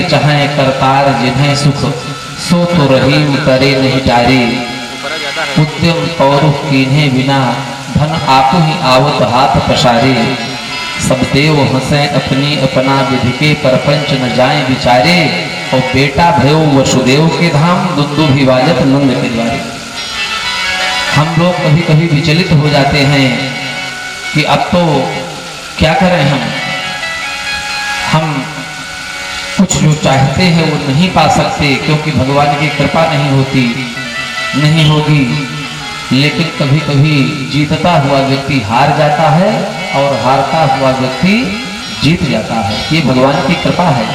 चाहे करतार जिन्हें सुख सो तो रहीम करे नहीं टारी। उद्यम पौरुष कीन्हे बिना धन आपु ही आवत हाथ पसारे। सब देव हंसे अपनी अपना विधि के परपंच न जाए विचारे। और बेटा भयो वसुदेव के धाम दुंदुभि बाजत नंद के द्वारे। हम लोग कभी कभी विचलित हो जाते हैं कि अब तो क्या करें हम कुछ जो चाहते हैं वो नहीं पा सकते क्योंकि भगवान की कृपा नहीं होगी। लेकिन कभी कभी जीतता हुआ व्यक्ति हार जाता है और हारता हुआ व्यक्ति जीत जाता है। ये भगवान की कृपा है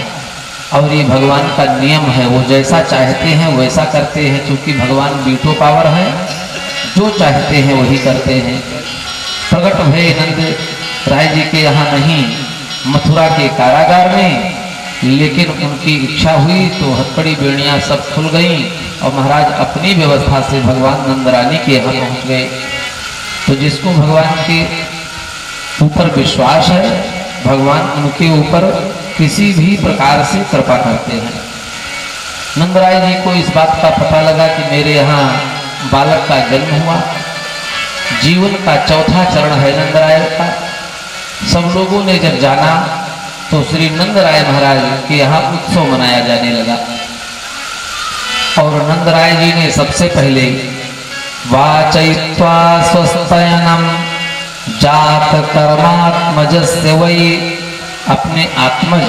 और ये भगवान का नियम है। वो जैसा चाहते हैं वैसा करते हैं क्योंकि भगवान वीटो पावर है, जो चाहते हैं वही करते हैं। प्रकट भय नंद राय जी के यहाँ नहीं, मथुरा के कारागार में, लेकिन उनकी इच्छा हुई तो हथकड़ी बेड़ियां सब खुल गईं और महाराज अपनी व्यवस्था से भगवान नंदरानी के यहाँ पहुँच गए। तो जिसको भगवान के ऊपर विश्वास है, भगवान उनके ऊपर किसी भी प्रकार से कृपा करते हैं। नंदराय जी को इस बात का पता लगा कि मेरे यहाँ बालक का जन्म हुआ। जीवन का चौथा चरण है नंदराय का। सब लोगों ने जब जाना तो श्री नंदराय महाराज के यहाँ उत्सव मनाया जाने लगा और नंदराय जी ने सबसे पहले वाचयित्वा स्वस्तयनम जात कर्मात्मजस्य वै, अपने आत्मज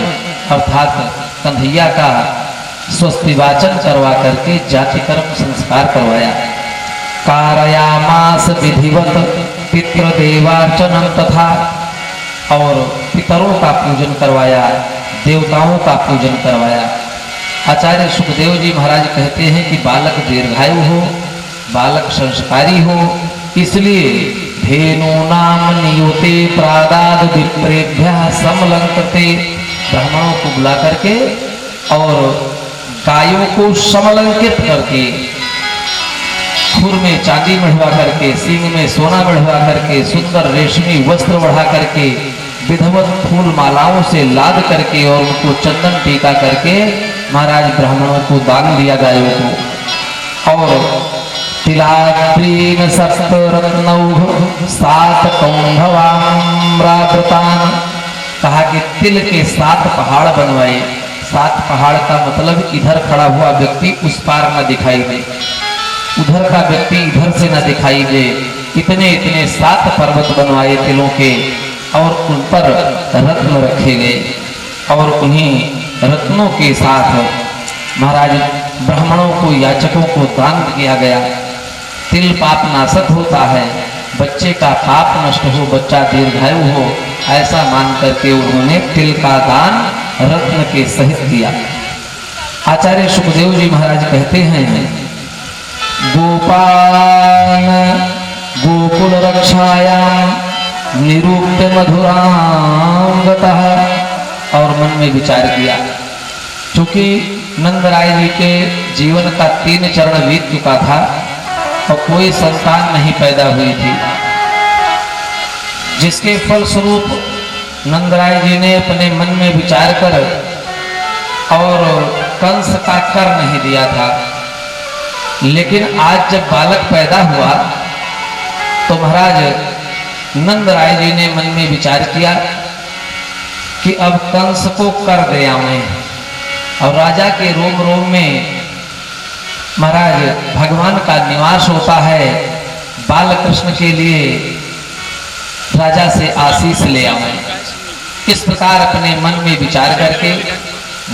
अर्थात कन्हैया का स्वस्ति वाचन करवा करके जाति कर्म संस्कार करवाया। कारयामास विधिवत पितृदेवार्चनम तथा, और पितरों का पूजन करवाया, देवताओं का पूजन करवाया। आचार्य सुखदेव जी महाराज कहते हैं कि बालक दीर्घायु हो, बालक संस्कारी हो, इसलिए धेनु नाम नियुते प्रादाद विप्रेभ्यः समलंकते, ब्राह्मणों को बुला करके और गायों को समलंकित करके, खुर में चांदी मढ़वा करके, सींग में सोना मढ़वा करके, सुंदर रेशमी वस्त्र बढ़ा करके, विधवत फूल मालाओं से लाद करके और उनको चंदन टीका करके महाराज ब्राह्मणों को दान दिया गायों को। और तिलाग्रीन सप्त रत्नौघ सात कौंभवाम्रावृतान, कहा कि तिल के 7 पहाड़ बनवाए। 7 पहाड़ का मतलब इधर खड़ा हुआ व्यक्ति उस पार न दिखाई दे, उधर का व्यक्ति इधर से न दिखाई दे। इतने 7 पर्वत बनवाए तिलों के और उन पर रत्न रखे गए और उन्हीं रत्नों के साथ महाराज ब्राह्मणों को, याचकों को दान किया गया। तिल पाप नाशक होता है, बच्चे का पाप नष्ट हो, बच्चा दीर्घायु हो, ऐसा मान करके उन्होंने तिल का दान रत्न के सहित दिया। आचार्य सुखदेव जी महाराज कहते हैं गोपान गोकुल रक्षायाम निरूप्य मधुरांगतः, और मन में विचार किया। चूंकि नंदराय जी के जीवन का 3 चरण बीत चुका था और कोई संतान नहीं पैदा हुई थी, जिसके फलस्वरूप नंदराय जी ने अपने मन में विचार कर और कंस का कर नहीं दिया था। लेकिन आज जब बालक पैदा हुआ तो महाराज नंदराय जी ने मन में विचार किया कि अब कंस को कर दे आवे। और राजा के रोम रोम में महाराज भगवान का निवास होता है, बाल कृष्ण के लिए राजा से आशीष ले आवे। इस प्रकार अपने मन में विचार करके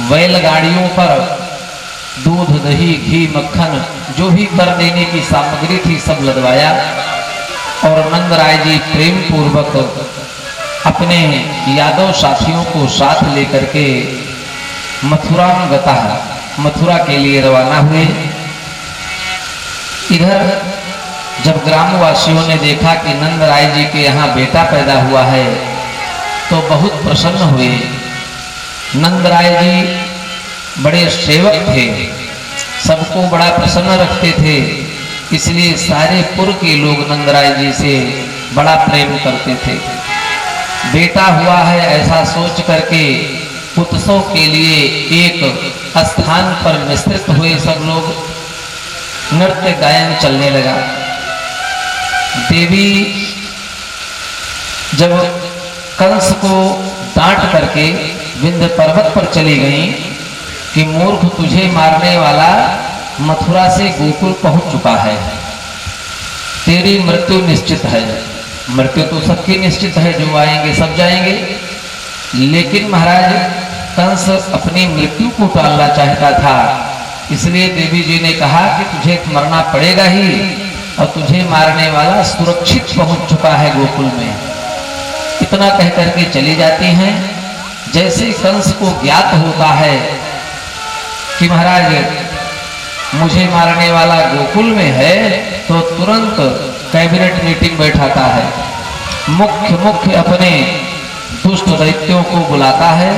बैलगाड़ियों पर दूध, दही, घी, मक्खन जो भी कर देने की सामग्री थी सब लदवाया और नंदराय जी प्रेम पूर्वक अपने यादव साथियों को साथ लेकर के मथुरा के लिए रवाना हुए। इधर जब ग्रामवासियों ने देखा कि नंदराय जी के यहाँ बेटा पैदा हुआ है तो बहुत प्रसन्न हुए। नंदराय जी बड़े सेवक थे, सबको बड़ा प्रसन्न रखते थे, इसलिए सारे पुर के लोग नंदराय जी से बड़ा प्रेम करते थे। बेटा हुआ है ऐसा सोच करके उत्सव के लिए एक स्थान पर मिश्रित हुए सब लोग। नृत्य गायन चलने लगा। देवी जब कंस को डांट करके विंध्य पर्वत पर चली गई कि मूर्ख, तुझे मारने वाला मथुरा से गोकुल पहुंच चुका है, तेरी मृत्यु निश्चित है। मृत्यु तो सबकी निश्चित है, जो आएंगे सब जाएंगे। लेकिन महाराज कंस अपनी मृत्यु को टालना चाहता था, इसलिए देवी जी ने कहा कि तुझे मरना पड़ेगा ही, और तुझे मारने वाला सुरक्षित पहुंच चुका है गोकुल में। इतना कह करके चली जाती हैं। जैसे कंस को ज्ञात होता है कि महाराज मुझे मारने वाला गोकुल में है, तो तुरंत कैबिनेट मीटिंग बैठाता है। मुख्य अपने दुष्ट दैत्यों को बुलाता है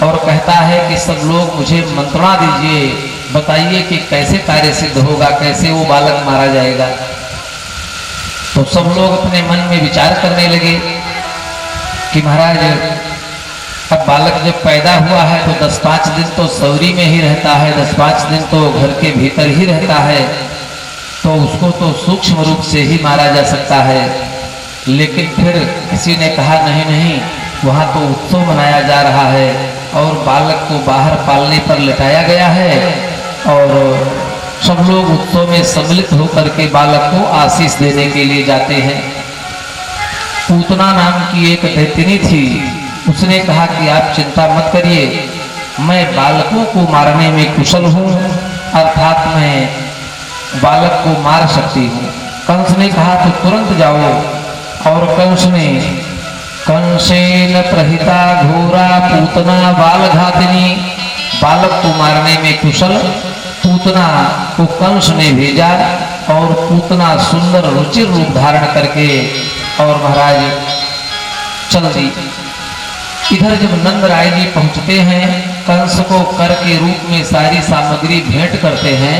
और कहता है कि सब लोग मुझे मंत्रणा दीजिए, बताइए कि कैसे कार्य सिद्ध होगा, कैसे वो बालक मारा जाएगा। तो सब लोग अपने मन में विचार करने लगे कि महाराज अब बालक जब पैदा हुआ है तो 10-5 दिन तो सौरी में ही रहता है, 10-5 दिन तो घर के भीतर ही रहता है, तो उसको तो सूक्ष्म रूप से ही मारा जा सकता है। लेकिन फिर किसी ने कहा नहीं नहीं, वहाँ तो उत्सव मनाया जा रहा है और बालक को बाहर पालने पर लिटाया गया है, और सब लोग उत्सव में सम्मिलित होकर के बालक को आशीष देने के लिए जाते हैं। पूतना नाम की एक दैत्यनी थी, उसने कहा कि आप चिंता मत करिए, मैं बालकों को मारने में कुशल हूँ, अर्थात मैं बालक को मार सकती हूँ। कंस ने कहा तो तुरंत जाओ, और कंस ने कंसेन प्रहिता घोरा पूतना बाल घातिनी, बालक को मारने में कुशल पूतना को कंस ने भेजा, और पूतना सुंदर रुचिर रूप धारण करके और महाराज चल दी। इधर जब नंद राय जी पहुंचते हैं, कंस को कर के रूप में सारी सामग्री भेंट करते हैं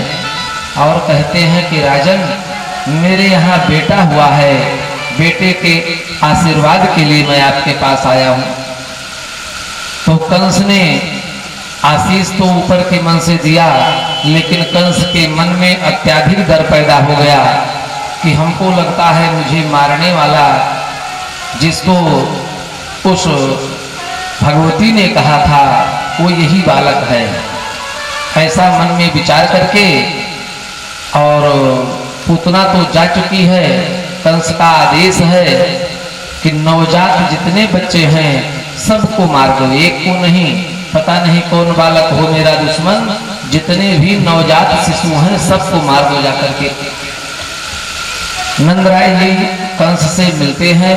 और कहते हैं कि राजन, मेरे यहाँ बेटा हुआ है, बेटे के आशीर्वाद के लिए मैं आपके पास आया हूँ। तो कंस ने आशीष तो ऊपर के मन से दिया, लेकिन कंस के मन में अत्याधिक डर पैदा हो गया कि हमको लगता है मुझे मारने वाला, जिसको उस भगवती ने कहा था, वो यही बालक है। ऐसा मन में विचार करके, और पूतना तो जा चुकी है, कंस का आदेश है कि नवजात जितने बच्चे हैं सबको मार दो, एक को नहीं, पता नहीं कौन बालक हो मेरा दुश्मन, जितने भी नवजात शिशु हैं सबको मार दो जाकर के। नंद राय जी कंस से मिलते हैं।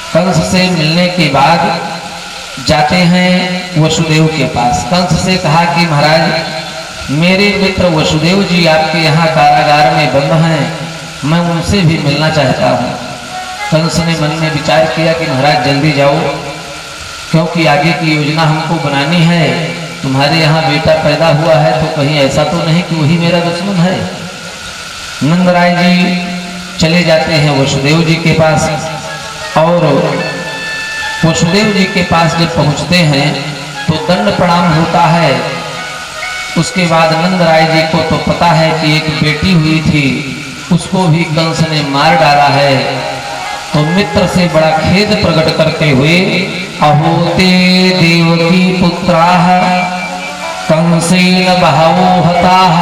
कंस से मिलने के बाद जाते हैं वसुदेव के पास। कंस से कहा कि महाराज, मेरे मित्र वसुदेव जी आपके यहाँ कारागार में बंद हैं, मैं उनसे भी मिलना चाहता हूँ। कंस ने मन में विचार किया कि महाराज जल्दी जाओ, क्योंकि आगे की योजना हमको बनानी है। तुम्हारे यहाँ बेटा पैदा हुआ है तो कहीं ऐसा तो नहीं कि वही मेरा दुश्मन है। नंद राय जी चले जाते हैं वसुदेव जी के पास, और वसुदेव जी के पास जब पहुँचते हैं तो दंड प्रणाम होता है। उसके बाद नंद राय जी को तो पता है कि एक बेटी हुई थी, उसको भी कंस ने मार डाला है। तो मित्र से बड़ा खेद प्रकट करते हुए, अहोते देवकी पुत्राः कंसेन बहवो हताः,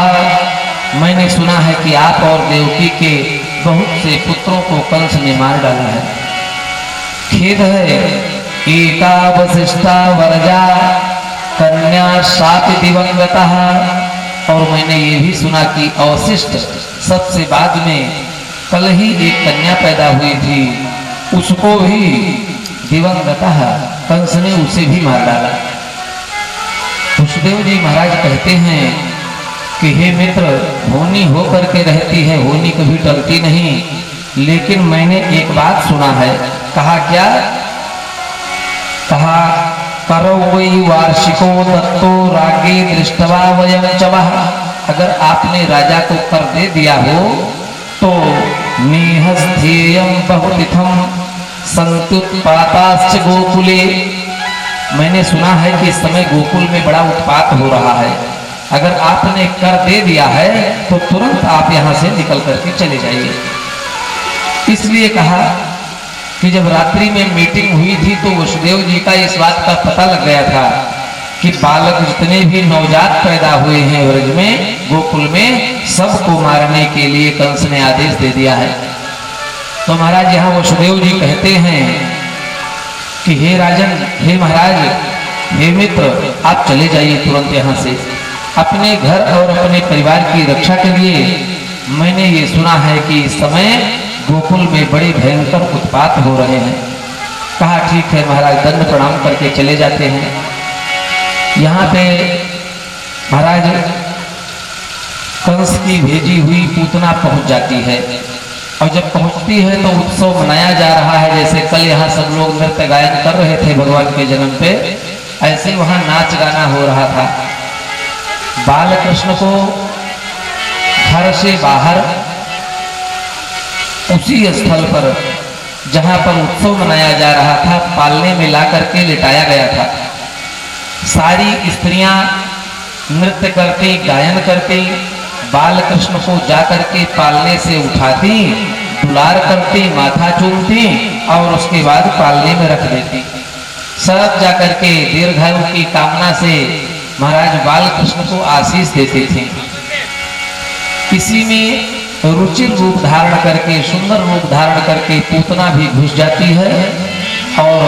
मैंने सुना है कि आप और देवकी के बहुत से पुत्रों को कंस ने मार डाला है, खेद है। एका वशिष्ठा वरजा कन्या सात दिवंगतः, और मैंने ये भी सुना कि अवशिष्ट सबसे बाद में कल ही एक कन्या पैदा हुई थी, उसको भी दिवंगतः कंस ने उसे भी मार डाला। वसुदेव जी महाराज कहते हैं कि हे मित्र, होनी होकर के रहती है, होनी कभी टलती नहीं, लेकिन मैंने एक बात सुना है। कहा क्या? कहा करो वै वार्षिको दत्तो रागे दृष्टवा वयं चवः, अगर आपने राजा को कर दे दिया हो तो नेहस्थेयं बहुतिथं संतुत्पाताश्च गोकुले, मैंने सुना है कि इस समय गोकुल में बड़ा उत्पात हो रहा है, अगर आपने कर दे दिया है तो तुरंत आप यहाँ से निकल करके चले जाइए। इसलिए कहा कि जब रात्रि में मीटिंग हुई थी तो वसुदेव जी का इस बात का पता लग गया था कि बालक जितने भी नवजात पैदा हुए हैं व्रज में, गोकुल में, सबको मारने के लिए कंस ने आदेश दे दिया है। तो महाराज यहाँ वसुदेव जी कहते हैं कि हे राजन, हे महाराज, हे मित्र, आप चले जाइए तुरंत यहाँ से अपने घर और अपने परिवार की रक्षा के लिए। मैंने ये सुना है कि इस समय गोकुल में बड़े भयंकर उत्पात हो रहे हैं। कहा ठीक है महाराज, दंड प्रणाम करके चले जाते हैं। यहाँ पे महाराज कंस की भेजी हुई पूतना पहुंच जाती है और जब पहुंचती है तो उत्सव मनाया जा रहा है। जैसे कल यहाँ सब लोग नृत्य गायन कर रहे थे भगवान के जन्म पे, ऐसे वहां नाच गाना हो रहा था। बाल कृष्ण को घर से बाहर उसी स्थल पर जहां पर उत्सव मनाया जा रहा था पालने में ला करके लिटाया गया था। सारी स्त्रियां नृत्य करती, गायन करती, बाल कृष्ण को जाकर के पालने से उठाती, दुलार करती, माथा चूमती और उसके बाद पालने में रख देती। सब जाकर के दीर्घायु की कामना से महाराज बाल कृष्ण को आशीष देते थे। इसी में रुचिर रूप धारण करके, सुंदर रूप धारण करके पूतना भी घुस जाती है और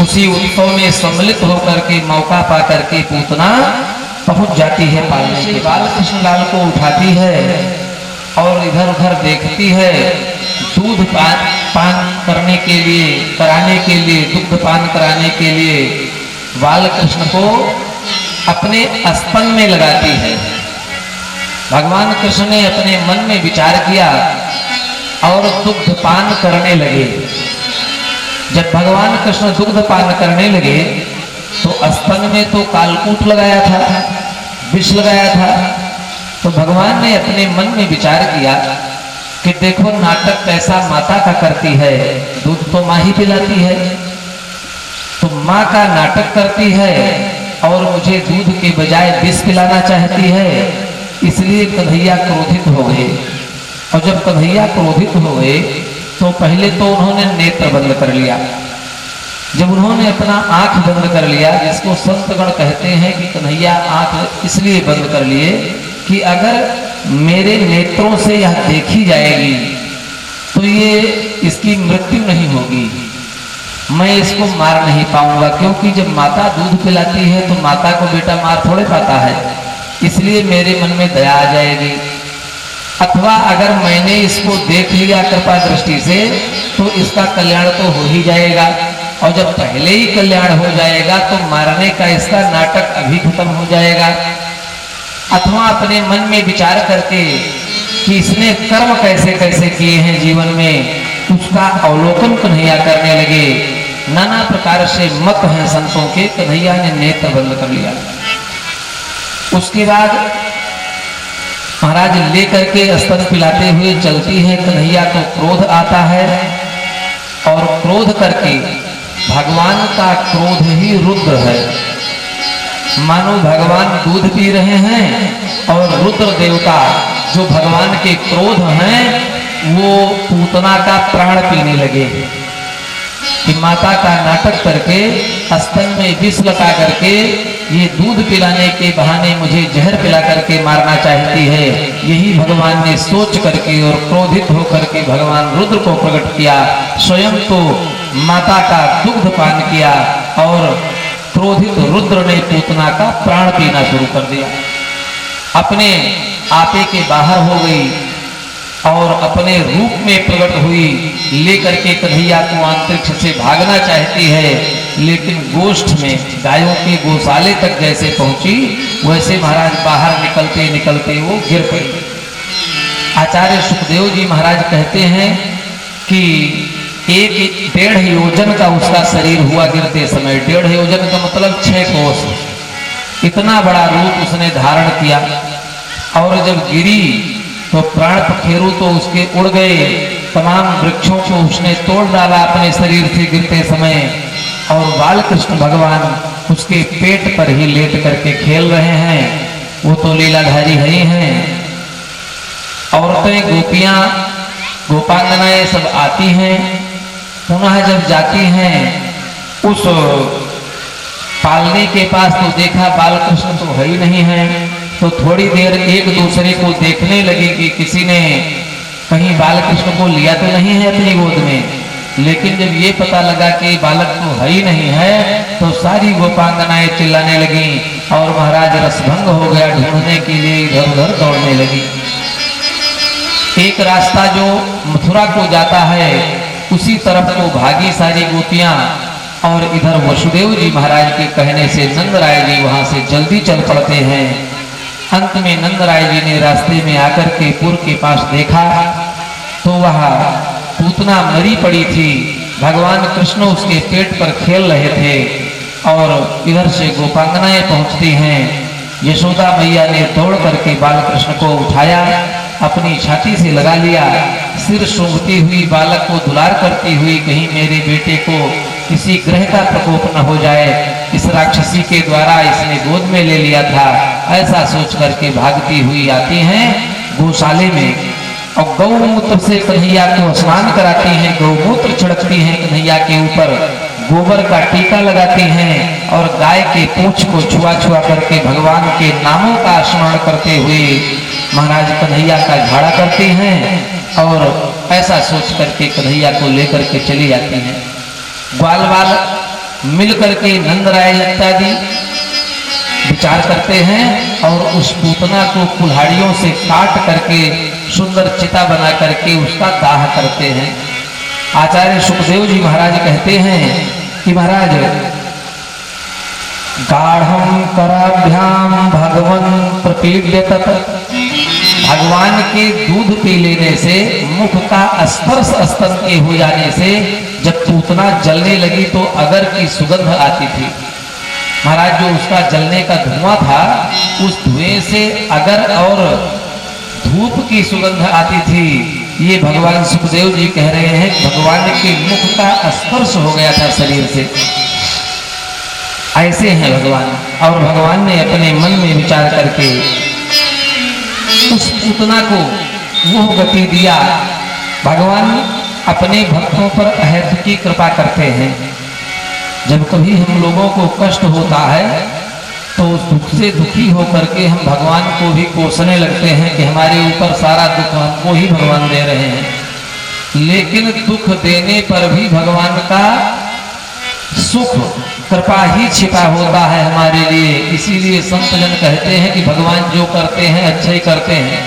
उसी उत्सव में सम्मिलित होकर के मौका पा करके पूतना पहुंच जाती है पालने के। बाल कृष्ण लाल को उठाती है और इधर उधर देखती है। दूध पान करने के लिए, कराने के लिए, दुग्ध पान कराने के लिए बाल कृष्ण को अपने स्तन में लगाती है। भगवान कृष्ण ने अपने मन में विचार किया और दुग्ध पान करने लगे। जब भगवान कृष्ण दुग्ध पान करने लगे तो स्तन में तो कालकूट लगाया था, विष लगाया था। तो भगवान ने अपने मन में विचार किया कि देखो नाटक कैसा माता का करती है, दूध तो माँ ही पिलाती है, तो माँ का नाटक करती है और मुझे दूध के बजाय विष पिलाना चाहती है। इसलिए कन्हैया क्रोधित हो गए और जब कन्हैया क्रोधित हो गए तो पहले तो उन्होंने नेत्र बंद कर लिया। जब उन्होंने अपना आंख बंद कर लिया, जिसको संतगण कहते हैं कि कन्हैया आंख इसलिए बंद कर लिए कि अगर मेरे नेत्रों से यह देखी जाएगी तो ये इसकी मृत्यु नहीं होगी, मैं इसको मार नहीं पाऊंगा। क्योंकि जब माता दूध पिलाती है तो माता को बेटा मार थोड़े पाता है, इसलिए मेरे मन में दया आ जाएगी। अथवा अगर मैंने इसको देख लिया कृपा दृष्टि से तो इसका कल्याण तो हो ही जाएगा, और जब पहले ही कल्याण हो जाएगा तो मारने का इसका नाटक अभी खत्म हो जाएगा। अथवा अपने मन में विचार करके कि इसने कर्म कैसे कैसे किए हैं जीवन में, उसका अवलोकन कन्हैया करने लगे। नाना प्रकार से मत हैं संतों के। कन्हैया ने नेत्र बंद कर लिया। उसके बाद महाराज लेकर के स्तन पिलाते हुए चलती है। कन्हैया को क्रोध आता है और क्रोध करके, भगवान का क्रोध ही रुद्र है। मानो भगवान दूध पी रहे हैं और रुद्र देवता जो भगवान के क्रोध हैं वो पूतना का प्राण पीने लगे। कि माता का नाटक करके स्तन में विष लगा करके ये दूध पिलाने के बहाने मुझे जहर पिला करके मारना चाहती है। यही भगवान ने सोच करके और क्रोधित होकर के भगवान रुद्र को प्रकट किया। स्वयं तो माता का दुग्ध पान किया और क्रोधित रुद्र ने पूतना का प्राण पीना शुरू कर दिया। अपने आपे के बाहर हो गई और अपने रूप में प्रकट हुई। लेकर के कन्हैया को अंतरिक्ष से भागना चाहती है, लेकिन गोष्ठ में गायों के गौशाले तक जैसे पहुंची वैसे महाराज बाहर निकलते निकलते वो गिर पड़ी। आचार्य सुखदेव जी महाराज कहते हैं कि 1.5 योजन का उसका शरीर हुआ गिरते समय। 1.5 योजन का मतलब 6 कोस। इतना बड़ा रूप उसने धारण किया और जब गिरी तो प्राण पखेरु तो उसके उड़ गए। तमाम वृक्षों को उसने तोड़ डाला अपने शरीर से गिरते समय। और बाल कृष्ण भगवान उसके पेट पर ही लेट करके खेल रहे हैं। वो तो लीलाधारी ही हैं। औरतें, गोपियां, गोपांगनाएं सब आती हैं। पुनः जब जाती हैं उस पालने के पास तो देखा बालकृष्ण तो है ही नहीं है। तो थोड़ी देर एक दूसरे को देखने लगी कि किसी ने कहीं बालकृष्ण को लिया तो नहीं है अपनी गोद में। लेकिन जब ये पता लगा कि बालक तो है ही नहीं है तो सारी गोपांगनाएं चिल्लाने लगी और महाराज रसभंग हो गया। ढूंढने के लिए इधर उधर दौड़ने लगी। एक रास्ता जो मथुरा को जाता है उसी तरफ को भागी सारी गोपियां और इधर वसुदेव जी महाराज के कहने से नंद राय जी वहां से जल्दी चल पड़ते हैं। अंत में नंद राय जी ने रास्ते में आकर के पुर के पास देखा तो वह पूतना मरी पड़ी थी। भगवान कृष्ण उसके पेट पर खेल रहे थे और इधर से गोपांगनाएं पहुंचती हैं। यशोदा मैया ने दौड़ करके बाल कृष्ण को उठाया, अपनी छाती से लगा लिया, सिर सूंघती हुई बालक को दुलार करती हुई कहीं मेरे बेटे को किसी ग्रह का प्रकोप न हो जाए, इस राक्षसी के द्वारा इसने गोद में ले लिया था, ऐसा सोच करके भागती हुई आती हैं गौशाले में और गौमूत्र से कन्हैया को स्नान कराती हैं, गौमूत्र छिड़कती हैं कन्हैया के ऊपर, गोबर का टीका लगाती हैं और गाय के पूंछ को छुआ छुआ करके भगवान के नामों का स्मरण करते हुए महाराज कन्हैया का झाड़ा करती हैं और ऐसा सोच करके कन्हैया को लेकर के चली जाती हैं। ग्वाल बाल मिल करके नंद राय इत्यादि विचार करते हैं और उस पूतना को कुल्हाड़ियों से काट करके सुंदर चिता बना करके उसका दाह करते हैं। आचार्य सुखदेव जी महाराज कहते हैं कि महाराज गाढ़म कराभ्याम भगवन प्रपीड्यत, भगवान के दूध पी लेने से मुख का स्पर्श स्तन के हो जाने से जब पूतना जलने लगी तो अगर की सुगंध आती थी। महाराज जो उसका जलने का धुआं था उस धुएं से अगर और धूप की सुगंध आती थी। ये भगवान सुखदेव जी कह रहे हैं भगवान के मुख का स्पर्श हो गया था शरीर से। ऐसे हैं भगवान। और भगवान ने अपने मन में विचार करके उस पूतना को वो गति दिया। भगवान अपने भक्तों पर अहद की कृपा करते हैं। जब कभी हम लोगों को कष्ट होता है तो दुख से दुखी होकर के हम भगवान को भी कोसने लगते हैं कि हमारे ऊपर सारा दुख हमको ही भगवान दे रहे हैं। लेकिन दुख देने पर भी भगवान का सुख कृपा ही छिपा होता है हमारे लिए। इसीलिए संत जन कहते हैं कि भगवान जो करते हैं अच्छे ही करते हैं।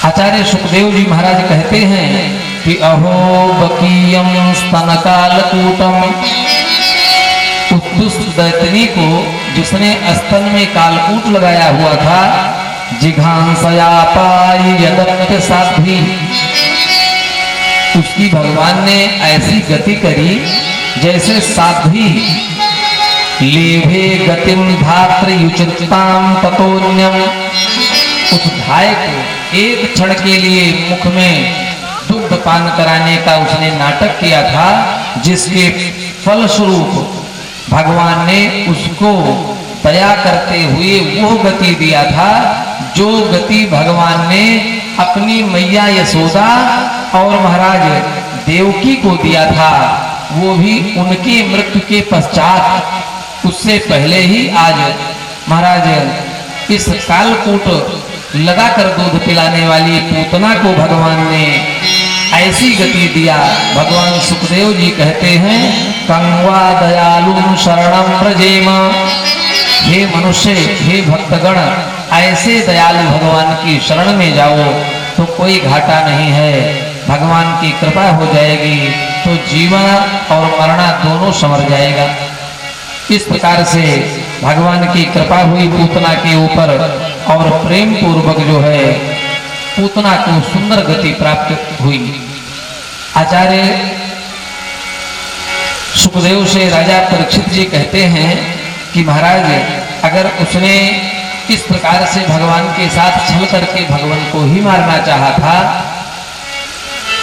आचार्य सुखदेव जी महाराज कहते हैं कि अहो बकीयम स्तन कालकूटम, उस दुष्ट दैतनी को जिसने स्तन में कालकूट लगाया हुआ था, जिघांसया पाई यदत्य साध्वी, उसकी भगवान ने ऐसी गति करी जैसे साध्वी लेभे गतिम धात्र युचिताम ततोन्यम, उस भाई को एक क्षण के लिए मुख में दुग्ध पान कराने का उसने नाटक किया था, जिसके फलस्वरूप भगवान ने उसको दया करते हुए वो गति दिया था जो गति भगवान ने अपनी मैया यशोदा और महाराज देवकी को दिया था। वो भी उनकी मृत्यु के पश्चात, उससे पहले ही आज महाराज इस कालकूट लगाकर दूध पिलाने वाली पूतना को भगवान ने ऐसी गति दिया। भगवान सुखदेव जी कहते हैं कंवा दयालु शरणम व्रजेम, हे मनुष्य, हे भक्तगण, ऐसे दयालु भगवान की शरण में जाओ तो कोई घाटा नहीं है, भगवान की कृपा हो जाएगी तो जीवन और मरना दोनों संवर जाएगा। इस प्रकार से भगवान की कृपा हुई पूतना के ऊपर और प्रेम पूर्वक जो है पूतना को सुंदर गति प्राप्त हुई। आचार्य सुखदेव से राजा परीक्षित जी कहते हैं कि महाराज अगर उसने इस प्रकार से भगवान के साथ छल करके भगवान को ही मारना चाहा था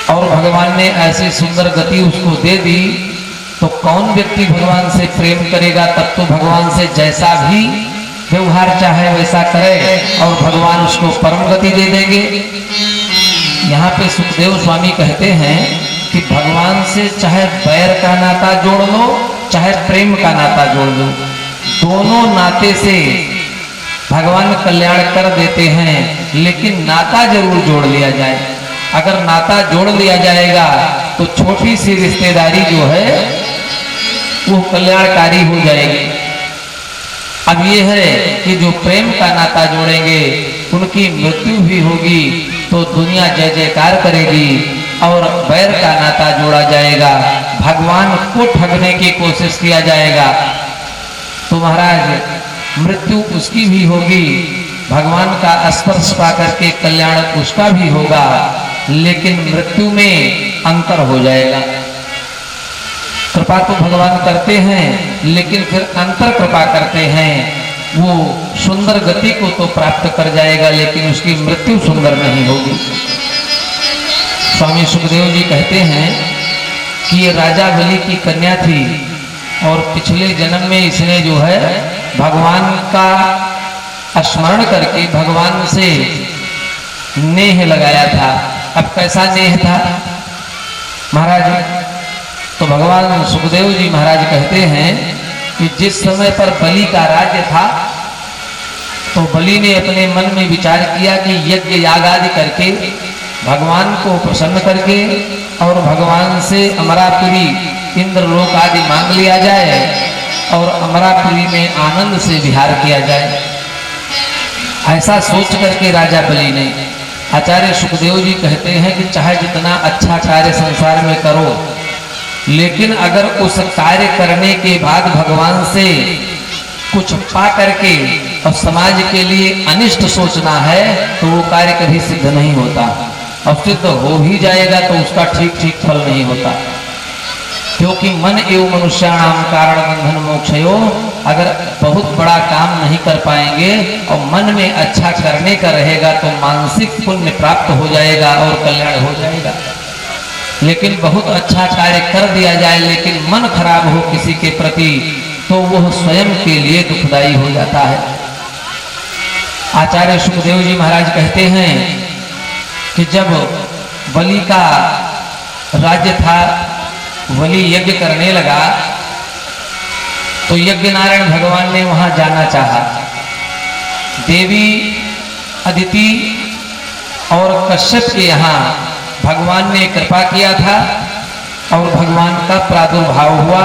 और भगवान ने ऐसी सुंदर गति उसको दे दी तो कौन व्यक्ति भगवान से प्रेम करेगा? तब तो भगवान से जैसा भी व्यवहार चाहे वैसा करे और भगवान उसको परम गति दे देंगे। यहाँ पे सुखदेव स्वामी कहते हैं कि भगवान से चाहे बैर का नाता जोड़ लो, चाहे प्रेम का नाता जोड़ लो, दोनों नाते से भगवान कल्याण कर देते हैं, लेकिन नाता जरूर जोड़ लिया जाए। अगर नाता जोड़ लिया जाएगा तो छोटी सी रिश्तेदारी जो है वो कल्याणकारी हो जाएगी। अब ये है कि जो प्रेम का नाता जोड़ेंगे उनकी मृत्यु भी होगी तो दुनिया जय जयकार करेगी, और बैर का नाता जोड़ा जाएगा, भगवान को ठगने की कोशिश किया जाएगा तो महाराज मृत्यु उसकी भी होगी, भगवान का स्पर्श पा करके कल्याण उसका भी होगा, लेकिन मृत्यु में अंतर हो जाएगा। कृपा तो भगवान करते हैं, लेकिन फिर अंतर कृपा करते हैं। वो सुंदर गति को तो प्राप्त कर जाएगा, लेकिन उसकी मृत्यु सुंदर नहीं होगी। स्वामी सुखदेव जी कहते हैं कि ये राजा बलि की कन्या थी और पिछले जन्म में इसने जो है भगवान का स्मरण करके भगवान से नेह लगाया था। अब कैसा नेह था महाराज? तो भगवान सुखदेव जी महाराज कहते हैं कि जिस समय पर बलि का राज्य था तो बलि ने अपने मन में विचार किया कि यज्ञ याग आदि करके भगवान को प्रसन्न करके और भगवान से अमरापुरी इंद्रलोक आदि मांग लिया जाए और अमरापुरी में आनंद से विहार किया जाए। ऐसा सोच करके राजा बलि ने, आचार्य सुखदेव जी कहते हैं कि चाहे जितना अच्छा कार्य संसार में करो, लेकिन अगर उस कार्य करने के बाद भगवान से कुछ पा करके और समाज के लिए अनिष्ट सोचना है तो वो कार्य कभी सिद्ध नहीं होता, और सिद्ध हो भी जाएगा तो उसका ठीक ठीक फल नहीं होता। क्योंकि मन एवं मनुष्याणाम कारण बंधन मोक्षयो, अगर बहुत बड़ा काम नहीं कर पाएंगे और मन में अच्छा करने का रहेगा तो मानसिक पुण्य प्राप्त हो जाएगा और कल्याण हो जाएगा। लेकिन बहुत अच्छा कार्य कर दिया जाए लेकिन मन खराब हो किसी के प्रति तो वह स्वयं के लिए दुखदाई हो जाता है। आचार्य सुखदेव जी महाराज कहते हैं कि जब बलि का राज्य था, बलि यज्ञ करने लगा तो यज्ञ नारायण भगवान ने वहां जाना चाहा। देवी अदिति और कश्यप के यहाँ भगवान ने कृपा किया था और भगवान का प्रादुर्भाव हुआ।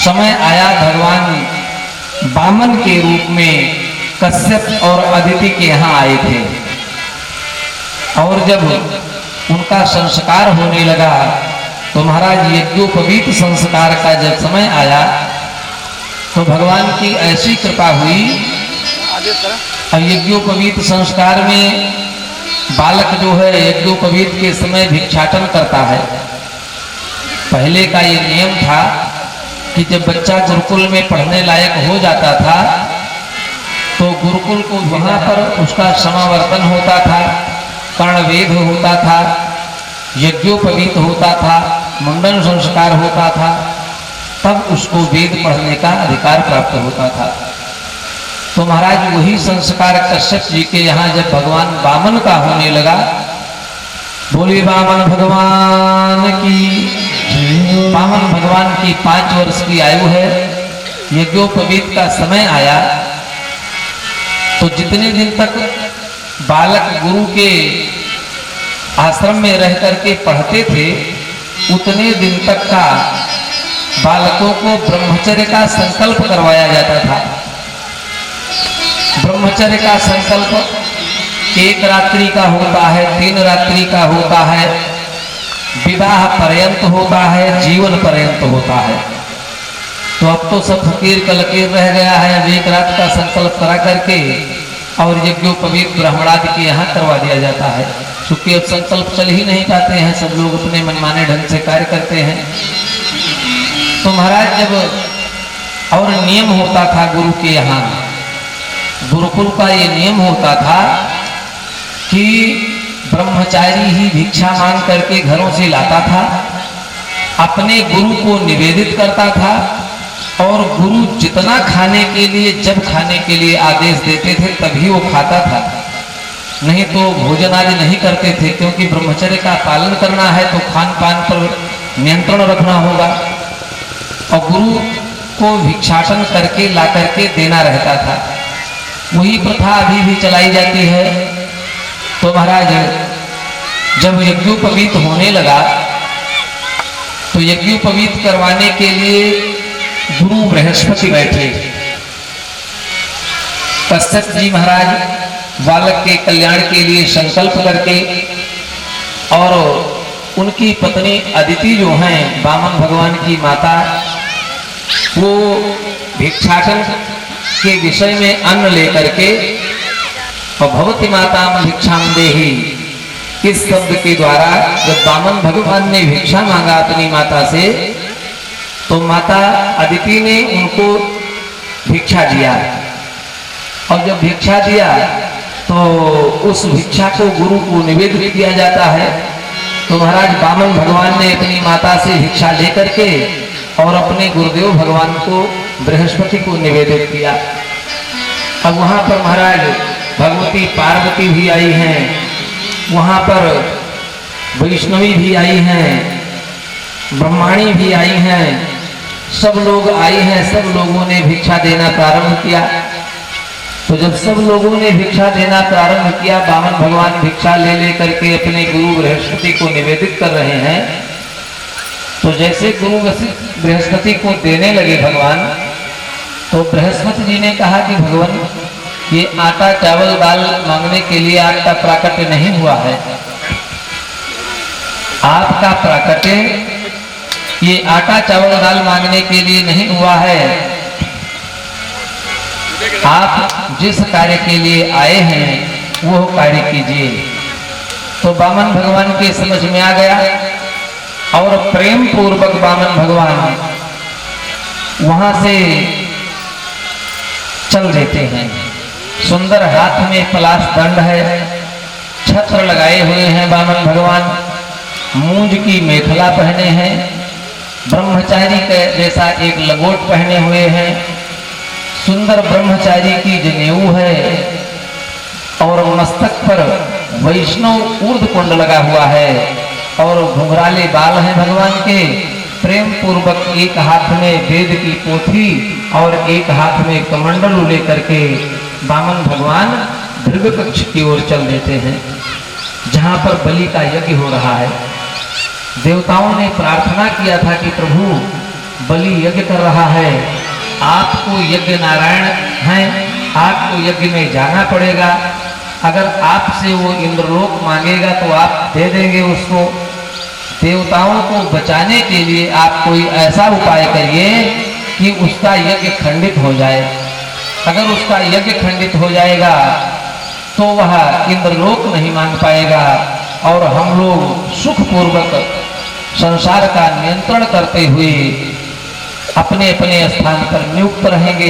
समय आया, भगवान वामन के रूप में कश्यप और अदिति के यहाँ आए थे, और जब उनका संस्कार होने लगा तो महाराज यज्ञोपवीत संस्कार का जब समय आया तो भगवान की ऐसी कृपा हुई। और यज्ञोपवीत संस्कार में बालक जो है यज्ञोपवीत के समय भिक्षाटन करता है। पहले का ये नियम था कि जब बच्चा गुरुकुल में पढ़ने लायक हो जाता था तो गुरुकुल को वहाँ पर उसका समावर्तन होता था, कर्णवेद होता था, यज्ञोपवीत होता था, मुंडन संस्कार होता था, तब उसको वेद पढ़ने का अधिकार प्राप्त होता था। तो महाराज वही संस्कार कश्यप जी के यहाँ जब भगवान वामन का होने लगा, बोले वामन भगवान की, वामन भगवान की 5 वर्ष की आयु है, यज्ञोपवीत का समय आया तो जितने दिन तक बालक गुरु के आश्रम में रह करके पढ़ते थे उतने दिन तक का बालकों को ब्रह्मचर्य का संकल्प करवाया जाता था। ब्रह्मचर्य का संकल्प 1 रात्रि का होता है, 3 रात्रि का होता है, विवाह पर्यंत होता है, जीवन पर्यंत होता है। तो अब तो सब फकीर का लकीर रह गया है। अब 1 रात का संकल्प करा करके और यज्ञोपवीत ब्राह्मणादि के यहाँ करवा दिया जाता है, क्योंकि अब संकल्प चल ही नहीं पाते हैं, सब लोग अपने मनमाने ढंग से कार्य करते हैं। तो महाराज जब और नियम होता था गुरु के यहाँ, गुरुकुल का ये नियम होता था कि ब्रह्मचारी ही भिक्षा मांग करके घरों से लाता था अपने गुरु को निवेदित करता था और गुरु जितना खाने के लिए, जब खाने के लिए आदेश देते थे तभी वो खाता था, नहीं तो भोजन आदि नहीं करते थे, क्योंकि ब्रह्मचर्य का पालन करना है तो खान पान पर नियंत्रण रखना होगा। और गुरु को भिक्षाटन करके ला करके देना रहता था। वही प्रथा अभी भी चलाई जाती है। तो महाराज जब यज्ञोपवीत होने लगा तो यज्ञोपवीत करवाने के लिए गुरु बृहस्पति बैठे। कश्यप जी महाराज बालक के कल्याण के लिए संकल्प करके, और उनकी पत्नी अदिति जो हैं वामन भगवान की माता, वो भिक्षाटन के विषय में अन्न लेकर के, और भवती माता भिक्षाम देहि, इस शब्द के द्वारा जब वामन भगवान ने भिक्षा मांगा अपनी माता से, तो माता अदिति ने उनको भिक्षा दिया। और जब भिक्षा दिया तो उस भिक्षा को गुरु को निवेदित किया जाता है। तो महाराज वामन भगवान ने अपनी माता से भिक्षा लेकर के और अपने गुरुदेव भगवान को, बृहस्पति को निवेदित किया। अब वहां पर महाराज भगवती पार्वती भी आई हैं, वहां पर वैष्णवी भी आई हैं, ब्रह्माणी भी आई हैं, सब लोग आई हैं। सब लोगों ने भिक्षा देना प्रारंभ किया। तो जब सब लोगों ने भिक्षा देना प्रारंभ किया, वामन भगवान भिक्षा ले लेकर के अपने गुरु बृहस्पति को निवेदित कर रहे हैं। तो जैसे गुरु बृहस्पति को देने लगे भगवान, तो बृहस्पति जी ने कहा कि भगवान, ये आटा चावल दाल मांगने के लिए आपका प्राकट्य नहीं हुआ है। आपका प्राकट्य ये आटा चावल दाल मांगने के लिए नहीं हुआ है। आप जिस कार्य के लिए आए हैं वो कार्य कीजिए। तो वामन भगवान के समझ में आ गया और प्रेम पूर्वक वामन भगवान वहां से चल देते हैं। सुंदर हाथ में पलाश दंड है, छत्र लगाए हुए हैं वामन भगवान, मूंज की मेखला पहने हैं, ब्रह्मचारी के जैसा एक लगोट पहने हुए हैं, सुंदर ब्रह्मचारी की जनेऊ है, और मस्तक पर वैष्णव ऊर्ध्व कुंड लगा हुआ है, और घुंघराले बाल हैं भगवान के। प्रेम पूर्वक एक हाथ में वेद की पोथी और एक हाथ में कमंडल लेकर के वामन भगवान दीर्घ कक्ष की ओर चल देते हैं, जहां पर बलि का यज्ञ हो रहा है। देवताओं ने प्रार्थना किया था कि प्रभु बलि यज्ञ कर रहा है, आपको यज्ञ नारायण हैं, आपको यज्ञ में जाना पड़ेगा। अगर आपसे वो इंद्रलोक मांगेगा तो आप दे देंगे उसको। देवताओं को बचाने के लिए आप कोई ऐसा उपाय करिए कि उसका यज्ञ खंडित हो जाए। अगर उसका यज्ञ खंडित हो जाएगा तो वह इंद्रलोक नहीं मांग पाएगा, और हम लोग सुखपूर्वक संसार का नियंत्रण करते हुए अपने अपने स्थान पर नियुक्त रहेंगे।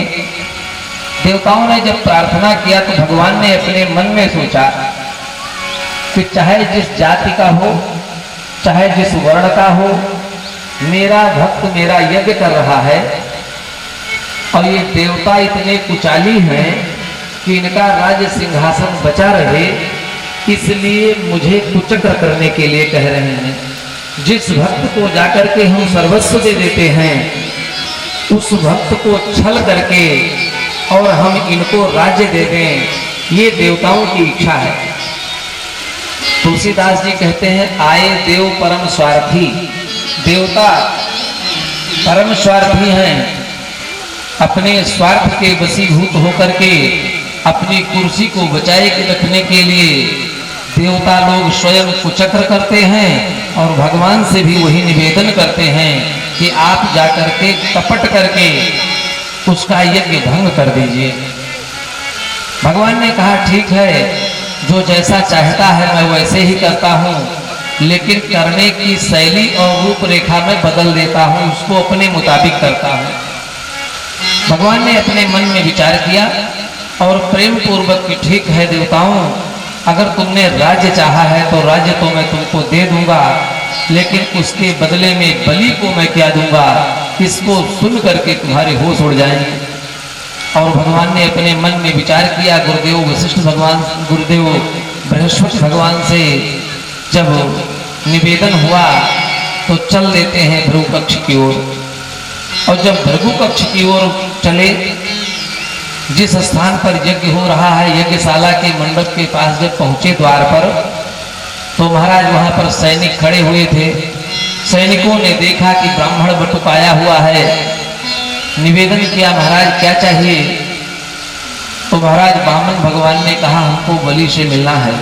देवताओं ने जब प्रार्थना किया तो भगवान ने अपने मन में सोचा कि चाहे जिस जाति का हो, चाहे जिस वर्ण का हो, मेरा भक्त मेरा यज्ञ कर रहा है, और ये देवता इतने कुचाली हैं कि इनका राज्य सिंहासन बचा रहे, इसलिए मुझे कुचक्र करने के लिए कह रहे हैं। जिस भक्त को जाकर के हम सर्वस्व दे देते हैं, उस भक्त को छल करके और हम इनको राज्य दे दें, ये देवताओं की इच्छा है। तुलसीदास जी कहते हैं, आए देव परम स्वार्थी। देवता परम स्वार्थी हैं, अपने स्वार्थ के वशीभूत होकर के अपनी कुर्सी को बचाए रखने के लिए देवता लोग स्वयं कुचक्र करते हैं, और भगवान से भी वही निवेदन करते हैं कि आप जाकर के कपट करके उसका यज्ञ भंग कर दीजिए। भगवान ने कहा ठीक है, जो जैसा चाहता है मैं वैसे ही करता हूँ, लेकिन करने की शैली और रूपरेखा में बदल देता हूँ, उसको अपने मुताबिक करता हूँ। भगवान ने अपने मन में विचार किया और प्रेम पूर्वक कि ठीक है देवताओं, अगर तुमने राज्य चाहा है तो राज्य तो मैं तुमको दे दूंगा, लेकिन उसके बदले में बलि को मैं क्या दूंगा, इसको सुन करके तुम्हारे होश उड़ जाएंगे। और भगवान ने अपने मन में विचार किया। गुरुदेव वशिष्ठ भगवान, गुरुदेव बृहस्पति भगवान से जब निवेदन हुआ तो चल देते हैं भृगु कक्ष की ओर। और जब भृगु कक्ष की ओर चले, जिस स्थान पर यज्ञ हो रहा है, यज्ञशाला के मंडप के पास जब पहुंचे द्वार पर, तो महाराज वहां पर सैनिक खड़े हुए थे। सैनिकों ने देखा कि ब्राह्मण बटुक आया हुआ है। निवेदन किया, महाराज क्या चाहिए? तो महाराज वामन भगवान ने कहा, हमको बलि से मिलना है।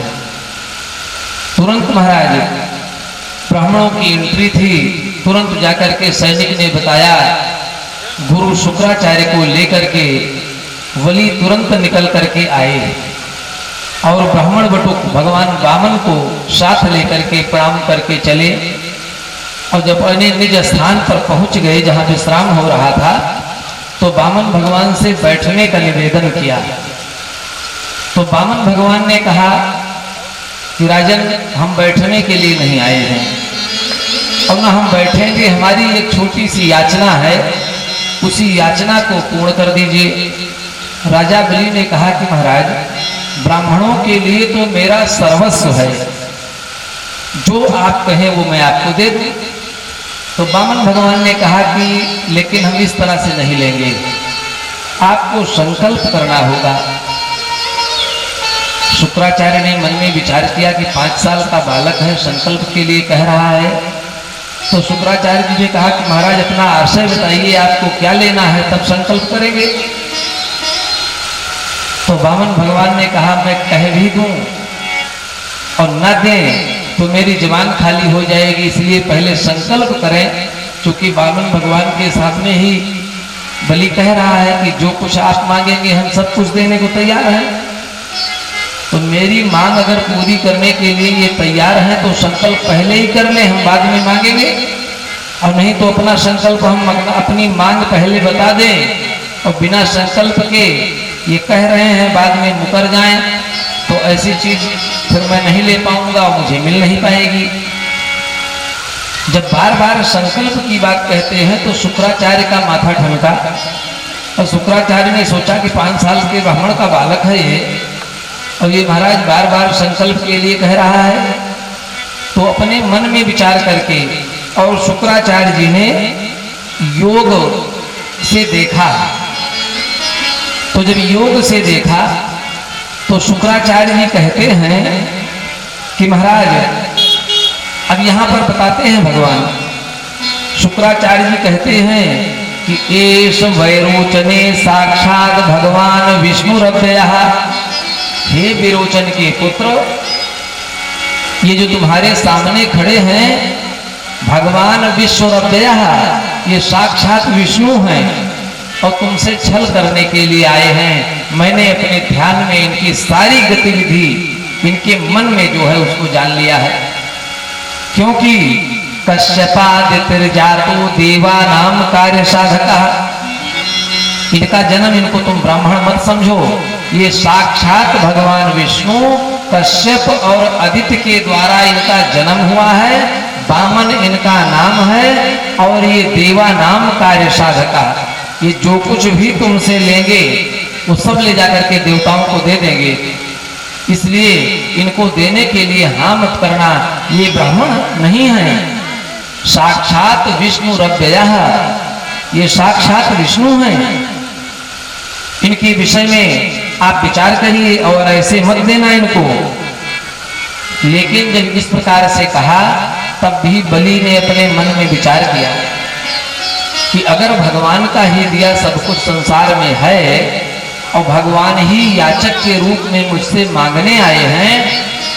तुरंत महाराज ब्राह्मणों की एंट्री थी। तुरंत जाकर के सैनिक ने बताया, गुरु शुक्राचार्य को लेकर के बलि तुरंत निकल करके आए और ब्राह्मण बटुक भगवान वामन को साथ लेकर के प्रणाम करके चले। और जब अपने निज स्थान पर पहुंच गए जहां विश्राम हो रहा था, तो वामन भगवान से बैठने का निवेदन किया। तो वामन भगवान ने कहा कि राजन, हम बैठने के लिए नहीं आए हैं और ना हम बैठेंगे। हमारी एक छोटी सी याचना है, उसी याचना को पूर्ण कर दीजिए। राजा बलि ने कहा कि महाराज, ब्राह्मणों के लिए तो मेरा सर्वस्व है, जो आप कहें वो मैं आपको दे दूं। तो वामन भगवान ने कहा कि लेकिन हम इस तरह से नहीं लेंगे, आपको संकल्प करना होगा। शुक्राचार्य ने मन में विचार किया कि 5 साल का बालक है, संकल्प के लिए कह रहा है। तो शुक्राचार्य जी ने कहा कि महाराज अपना आशय बताइए, आपको क्या लेना है, तब संकल्प करेंगे। तो वामन भगवान ने कहा, मैं कह भी दूं और न दें तो मेरी जबान खाली हो जाएगी, इसलिए पहले संकल्प करें। क्योंकि वामन भगवान के सामने ही बलि कह रहा है कि जो कुछ आप मांगेंगे हम सब कुछ देने को तैयार हैं। तो मेरी मांग अगर पूरी करने के लिए ये तैयार है तो संकल्प पहले ही कर लें, हम बाद में मांगेंगे। और नहीं तो अपना संकल्प हम अपनी मांग पहले बता दें और बिना संकल्प के ये कह रहे हैं बाद में मुकर जाएं, तो ऐसी चीज फिर मैं नहीं ले पाऊंगा और मुझे मिल नहीं पाएगी। जब बार बार संकल्प की बात कहते हैं तो शुक्राचार्य का माथा ठनका और शुक्राचार्य ने सोचा कि 5 साल के ब्राह्मण का बालक है ये, और ये महाराज बार बार संकल्प के लिए कह रहा है। तो अपने मन में विचार करके और शुक्राचार्य जी ने योग से देखा। तो जब योग से देखा तो शुक्राचार्य जी कहते हैं कि महाराज, अब यहां पर बताते हैं भगवान शुक्राचार्य जी कहते हैं कि एष वैरोचने साक्षात भगवान विष्णुरव्ययः। हे विरोचन के पुत्र, ये जो तुम्हारे सामने खड़े हैं भगवान विष्णुरव्ययः, ये साक्षात विष्णु हैं और तुमसे छल करने के लिए आए हैं। मैंने अपने ध्यान में इनकी सारी गतिविधि, इनके मन में जो है उसको जान लिया है। क्योंकि कश्यपादितिर्जातो देवानाम कार्य साधकः, इनका जन्म, इनको तुम ब्राह्मण मत समझो, ये साक्षात भगवान विष्णु कश्यप और अदिति के द्वारा इनका जन्म हुआ है। वामन इनका नाम है और ये देवा नाम कार्य साधका। ये जो कुछ भी तुमसे लेंगे वो सब ले जाकर के देवताओं को दे देंगे, इसलिए इनको देने के लिए हाँ मत करना। ये ब्राह्मण नहीं है, साक्षात विष्णु रव्ययः, ये साक्षात विष्णु हैं। इनके विषय में आप विचार करिए और ऐसे मत देना इनको। लेकिन जब इस प्रकार से कहा तब भी बलि ने अपने मन में विचार किया कि अगर भगवान का ही दिया सब कुछ संसार में है और भगवान ही याचक के रूप में मुझसे मांगने आए हैं,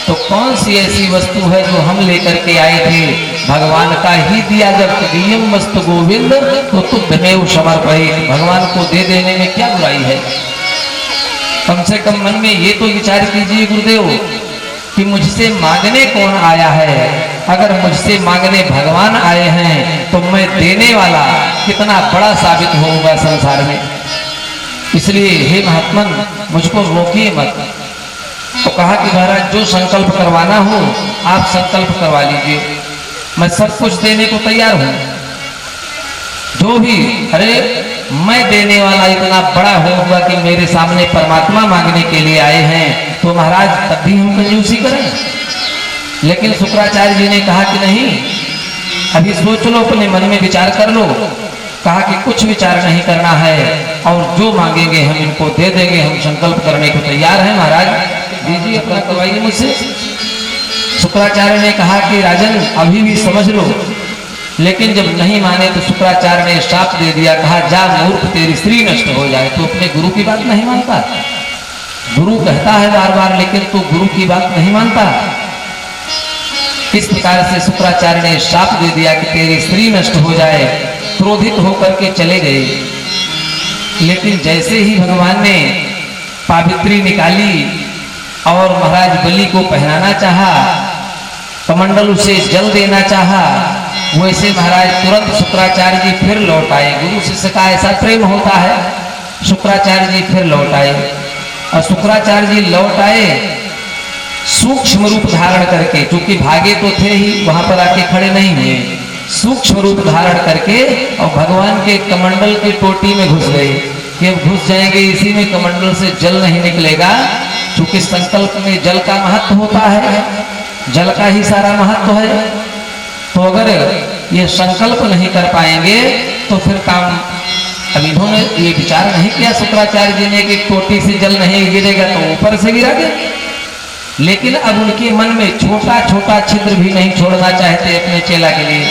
तो कौन सी ऐसी वस्तु है जो हम लेकर के आए थे? भगवान का ही दिया जब तदीयम वस्तु गोविंद तो तुभ्यमेव समर्पयेत्। भगवान को दे देने में क्या बुराई है? कम से कम मन में ये तो विचार कीजिए गुरुदेव कि मुझसे मांगने कौन आया है। अगर मुझसे मांगने भगवान आए हैं तो मैं देने वाला कितना बड़ा साबित होऊंगा संसार में। इसलिए हे महात्मन, मुझको रोकिए मत। तो कहा कि महाराज जो संकल्प करवाना हो आप संकल्प करवा लीजिए। मैं सब कुछ देने को तैयार हूं, जो भी। अरे मैं देने वाला इतना बड़ा होऊंगा कि मेरे सामने परमात्मा मांगने के लिए आए हैं, तो महाराज तब भी हम कंजूसी करें। लेकिन शुक्राचार्य जी ने कहा कि नहीं, अभी सोच लो, अपने मन में विचार कर लो। कहा कि कुछ विचार नहीं करना है, और जो मांगेंगे हम इनको दे देंगे, हम संकल्प करने को तैयार हैं। महाराज दीजिए, अपना करवाइए मुझसे। शुक्राचार्य ने कहा कि राजन अभी भी समझ लो। लेकिन जब नहीं माने तो शुक्राचार्य ने श्राप दे दिया। कहा जा मूर्ख, तेरी स्त्री नष्ट हो जाए। तो अपने गुरु की बात नहीं मानता, गुरु कहता है बार बार, लेकिन तू गुरु की बात नहीं मानता। इस प्रकार से शुक्राचार्य ने श्राप दे दिया कि तेरी स्त्री नष्ट हो जाए। क्रोधित होकर के चले गए। लेकिन जैसे ही भगवान ने पावित्री निकाली और महाराज बलि को पहनाना चाहा, कमंडल उसे जल देना चाहा, वैसे महाराज तुरंत शुक्राचार्य जी फिर लौट आए। गुरु शिष्य का ऐसा प्रेम होता है। शुक्राचार्य जी फिर लौट आए, और शुक्राचार्य जी लौट आए सूक्ष्म रूप धारण करके, क्योंकि भागे तो थे ही, वहां पर आके खड़े नहीं हुए। सूक्ष्म रूप धारण करके और भगवान के कमंडल की टोटी में घुस गए कि अब घुस जाएंगे इसी में, कमंडल से जल नहीं निकलेगा। क्योंकि संकल्प में जल का महत्व होता है, जल का ही सारा महत्व है। तो अगर ये संकल्प नहीं कर पाएंगे तो फिर काम। अब इन्होंने ये विचार नहीं किया शुक्राचार्य जी ने कि टोटी से जल नहीं गिरेगा तो ऊपर से गिरा गया। लेकिन अब उनके मन में छोटा छोटा छिद्र भी नहीं छोड़ना चाहते अपने चेला के लिए,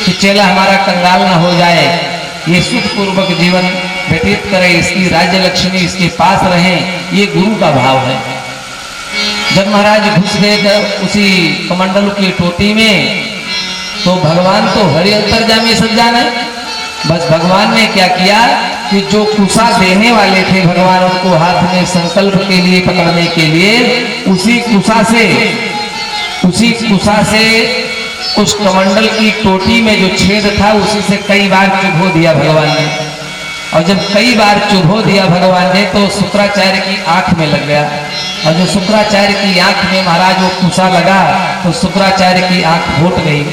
कि चेला हमारा कंगाल ना हो जाए, ये सुखपूर्वक जीवन व्यतीत करे, इसकी राज्य लक्ष्मी इसके पास रहे। ये गुरु का भाव है। जब महाराज घुस गए उसी कमंडल की टोटी में, तो भगवान तो हरि अंतर्यामी सब जाने। बस भगवान ने क्या किया कि जो कुशा देने वाले थे भगवान उनको हाथ में संकल्प के लिए पकड़ने के लिए, उसी कुशा से उस कमंडल की टोटी में जो छेद था उसी से कई बार चुभो दिया भगवान ने। और जब कई बार चुभो दिया भगवान ने तो शुक्राचार्य की आंख में लग गया। और जो शुक्राचार्य की आंख में महाराज वो कुशा लगा तो शुक्राचार्य की आंख फूट गई।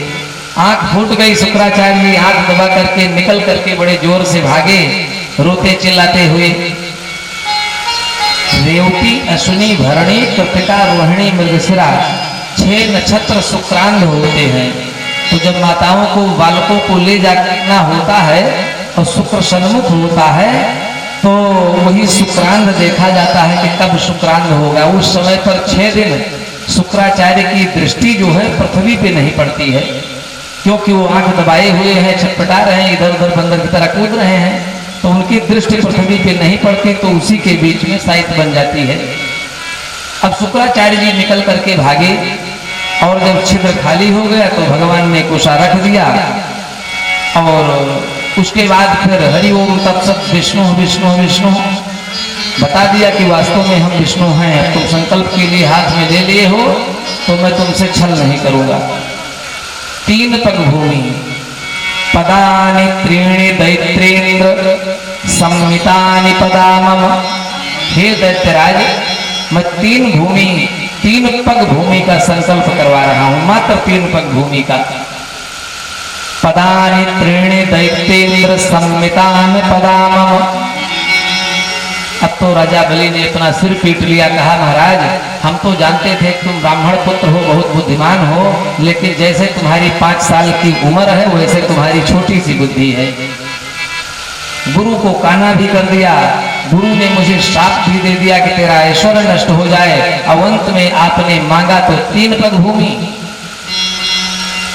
आंख फूट गई, शुक्राचार्य जी आंख दबा करके निकल करके बड़े जोर से भागे, रोते चिल्लाते हुए। रेवती, अश्विनी, भरणी, कृतिका, रोहिणी, मृगशिरा 6 नक्षत्र शुक्रांध होते हैं। तो जब माताओं को बालकों को ले जाना होता है और शुक्र सन्मुख होता है तो वही शुक्रांध देखा जाता है कि कब शुक्रांध होगा। उस समय पर 6 दिन शुक्राचार्य की दृष्टि जो है पृथ्वी पे नहीं पड़ती है, क्योंकि वो आंख दबाए हुए हैं, छटपटा रहे हैं, इधर उधर बंदर की तरह कूद रहे हैं, तो उनकी दृष्टि पृथ्वी पे नहीं पड़ती, तो उसी के बीच में साइट बन जाती है। अब शुक्राचार्य जी निकल करके भागे और जब छिद्र खाली हो गया तो भगवान ने कुशा रख दिया। और उसके बाद फिर हरि ओम तत्सत विष्णु विष्णु विष्णु बता दिया कि वास्तव में हम विष्णु हैं। अब तुम संकल्प के लिए हाथ में ले लिए हो तो मैं तुमसे छल नहीं करूंगा। 3 पग भूमि, पदानि त्रीणि दैत्रेन्द्र संमितानि पदा मम। हे दैत्यराज, मैं 3 पग भूमि का संकल्प करवा रहा हूं, मात्र 3 पग भूमि का। पदानि त्रीणि दैत्येन्द्र संमितानि पदा मम। अब तो राजा बलि ने अपना सिर पीट लिया, कहा महाराज हम तो जानते थे तुम ब्राह्मण पुत्र हो, बहुत बुद्धिमान हो, लेकिन जैसे तुम्हारी 5 साल की उम्र है वैसे तुम्हारी छोटी सी बुद्धि है। गुरु को काना भी कर दिया, गुरु ने मुझे श्राप भी दे दिया कि तेरा ऐश्वर्य नष्ट हो जाए। अवंत में आपने मांगा तो 3 पग भूमि।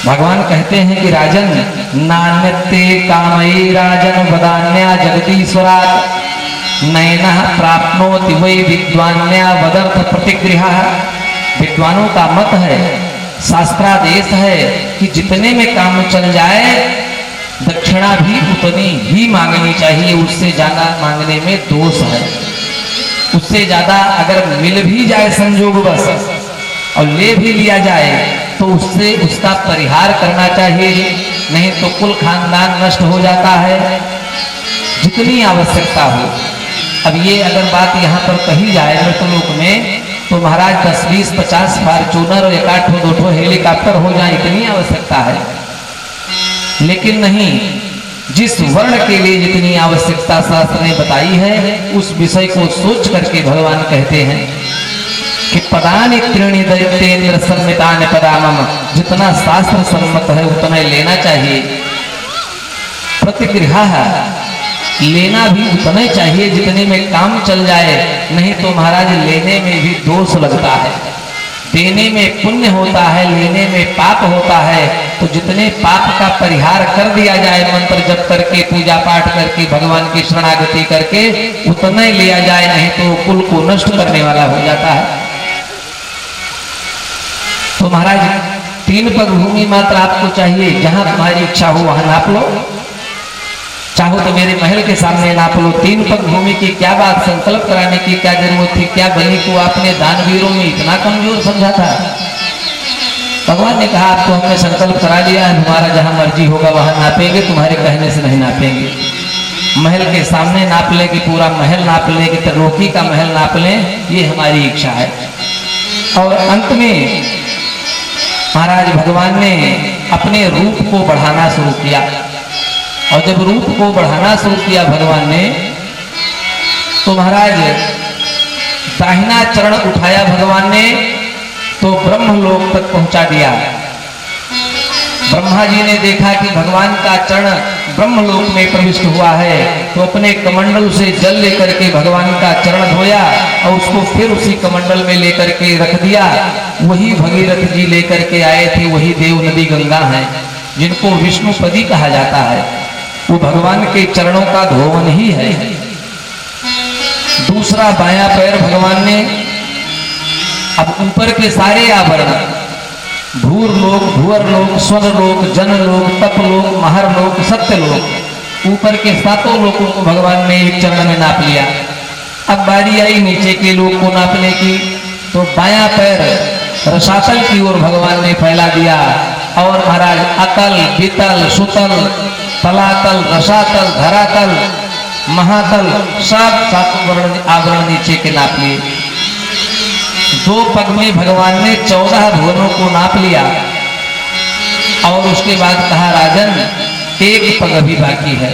भगवान कहते हैं कि राजन नान्यते कामये राजन वदान्या जगदीश्वरात् नैनः प्राप्नोति वै विद्वान्या वदर्थ प्रतिगृहा। विद्वानों का मत है, शास्त्रादेश है कि जितने में काम चल जाए दक्षिणा भी उतनी ही मांगनी चाहिए, उससे ज्यादा मांगने में दोष है। उससे ज्यादा अगर मिल भी जाए संयोगवश और ले भी लिया जाए तो उससे उसका परिहार करना चाहिए, नहीं तो कुल खानदान नष्ट हो जाता है। जितनी आवश्यकता हो। अब ये अगर बात यहाँ पर कही जाए मृतलोक में तो महाराज 10, 20, 50 फॉर्च्यूनर और 1-8 2 हेलीकॉप्टर हो जाए, इतनी आवश्यकता है। लेकिन नहीं, जिस वर्ण के लिए जितनी आवश्यकता शास्त्र ने बताई है, उस विषय को सोच करके भगवान कहते हैं कि पदानि त्रीणि दैत्येन्द्र सम्मितानि पदामम, जितना शास्त्र सम्मत है उतना ही लेना चाहिए। प्रतिगृहा लेना भी उतना ही चाहिए जितने में काम चल जाए, नहीं तो महाराज लेने में भी दोष लगता है। देने में पुण्य होता है, लेने में पाप होता है। तो जितने पाप का परिहार कर दिया जाए मंत्र जप करके, पूजा पाठ करके, भगवान की शरणागति करके, उतना ही लिया जाए, नहीं तो कुल को नष्ट करने वाला हो जाता है। तो महाराज 3 पग भूमि मात्र आपको चाहिए, जहां तुम्हारी इच्छा हो वहां नाप लो। चाहो तो मेरे महल के सामने नाप लो। 3 पग भूमि की क्या बात, संकल्प कराने की क्या जरूरत थी? क्या बलि को आपने दानवीरों में इतना कमजोर समझा था? भगवान ने कहा आपको हमने संकल्प करा दिया है, हमारा जहां मर्जी होगा वहां नापेंगे, तुम्हारे कहने से नहीं नापेंगे। महल के सामने नाप ले कि पूरा महल नाप ले कि त्रिलोकी का महल नाप लें, ये हमारी इच्छा है। और अंत में महाराज भगवान ने अपने रूप को बढ़ाना शुरू किया। और जब रूप को बढ़ाना शुरू किया भगवान ने, तो महाराज दाहिना चरण उठाया भगवान ने, तो ब्रह्मलोक तक पहुंचा दिया। ब्रह्मा जी ने देखा कि भगवान का चरण ब्रह्मलोक में प्रविष्ट हुआ है, तो अपने कमंडल से जल लेकर के भगवान का चरण धोया और उसको फिर उसी कमंडल में लेकर के रख दिया। वही भगीरथ जी लेकर के आए थे, वही देव नदी गंगा है, जिनको विष्णुपदी कहा जाता है। वो भगवान के चरणों का धोवन ही है। दूसरा बायां पैर भगवान ने, अब ऊपर के सारे आवरण, भूर लोक, भुवर लोक, स्वर लोक, जन लोक, तप लोक, महर लोक, सत्य लोक, ऊपर के 7 लोकों को भगवान ने एक चरण में नाप लिया। अब बारी आई नीचे के लोक को नापने की, तो बायां पैर रसातल की ओर भगवान ने फैला दिया। और महाराज अतल, वितल, सुतल, तलातल, रसातल, धरातल, महातल, सब 7 वर्ण आवरण नीचे के नाप लिए। 2 पग में भगवान ने 14 भुवनों को नाप लिया। और उसके बाद कहा राजन 1 पग अभी बाकी है।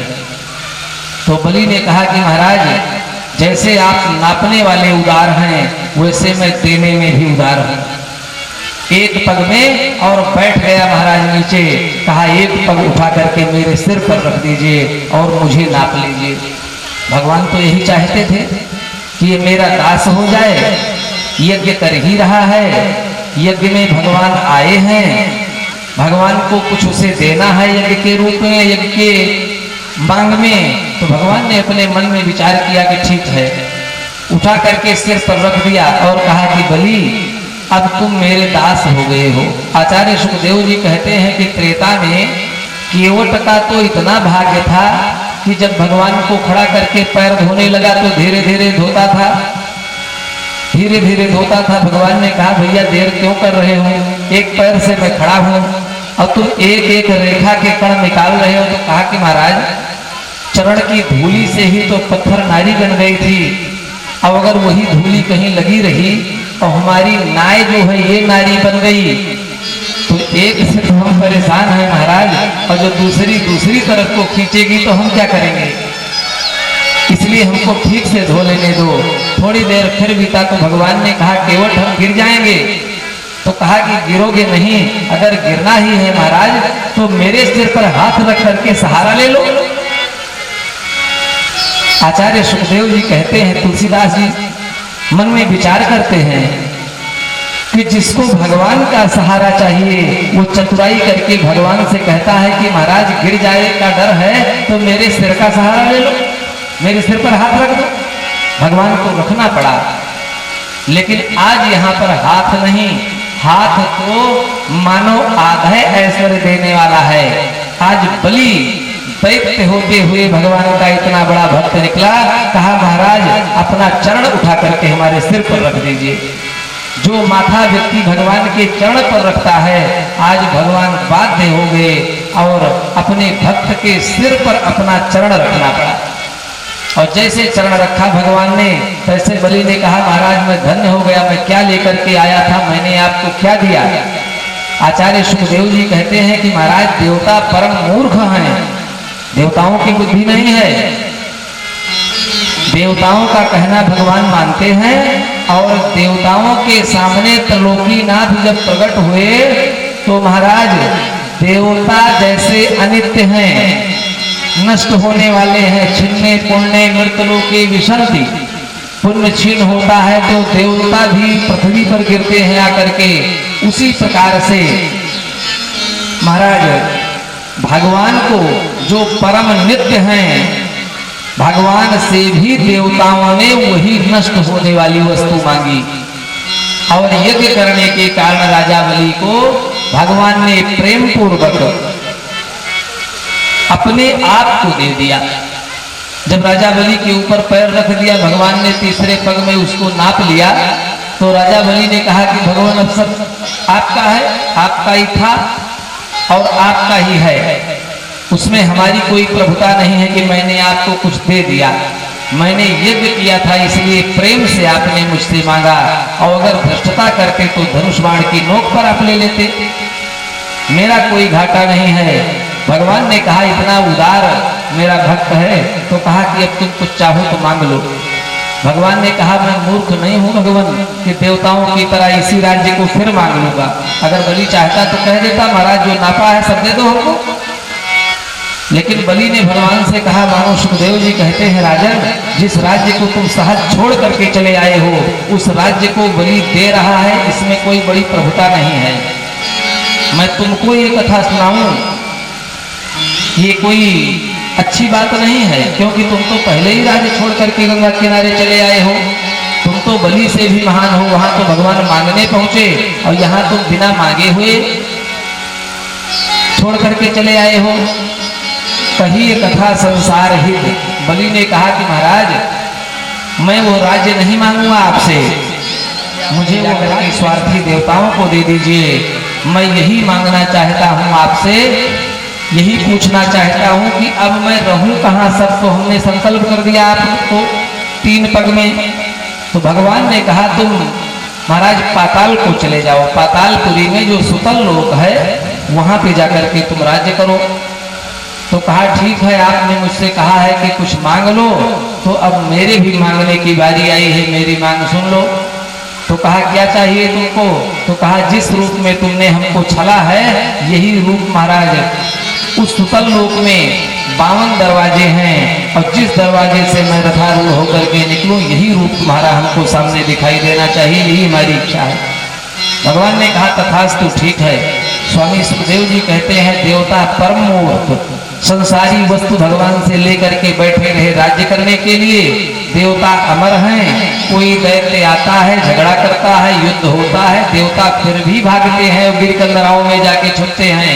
तो बलि ने कहा कि महाराज जैसे आप नापने वाले उदार हैं, वैसे मैं देने में भी उदार हूं। 1 पग में और बैठ गया महाराज नीचे। कहा 1 पग उठा करके मेरे सिर पर रख दीजिए और मुझे नाप लीजिए। भगवान तो यही चाहते थे कि ये मेरा दास हो जाए। यज्ञ कर ही रहा है, यज्ञ में भगवान आए हैं, भगवान को कुछ उसे देना है यज्ञ के रूप में, यज्ञ के मांग में। तो भगवान ने अपने मन में विचार किया कि ठीक है, उठा करके सिर पर रख दिया और कहा कि बलि अब तुम मेरे दास हो गए हो। आचार्य सुखदेव जी कहते हैं कि त्रेता में केवट का तो इतना भाग्य था कि जब भगवान को खड़ा करके पैर धोने लगा तो धीरे धीरे धोता था, धीरे धीरे धोता था। भगवान ने कहा भैया देर क्यों कर रहे हो, एक पैर से मैं खड़ा हूं और तुम एक एक रेखा के कण निकाल रहे हो। तो कहा कि महाराज चरण की धूली से ही तो पत्थर नारी बन गई थी, अब अगर वही धूली कहीं लगी रही और हमारी नाय जो है ये नारी बन गई तो एक से तो हम परेशान हैं महाराज, और जो दूसरी तरफ को खींचेगी तो हम क्या करेंगे। इसलिए हमको ठीक से धो लेने दो। थोड़ी देर फिर बीता तो भगवान ने कहा केवट हम गिर जाएंगे। तो कहा कि गिरोगे नहीं, अगर गिरना ही है महाराज तो मेरे सिर पर हाथ रख करके सहारा ले लो। आचार्य सुखदेव जी कहते हैं, तुलसीदास जी मन में विचार करते हैं कि जिसको भगवान का सहारा चाहिए वो चतुराई करके भगवान से कहता है कि महाराज गिर जाए का डर है तो मेरे सिर का सहारा ले लो, मेरे सिर पर हाथ रख दो। भगवान को रखना पड़ा, लेकिन आज यहाँ पर हाथ नहीं, हाथ तो मानो आधे ऐश्वर्य देने वाला है। आज बलि दैत्य होते हुए भगवान का इतना बड़ा भक्त निकला। कहा महाराज अपना चरण उठा करके हमारे सिर पर रख दीजिए। जो माथा व्यक्ति भगवान के चरण पर रखता है, आज भगवान बाध्य हो गए और अपने भक्त के सिर पर अपना चरण रखना पड़ा। और जैसे चरण रखा भगवान ने, तैसे बलि ने कहा महाराज मैं धन्य हो गया, मैं क्या लेकर के आया था, मैंने आपको क्या दिया। आचार्य सुखदेव जी कहते हैं कि महाराज देवता परम मूर्ख हैं, देवताओं की बुद्धि नहीं है। देवताओं का कहना भगवान मानते हैं और देवताओं के सामने त्रिलोकीनाथ जब प्रकट हुए तो महाराज देवता जैसे अनित्य हैं, नष्ट होने वाले हैं। छिन्ने पुण्य मृतलोके विशंति, पुण्य छीन होता है तो देवता भी पृथ्वी पर गिरते हैं आकर के। उसी प्रकार से महाराज भगवान को जो परम नित्य हैं, भगवान से भी देवताओं ने वही नष्ट होने वाली वस्तु मांगी और यज्ञ करने के कारण राजा बलि को भगवान ने प्रेम पूर्वक अपने आप को दे दिया। जब राजा बलि के ऊपर पैर रख दिया, भगवान ने तीसरे पग में उसको नाप लिया, तो राजा बलि ने कहा कि भगवान अब सब आपका है, आपका ही था और आपका ही है, उसमें हमारी कोई प्रभुता नहीं है कि मैंने आपको कुछ दे दिया। मैंने यज्ञ किया था इसलिए प्रेम से आपने मुझसे मांगा, और अगर भ्रष्टता करते तो धनुष बाण की नोक पर आप ले लेते, मेरा कोई घाटा नहीं है। भगवान ने कहा इतना उदार मेरा भक्त है, तो कहा कि अब तुम कुछ चाहो तो मांग लो। भगवान ने कहा मैं मूर्ख नहीं हूं भगवान कि देवताओं की तरह इसी राज्य को फिर मांग लूंगा। अगर बलि चाहता तो कह देता महाराज जो नापा है सब दे दो हमको, लेकिन बलि ने भगवान से कहा मानो सुखदेव जी कहते हैं राजन, जिस राज्य को तुम सहज छोड़ करके चले आए हो उस राज्य को बलि दे रहा है, इसमें कोई बड़ी प्रभुता नहीं है। मैं तुमको ये कथा सुनाऊं ये कोई अच्छी बात नहीं है, क्योंकि तुम तो पहले ही राज्य छोड़ करके गंगा किनारे चले आए हो, तुम तो बलि से भी महान हो। वहां तो भगवान मांगने पहुंचे और यहाँ तुम बिना मांगे हुए छोड़ करके चले आए हो। कही ये कथा संसार हित। बलि ने कहा कि महाराज मैं वो राज्य नहीं मांगूंगा आपसे, मुझे वो मेरे स्वार्थी देवताओं को दे दीजिए। मैं यही मांगना चाहता हूँ आपसे, यही पूछना चाहता हूँ कि अब मैं रहूं कहाँ। सब तो हमने संकल्प कर दिया आपको 3 पग में। तो भगवान ने कहा तुम महाराज पाताल को चले जाओ, पातालपुरी में जो सुतल लोक है वहां पे जाकर के तुम राज्य करो। तो कहा ठीक है, आपने मुझसे कहा है कि कुछ मांग लो, तो अब मेरे भी मांगने की बारी आई है, मेरी मांग सुन लो। तो कहा क्या चाहिए तुमको? तो कहा जिस रूप में तुमने हमको छला है यही रूप महाराज उस सुतल लोक में 52 दरवाजे हैं, और जिस दरवाजे से मैं रथारूढ़ होकर के निकलूं यही रूप तुम्हारा हमको सामने दिखाई देना चाहिए, यही हमारी इच्छा है। भगवान ने कहा तथास्तु ठीक है। स्वामी सुखदेव जी कहते हैं देवता परम मूर्ख संसारी वस्तु भगवान से लेकर के बैठे रहे राज्य करने के लिए। देवता अमर हैं, कोई दैत्य आता है झगड़ा करता है, युद्ध होता है, देवता फिर भी भागते हैं, गिरकंदराओं में जाके छुपते हैं।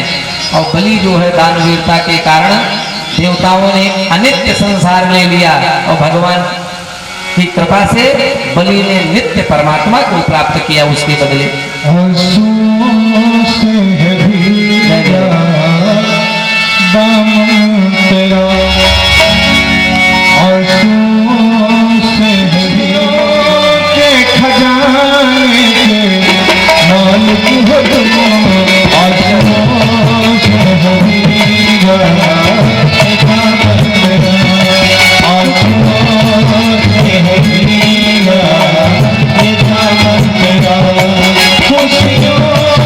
और बलि जो है दानवीरता के कारण देवताओं ने अनित्य संसार ले लिया, और भगवान की कृपा से बलि ने नित्य परमात्मा को प्राप्त किया उसके बदले। खुशियों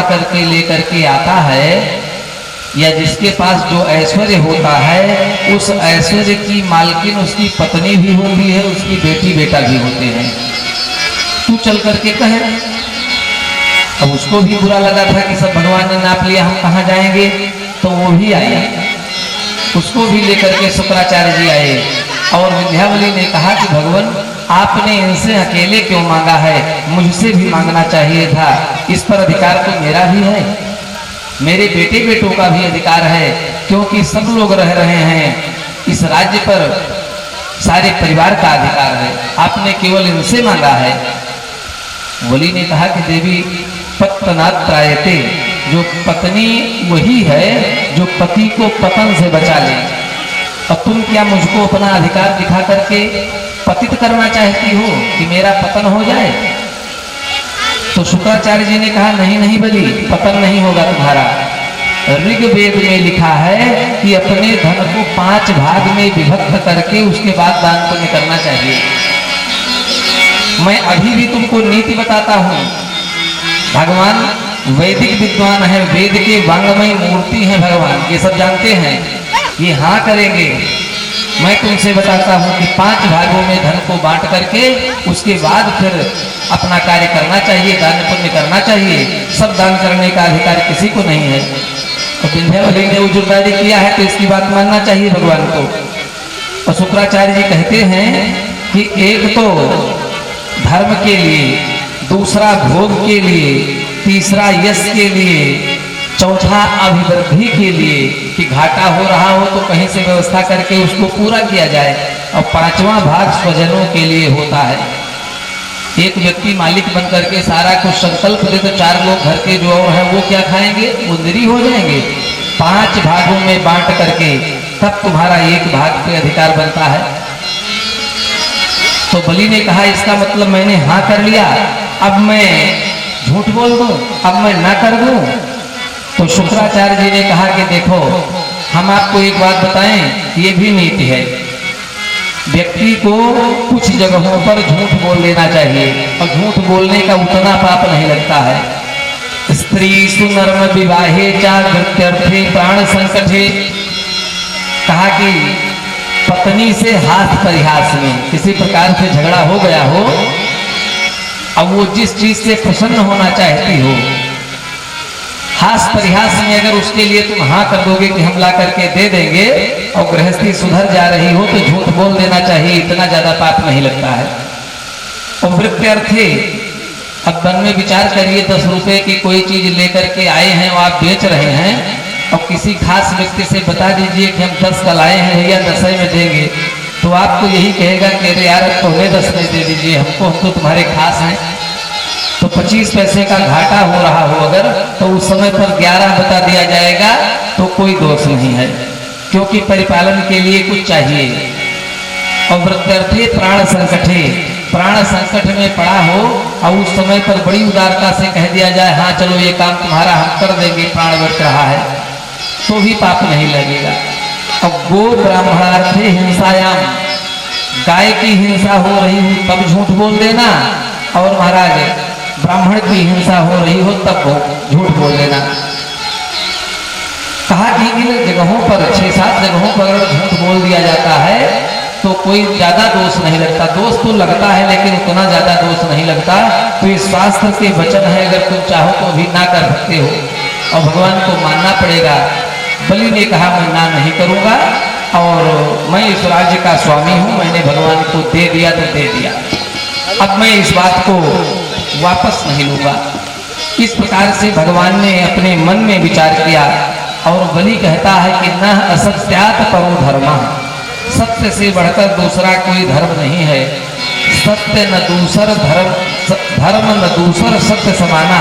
करके लेकर के आता है या जिसके पास जो ऐश्वर्य होता है उस ऐश्वर्य की मालकिन उसकी पत्नी भी होती है, उसकी बेटी बेटा भी होते हैं। तू चल करके कहे। अब उसको भी बुरा लगा था कि सब भगवान ने नाप लिया, हम कहाँ जाएंगे, तो वो भी आया, उसको भी लेकर के शुक्राचार्य जी आए और विंध्यावली ने कहा कि भगवान आपने इनसे अकेले क्यों मांगा है, मुझसे भी मांगना चाहिए था, इस पर अधिकार तो मेरा भी है, मेरे बेटे बेटों का भी अधिकार है, क्योंकि सब लोग रह रहे हैं, इस राज्य पर सारे परिवार का अधिकार है, आपने केवल इनसे मांगा है। वली ने कहा कि देवी पत्तनात् त्रायते, जो पत्नी वही है जो पति को पतन से बचा ले, और तुम क्या मुझको अपना अधिकार दिखा करके पतित करना चाहती हो कि मेरा पतन हो जाए। तो शुक्राचार्य जी ने कहा नहीं नहीं बली, पतन नहीं होगा तुम्हारा। ऋग्वेद में लिखा है कि अपने धन को 5 भाग में विभक्त करके उसके बाद दान पुण्य करना चाहिए। मैं अभी भी तुमको नीति बताता हूँ। भगवान वैदिक विद्वान है, वेद के वांग्मय मूर्ति है भगवान, ये सब जानते हैं, ये हाँ करेंगे। मैं तुमसे बताता हूँ कि 5 भागों में धन को बांट करके उसके बाद फिर अपना कार्य करना चाहिए, दान पुण्य करना चाहिए। सब दान करने का अधिकार किसी को नहीं है। तो विंध्यावली ने उजुर्दारी किया है तो इसकी बात मानना चाहिए भगवान को। और शुक्राचार्य जी कहते हैं कि एक तो धर्म के लिए, दूसरा भोग के लिए, तीसरा यश के लिए, चौथा अभिवृद्धि के लिए, कि घाटा हो रहा हो तो कहीं से व्यवस्था करके उसको पूरा किया जाए, और 5वां भाग स्वजनों के लिए होता है। एक व्यक्ति मालिक बन करके सारा कुछ संकल्प दे तो 4 लोग घर के जो और है वो क्या खाएंगे, वो निरी हो जाएंगे। 5 भागों में बांट करके तब तुम्हारा 1 भाग पे अधिकार बनता है। तो बलि ने कहा इसका मतलब मैंने हाँ कर लिया, अब मैं झूठ बोल दूं, अब मैं ना कर दूं। तो शुक्राचार्य जी ने कहा कि देखो हम आपको एक बात बताएं, ये भी नीति है, व्यक्ति को कुछ जगहों पर झूठ बोल लेना चाहिए और झूठ बोलने का उतना पाप नहीं लगता है। स्त्री सुनर्म विवाहे चा कृत्यर्थे प्राण संकटे, कहा कि पत्नी से हाथ परिहास में किसी प्रकार से झगड़ा हो गया हो, अब वो जिस चीज से प्रसन्न होना चाहती हो, हास परिहास में अगर उसके लिए तुम हाँ कर दोगे कि हम ला करके दे देंगे और गृहस्थी सुधर जा रही हो तो झूठ बोल देना चाहिए, इतना ज्यादा पाप नहीं लगता है। और वृत्त्यर्थे, अब मन में विचार करिए 10 रुपए की कोई चीज लेकर के आए हैं और आप बेच रहे हैं और किसी खास व्यक्ति से बता दीजिए कि हम 10 कल आए हैं या 10 में देंगे, तो आपको यही कहेगा कि अरे यार अब तो हमें 10 में दे दीजिए हमको, हम तो तुम्हारे खास हैं। तो 25 पैसे का घाटा हो रहा हो अगर, तो उस समय पर 11 बता दिया जाएगा तो कोई दोष नहीं है, क्योंकि परिपालन के लिए कुछ चाहिए। और वृत्त्यर्थे प्राण संकटे, प्राण संकट में पड़ा हो और उस समय पर बड़ी उदारता से कह दिया जाए हाँ चलो ये काम तुम्हारा हम कर देंगे, प्राण बच रहा है, तो भी पाप नहीं लगेगा। अब गो ब्राह्मणार्थे हिंसायाम, गाय की हिंसा हो रही हो तब झूठ बोल देना, और महाराज ब्राह्मण की हिंसा हो रही हो तब झूठ बोल देना। कहा कि इन जगहों पर 6-7 जगहों पर अगर झूठ बोल दिया जाता है तो कोई ज्यादा दोष नहीं लगता, दोष तो लगता है लेकिन उतना ज्यादा दोष नहीं लगता। तो ये शास्त्र के वचन है, अगर तुम चाहो तो भी ना कर सकते हो और भगवान को मानना पड़ेगा। बलि ने कहा मैं ना नहीं करूंगा और मैं इस राज्य का स्वामी हूं, मैंने भगवान को दे दिया तो दे दिया, अब मैं इस बात को वापस नहीं लूंगा। इस प्रकार से भगवान ने अपने मन में विचार किया और बलि कहता है कि न असत्यात परो धर्म, सत्य से बढ़कर दूसरा कोई धर्म नहीं है। सत्य न दूसर धर्म, धर्म न दूसर सत्य समाना,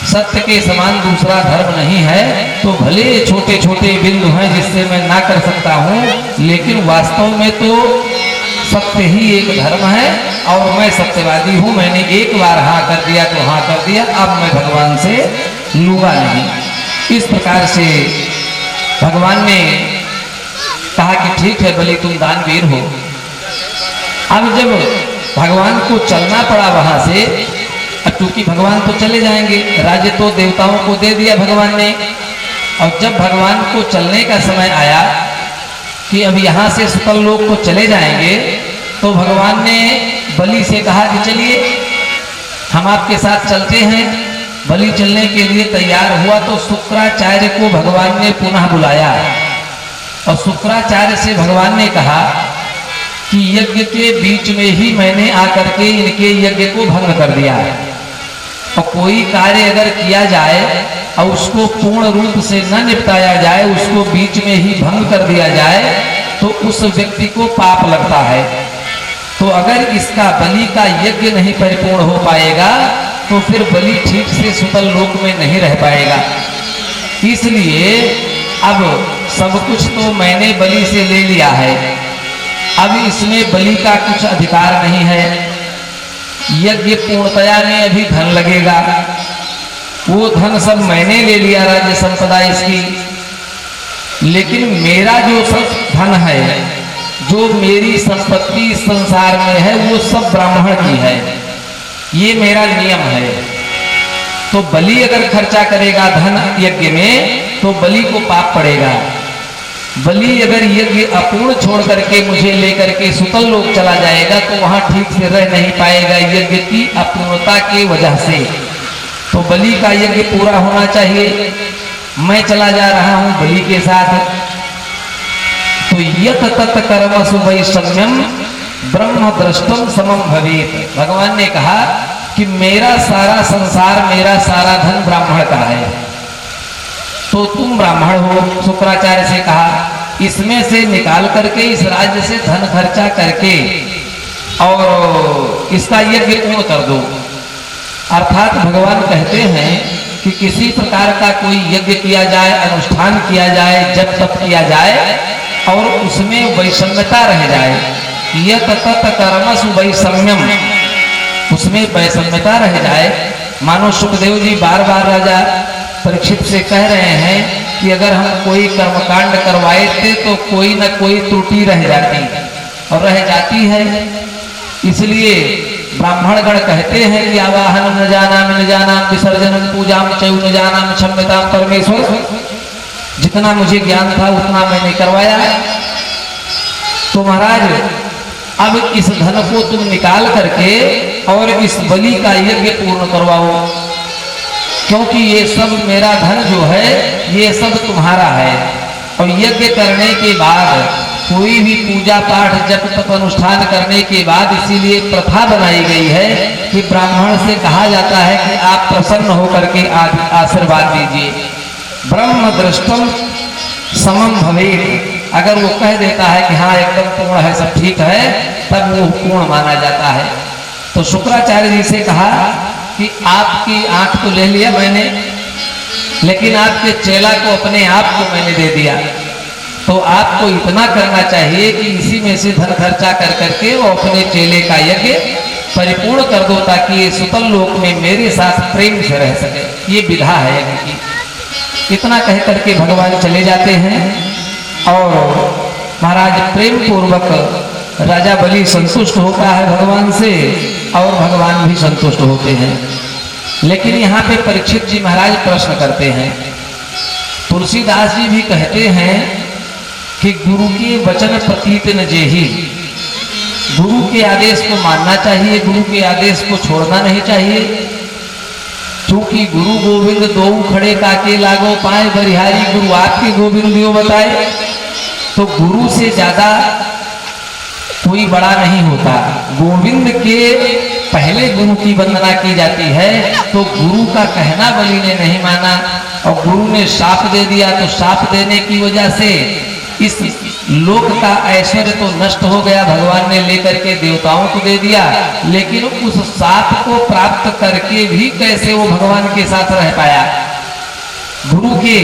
सत्य के समान दूसरा धर्म नहीं है। तो भले छोटे छोटे बिंदु हैं जिससे मैं ना कर सकता हूं, लेकिन वास्तव में तो सत्य ही एक धर्म है और मैं सत्यवादी हूं। मैंने एक बार हाँ कर दिया तो हाँ कर दिया, अब मैं भगवान से लूंगा नहीं। इस प्रकार से भगवान ने कहा कि ठीक है बलि तुम दानवीर हो। अब जब भगवान को चलना पड़ा वहां से, क्योंकि भगवान तो चले जाएंगे, राज्य तो देवताओं को दे दिया भगवान ने, और जब भगवान को चलने का समय आया कि अब यहाँ से सुतल लोग को चले जाएंगे, तो भगवान ने बलि से कहा कि चलिए हम आपके साथ चलते हैं। बलि चलने के लिए तैयार हुआ तो शुक्राचार्य को भगवान ने पुनः बुलाया और शुक्राचार्य से भगवान ने कहा कि यज्ञ के बीच में ही मैंने आकर के इनके यज्ञ को भंग कर दिया है, और कोई कार्य अगर किया जाए और उसको पूर्ण रूप से न निपटाया जाए, उसको बीच में ही भंग कर दिया जाए, तो उस व्यक्ति को पाप लगता है। तो अगर इसका बलि का यज्ञ नहीं परिपूर्ण हो पाएगा तो फिर बलि ठीक से सुतल लोक में नहीं रह पाएगा। इसलिए अब सब कुछ तो मैंने बलि से ले लिया है, अब इसमें बलि का कुछ अधिकार नहीं है। यज्ञ पूर्णतया में अभी धन लगेगा, वो धन सब मैंने ले लिया, राज्य संपदा इसकी, लेकिन मेरा जो सब धन है, जो मेरी संपत्ति इस संसार में है, वो सब ब्राह्मण की है, ये मेरा नियम है। तो बलि अगर खर्चा करेगा धन यज्ञ में तो बलि को पाप पड़ेगा। बलि अगर यज्ञ अपूर्ण छोड़ करके मुझे लेकर के सुतल लोक चला जाएगा तो वहां ठीक से रह नहीं पाएगा यज्ञ की अपूर्णता की वजह से। तो बलि का यज्ञ पूरा होना चाहिए। मैं चला जा रहा हूं बलि के साथ। तो यत तत् कर्म सुवैषम्यम ब्रह्म दृष्टम समम भवेत। भगवान ने कहा कि मेरा सारा संसार, मेरा सारा धन ब्राह्मण का है, तो तुम ब्राह्मण हो। शुक्राचार्य से कहा इसमें से निकाल करके, इस राज्य से धन खर्चा करके और इसका यज्ञ पूर्ण कर दो। अर्थात भगवान कहते हैं कि किसी प्रकार का कोई यज्ञ किया जाए, अनुष्ठान किया जाए, जप तप किया जाए और उसमें वैषम्यता रह जाए, यत तत कर्मसु वैषम्यम, उसमें वैषम्यता रह जाए। मानो सुखदेव जी बार बार राजा परीक्षित से कह रहे हैं कि अगर हम कोई कर्मकांड करवाए थे तो कोई न कोई त्रुटि रह जाती और रह जाती है। इसलिए ब्राह्मणगण कहते हैं कि आवाहन न जानाम विसर्जनम पूजाम चयु न जानाम क्षम्यताम परमेश्वर, जितना मुझे ज्ञान था उतना मैंने करवाया। तो महाराज अब इस धन को तुम निकाल करके और इस बलि का यज्ञ पूर्ण करवाओ, क्योंकि ये सब मेरा धन जो है ये सब तुम्हारा है। और यज्ञ करने के बाद कोई भी पूजा पाठ जप तप अनुष्ठान करने के बाद, इसीलिए प्रथा बनाई गई है कि ब्राह्मण से कहा जाता है कि आप प्रसन्न होकर के आशीर्वाद दीजिए। ब्रह्म दृष्टम समम भवेत्, अगर वो कह देता है कि हाँ एकदम पूर्ण है, सब ठीक है, तब वो पूर्ण माना जाता है। तो शुक्राचार्य जी से कहा कि आपकी आंख तो ले लिया मैंने, लेकिन आपके चेला को अपने आप को मैंने दे दिया, तो आपको इतना करना चाहिए कि इसी में से धन खर्चा कर करके वो अपने चेले का यज्ञ परिपूर्ण कर दो, ताकि ये सुतल लोक में मेरे साथ प्रेम से रह सके। ये विधा है यज्ञ की। इतना कह करके भगवान चले जाते हैं और महाराज प्रेम पूर्वक राजा बलि संतुष्ट होता है भगवान से और भगवान भी संतुष्ट होते हैं। लेकिन यहाँ पे परीक्षित जी महाराज प्रश्न करते हैं। तुलसीदास जी भी कहते हैं कि गुरु के वचन प्रतीत न जेहि, गुरु के आदेश को मानना चाहिए, गुरु के आदेश को छोड़ना नहीं चाहिए। क्योंकि गुरु गोविंद दो खड़े काके लागो पाए बरिहारी, गुरु आपके गोविंद दियो बताए। तो गुरु से ज्यादा कोई बड़ा नहीं होता। गोविंद के पहले गुरु की वंदना की जाती है। तो गुरु का कहना बलि ने नहीं माना और गुरु ने शाप दे दिया, तो शाप देने की वजह से इस लोक का ऐश्वर्य तो नष्ट हो गया, भगवान ने लेकर के देवताओं को दे दिया। लेकिन उस शाप को प्राप्त करके भी कैसे वो भगवान के साथ रह पाया। गुरु के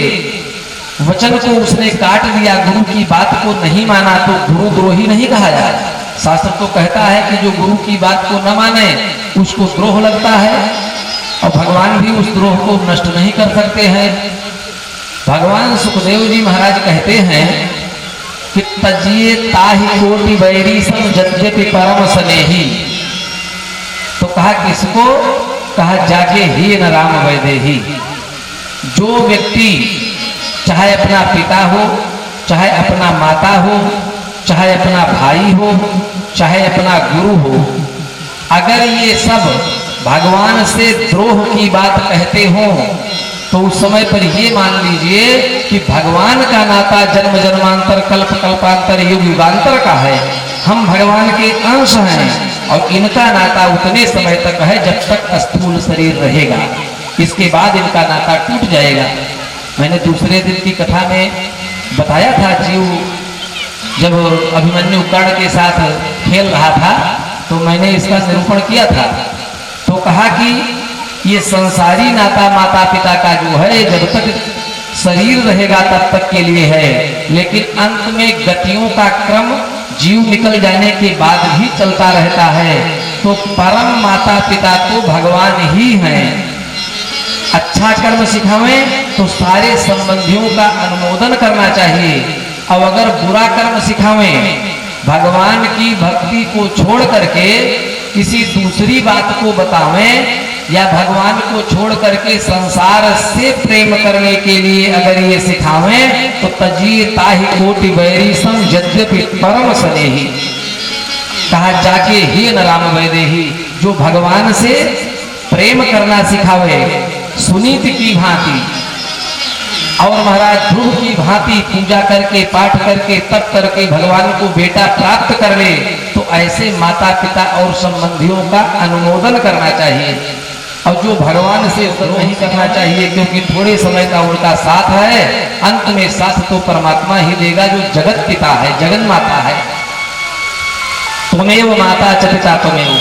वचन को उसने काट दिया, गुरु की बात को नहीं माना, तो गुरु द्रोही नहीं कहा जाए। शास्त्र तो कहता है कि जो गुरु की बात को न माने उसको द्रोह लगता है, और भगवान भी उस द्रोह को नष्ट नहीं कर सकते हैं। भगवान सुखदेव जी महाराज कहते हैं कि तजिए ताहि कोटि बैरी सम यद्यपि परम स्नेही। तो कहा किसको? कहा जागे ही न राम वैदेही। जो व्यक्ति चाहे अपना पिता हो, चाहे अपना माता हो, चाहे अपना भाई हो, चाहे अपना गुरु हो, अगर ये सब भगवान से द्रोह की बात कहते हो तो उस समय पर ये मान लीजिए कि भगवान का नाता जन्म जन्मांतर कल्प कल्पांतर युग युगांतर का है। हम भगवान के अंश हैं और इनका नाता उतने समय तक है जब तक स्थूल शरीर रहेगा। इसके बाद इनका नाता टूट जाएगा। मैंने दूसरे दिन की कथा में बताया था, जीव जब अभिमन्यु कर्ण के साथ खेल रहा था तो मैंने इसका निरूपण किया था। तो कहा कि ये संसारी नाता माता पिता का जो है जब तक शरीर रहेगा तब तक के लिए है, लेकिन अंत में गतियों का क्रम जीव निकल जाने के बाद भी चलता रहता है। तो परम माता पिता तो भगवान ही हैं। अच्छा कर्म सिखावें तो सारे संबंधियों का अनुमोदन करना चाहिए, और अगर बुरा कर्म सिखावें, भगवान की भक्ति को छोड़ करके किसी दूसरी बात को बतावें या भगवान को छोड़ करके संसार से प्रेम करने के लिए अगर ये सिखावें तो तजिए ताहि कोटि बैरी सम यद्यपि परम स्नेही। कहा जाके ही न राम वैदेही। जो भगवान से प्रेम करना सिखावे सुनीत की भांति और महाराज ध्रुव की भांति पूजा करके पाठ करके तप करके भगवान को बेटा प्राप्त कर ले, तो ऐसे माता पिता और संबंधियों का अनुमोदन करना चाहिए। और जो भगवान से द्रोह नहीं करना चाहिए, क्योंकि थोड़े समय का उनका साथ है, अंत में साथ तो परमात्मा ही देगा जो जगत पिता है, जगन माता है। तुमेव माता च पिता तुमेव,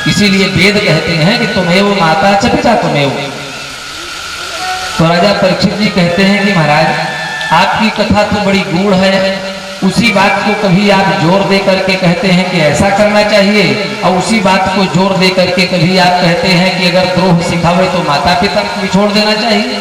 इसीलिए वेद कहते हैं कि तुमेव माता च पिता तुमेव। तो राजा परीक्षित जी कहते हैं कि महाराज आपकी कथा तो बड़ी गूढ़ है, उसी बात को कभी आप जोर दे करके कहते हैं कि ऐसा करना चाहिए, और उसी बात को जोर दे करके कभी आप कहते हैं कि अगर द्रोह सिखावे तो माता पिता को भी छोड़ देना चाहिए।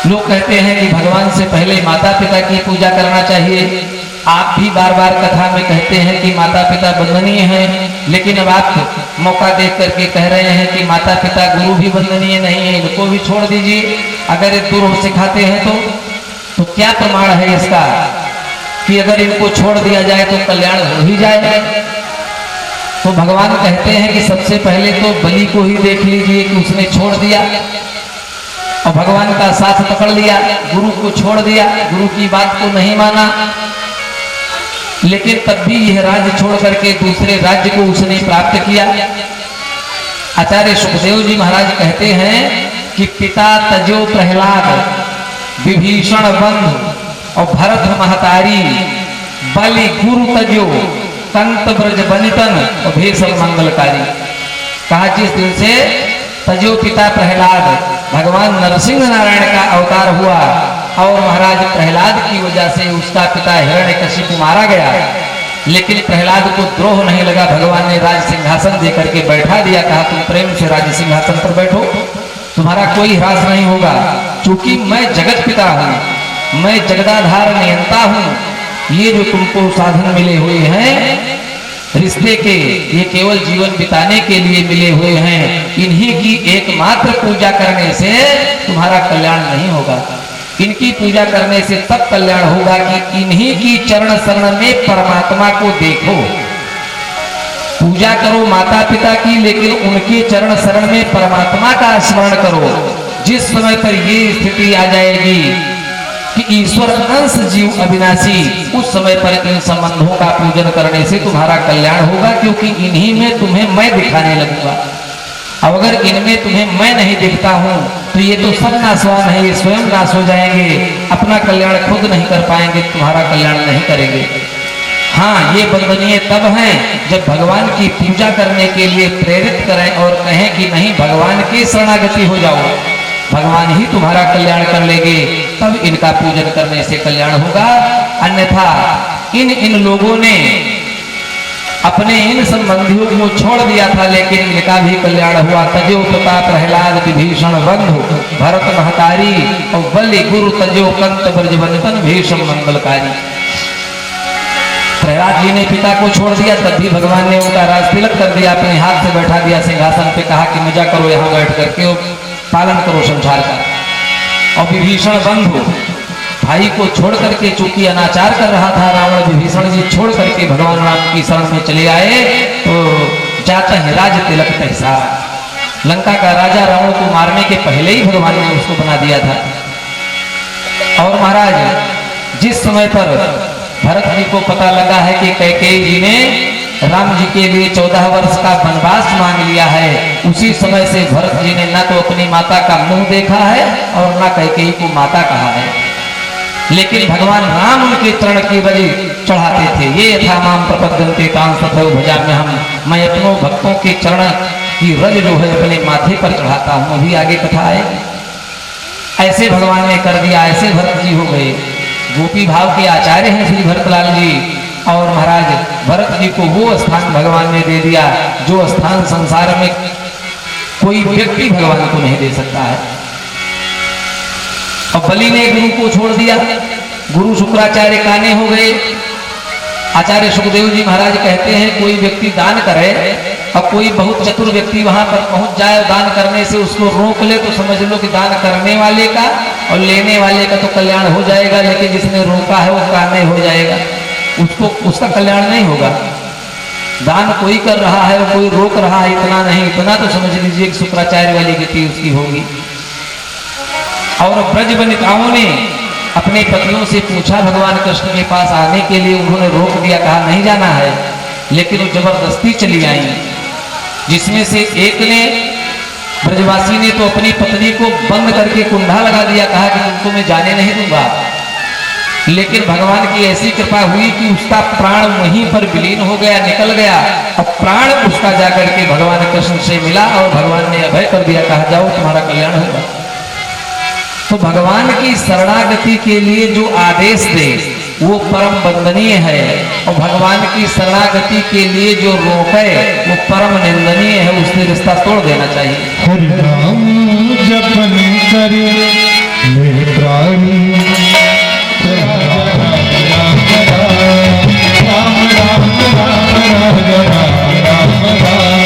लोग कहते हैं कि भगवान से पहले माता पिता की पूजा करना चाहिए। आप भी बार बार कथा में कहते हैं कि माता पिता वंदनीय हैं, लेकिन अब आप मौका देख करके कह रहे हैं कि माता पिता गुरु भी वंदनीय नहीं है, इनको भी छोड़ दीजिए। अगर ये द्रोह सिखाते हैं तो क्या प्रमाण है इसका कि अगर इनको छोड़ दिया जाए तो कल्याण हो ही जाए? तो भगवान कहते हैं कि सबसे पहले तो बलि को ही देख लीजिए कि उसने छोड़ दिया और भगवान का साथ पकड़ लिया, गुरु को छोड़ दिया, गुरु की बात को नहीं माना, लेकिन तब भी यह राज्य छोड़ करके दूसरे राज्य को उसने प्राप्त किया। आचार्य सुखदेव जी महाराज कहते हैं कि पिता तजो प्रहलाद, विभीषण बंधु और भरत महतारी, बलि गुरु तजो, कंत ब्रज बनितन और भेषण मंगलकारी। कहा जिस दिन से तजो पिता प्रहलाद, भगवान नरसिंह नारायण का अवतार हुआ और महाराज प्रहलाद की वजह से उसका पिता हिरण्यकशिपु मारा गया, लेकिन प्रहलाद को द्रोह नहीं लगा, भगवान ने राज सिंहासन देकर के बैठा दिया। कहा तुम प्रेम से राज सिंहासन पर बैठो, तुम्हारा कोई ह्रास नहीं होगा, क्योंकि मैं जगत पिता हूँ, मैं जगदाधार नियंता हूँ। ये जो तुमको साधन मिले हुए हैं रिश्ते के, ये केवल जीवन बिताने के लिए मिले हुए हैं, इन्हीं की एकमात्र पूजा करने से तुम्हारा कल्याण नहीं होगा। इनकी पूजा करने से तब कल्याण होगा कि इन्हीं की चरण शरण में परमात्मा को देखो। पूजा करो माता पिता की, लेकिन उनके चरण शरण में परमात्मा का स्मरण करो। जिस समय पर ये स्थिति आ जाएगी कि ईश्वर अंश जीव अविनाशी, उस समय पर इन संबंधों का पूजन करने से तुम्हारा कल्याण होगा, क्योंकि इन्हीं में तुम्हें मैं दिखाने लगूंगा। अब अगर इनमें तुम्हें मैं नहीं दिखता हूं तो ये तो सब नाशवान है, ये स्वयं नाश हो जाएंगे, अपना कल्याण खुद नहीं कर पाएंगे, तुम्हारा कल्याण नहीं करेंगे। हाँ, ये वंदनीय तब हैं जब भगवान की पूजा करने के लिए प्रेरित करें और कहें कि नहीं भगवान की शरणागति हो जाओ, भगवान ही तुम्हारा कल्याण कर लेंगे, तब इनका पूजन करने से कल्याण होगा। अन्यथा इन लोगों ने अपने इन संबंधियों को छोड़ दिया था, लेकिन इनका भी कल्याण हुआ। तजो पिता प्रहलाद, विभीषण बंधु, भरत महतारी और बलि गुरु तजो, कंत ब्रज बनितन भेषण मंगलकारी। प्रहलाद जी ने पिता को छोड़ दिया, तब भी भगवान ने उनका राज तिलक कर दिया, अपने हाथ से बैठा दिया सिंहासन पे, कहा कि मजा करो यहाँ बैठ करके, पालन करो संसार का। और विभीषण बंधु, भाई को छोड़ करके चूंकि अनाचार कर रहा था रावण, विभीषण जी छोड़ करके भगवान राम की शरण में चले आए, तो जाता है राज तिलक तहसारा। लंका का राजा रावण को मारने के पहले ही भगवान ने उसको बना दिया था। और महाराज जिस समय पर भरत जी को पता लगा है कि कैकेयी जी ने राम जी के लिए 14 वर्ष का वनवास मांग लिया है, उसी समय से भरत जी ने न तो अपनी माता का मुंह देखा है और न कैकेयी को माता कहा है, लेकिन भगवान राम उनके चरण की बलि चढ़ाते थे। ये यथा माम प्रपद्यन्ते तां तथैव भजाम्यहम्, मैं अपनों भक्तों के चरण की रज जो है अपने माथे पर चढ़ाता हूँ। अभी आगे कथा आएगी। ऐसे भगवान ने कर दिया, ऐसे भरत जी हो गए। गोपी भाव के आचार्य हैं श्री भरतलाल जी, और महाराज भरत जी को वो स्थान भगवान ने दे दिया जो स्थान संसार में कोई व्यक्ति भगवान को नहीं दे सकता है। और बलि ने गुरु को छोड़ दिया, गुरु शुक्राचार्य काने हो गए। आचार्य सुखदेव जी महाराज कहते हैं कोई व्यक्ति दान करे और कोई बहुत चतुर व्यक्ति वहां पर पहुंच जाए, दान करने से उसको रोक ले, तो समझ लो कि दान करने वाले का और लेने वाले का तो कल्याण हो जाएगा, लेकिन जिसने रोका है वो काने हो जाएगा, उसका कल्याण नहीं होगा। दान कोई कर रहा है और कोई रोक रहा है, इतना नहीं, इतना तो समझ लीजिए कि शुक्राचार्य वाली गति उसकी होगी। और ब्रज वनिताओं ने अपने पतियों से पूछा भगवान कृष्ण के पास आने के लिए, उन्होंने रोक दिया, कहा नहीं जाना है, लेकिन वो जबरदस्ती चली आई, जिसमें से एक ने ब्रजवासी ने तो अपनी पत्नी को बंद करके कुंडा लगा दिया, कहा कि तुमको मैं जाने नहीं दूंगा। लेकिन भगवान की ऐसी कृपा हुई कि उसका प्राण वहीं पर विलीन हो गया, निकल गया और प्राण उसका जाकर के भगवान कृष्ण से मिला और भगवान ने अभय कर दिया, कहा जाओ तुम्हारा कल्याण होगा। तो भगवान की शरणागति के लिए जो आदेश दे वो परम वंदनीय है, और भगवान की शरणागति के लिए जो रोके वो परम निंदनीय है, उससे रिश्ता तोड़ देना चाहिए। हरि नाम जपन करे मेरे प्राणी, राम राम राम राम राम राम राम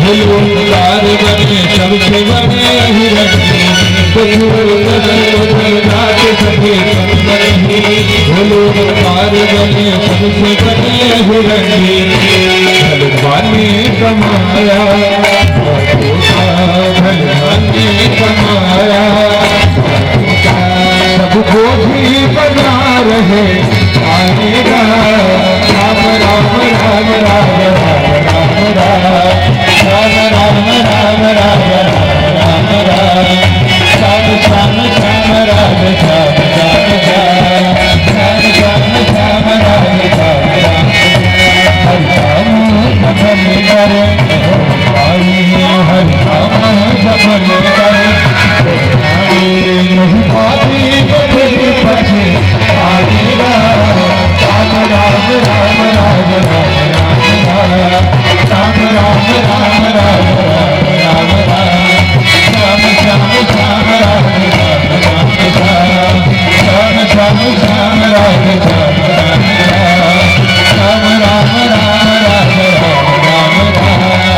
उलूकार बने सबसे बने हिरण्य रात सके उलूकार बने सबसे बने हिरण्य भगवान ने कमाया भगवान ने कमाया सबको भी बना रहे आएगा राम राम राम राम राम राम राम राम राम राम राम राम श्याम श्याम राम श्याम श्याम श्याम श्याम श्याम राम श्याम हरि राम सफल करे हरि राम सफल करे नहीं पाती बदली पछे आएगा राम राम राम राम राम राम राम राम राम राम राम राम श्याम श्याम श्याम राम राम राम श्याम श्याम श्याम राम राम राम राम राम राम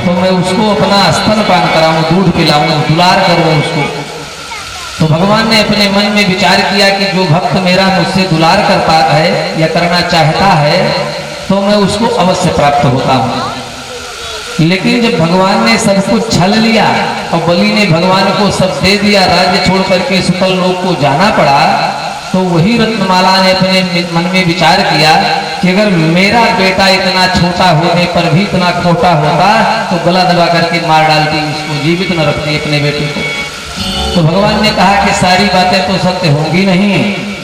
तो मैं उसको अपना स्तन पान कराऊं, दूध पिलाऊं, दुलार करूं उसको। तो भगवान ने अपने मन में विचार किया कि जो भक्त मेरा मुझसे दुलार करता है या करना चाहता है तो मैं उसको अवश्य प्राप्त होता हूँ। लेकिन जब भगवान ने सब कुछ छल लिया और बलि ने भगवान को सब दे दिया, राज्य छोड़ करके सुतल लोक को जाना पड़ा, तो वही रत्नमाला ने अपने मन में विचार किया कि अगर मेरा बेटा इतना छोटा होने पर भी इतना खोटा होता तो गला दबा करके मार डालती, उसको जीवित न रखती अपने बेटे को। तो भगवान ने कहा कि सारी बातें तो सत्य होंगी नहीं,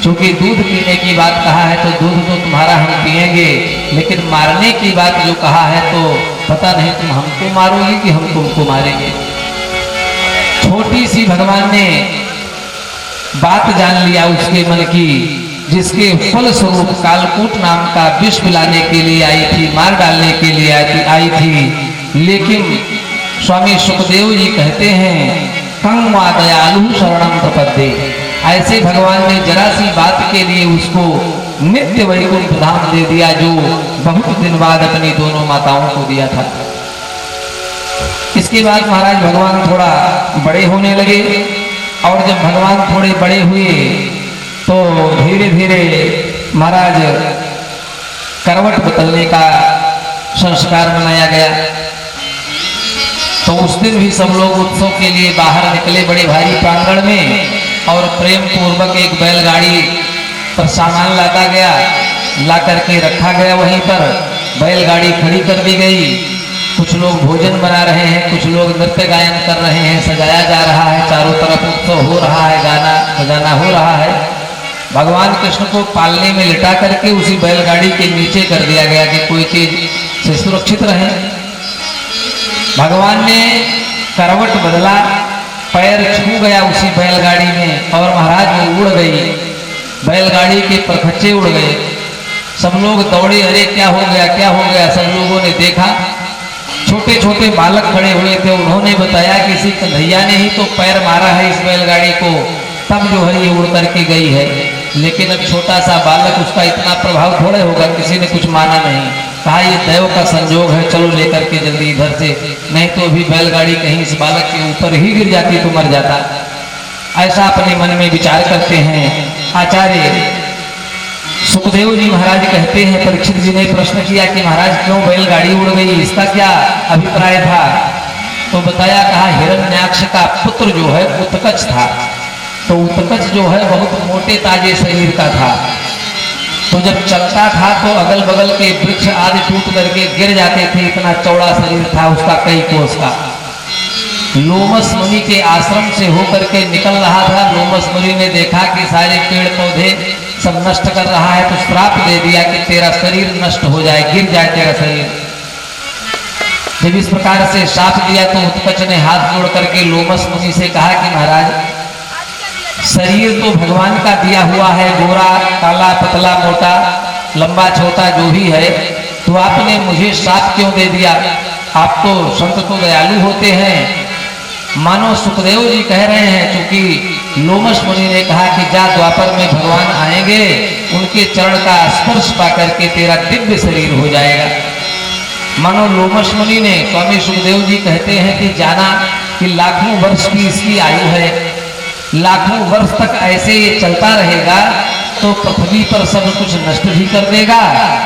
क्योंकि दूध पीने की बात कहा है तो दूध तो तुम्हारा हम पिएंगे, लेकिन मारने की बात जो कहा है तो पता नहीं तुम हमको मारोगी कि हम तुमको मारेंगे। छोटी सी भगवान ने बात जान लिया उसके मन की, जिसके फल स्वरूप कालकूट नाम का विष पिलाने के लिए आई थी, मार डालने के लिए आई थी। लेकिन स्वामी सुखदेव जी कहते हैं कं वा दयालु शरणं प्रपद्ये, ऐसे भगवान ने जरा सी बात के लिए उसको नित्य वैकुंठ धाम दे दिया, जो बहुत दिन बाद अपनी दोनों माताओं को दिया था। इसके बाद महाराज भगवान थोड़ा बड़े होने लगे, और जब भगवान थोड़े बड़े हुए तो धीरे धीरे महाराज करवट बदलने का संस्कार मनाया गया। तो उस दिन भी सब लोग उत्सव के लिए बाहर निकले बड़े भारी प्रांगण में, और प्रेम पूर्वक एक बैलगाड़ी पर सामान लादा गया, ला करके रखा गया। वहीं पर बैलगाड़ी खड़ी कर दी गई, कुछ लोग भोजन बना रहे हैं, कुछ लोग नृत्य गायन कर रहे हैं, सजाया जा रहा है, चारों तरफ उत्सव हो रहा है, गाना बजाना हो रहा है। भगवान कृष्ण को पालने में लिटा करके उसी बैलगाड़ी के नीचे कर दिया गया कि कोई चीज से सुरक्षित रहे। भगवान ने करवट बदला, पैर छू गया उसी बैलगाड़ी में, और महाराज वो उड़ गई, बैलगाड़ी के परखच्चे उड़ गए। सब लोग दौड़े, अरे क्या हो गया क्या हो गया। सब लोगों ने देखा, छोटे छोटे बालक खड़े हुए थे, उन्होंने बताया कि किसी कन्हैया ने ही तो पैर मारा है इस बैलगाड़ी को, तब जो है ये उड़ करके गई है। लेकिन अब छोटा सा बालक, उसका इतना प्रभाव थोड़े होगा, किसी ने कुछ माना नहीं। कहा ये दैव का संजोग है, चलो लेकर के जल्दी इधर से, नहीं तो अभी बैलगाड़ी कहीं इस बालक के ऊपर ही गिर जाती तो मर जाता। ऐसा अपने मन में विचार करते हैं। आचार्य सुखदेव जी महाराज कहते हैं, परीक्षित जी ने प्रश्न किया कि महाराज क्यों बैलगाड़ी उड़ गई, इसका क्या अभिप्राय था? तो बताया, कहा हिरण्याक्ष का पुत्र जो है उत्कच था, तो उत्कच जो है बहुत मोटे ताजे शरीर का था। तो जब चलता था तो अगल बगल के वृक्ष आदि टूट करके गिर जाते थे, इतना चौड़ा शरीर था उसका, कई कोस का। लोमस मुनि के आश्रम से होकर के निकल रहा था। लोमस मुनि ने देखा कि सारे पेड़ पौधे सब नष्ट कर रहा है, तो श्राप दे दिया कि तेरा शरीर नष्ट हो जाए, गिर जाए तेरा शरीर। जब इस प्रकार से श्राप दिया तो उत्कच ने हाथ जोड़ करके लोमस मुनि से कहा कि महाराज शरीर तो भगवान का दिया हुआ है, गोरा काला पतला मोटा लंबा छोटा जो भी है, तो आपने मुझे श्राप क्यों दे दिया? आप तो संत तो दयालु होते हैं। मानो सुखदेव जी कह रहे हैं, क्योंकि लोमस मुनि ने कहा कि जा द्वापर में भगवान आएंगे, उनके चरण का स्पर्श पा करके तेरा दिव्य शरीर हो जाएगा। मानो लोमश मुनि ने, स्वामी सुखदेव जी कहते हैं कि जाना कि लाखों वर्ष की इसकी आयु है, लाखों वर्ष तक ऐसे ये चलता रहेगा तो पृथ्वी पर सब कुछ नष्ट भी कर देगा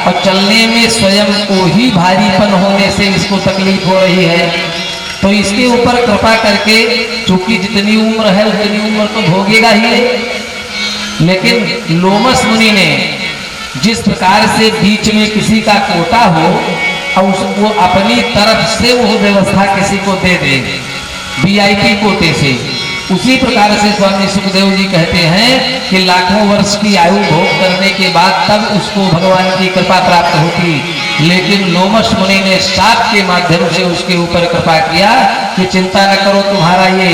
और चलने में स्वयं को ही भारीपन होने से इसको तकलीफ हो रही है। तो इसके ऊपर कृपा करके, चूंकि जितनी उम्र है उतनी उम्र तो भोगेगा ही है। लेकिन लोमस मुनि ने जिस प्रकार से बीच में किसी का कोटा हो और वो अपनी तरफ से वो व्यवस्था किसी को दे दे वीआईपी कोटे से, उसी प्रकार से स्वामी सुखदेव जी कहते हैं कि लाखों वर्ष की आयु भोग करने के बाद तब उसको भगवान की कृपा प्राप्त होती। लेकिन लोमश मुनि ने शाप के माध्यम से उसके ऊपर कृपा किया कि चिंता न करो, तुम्हारा ये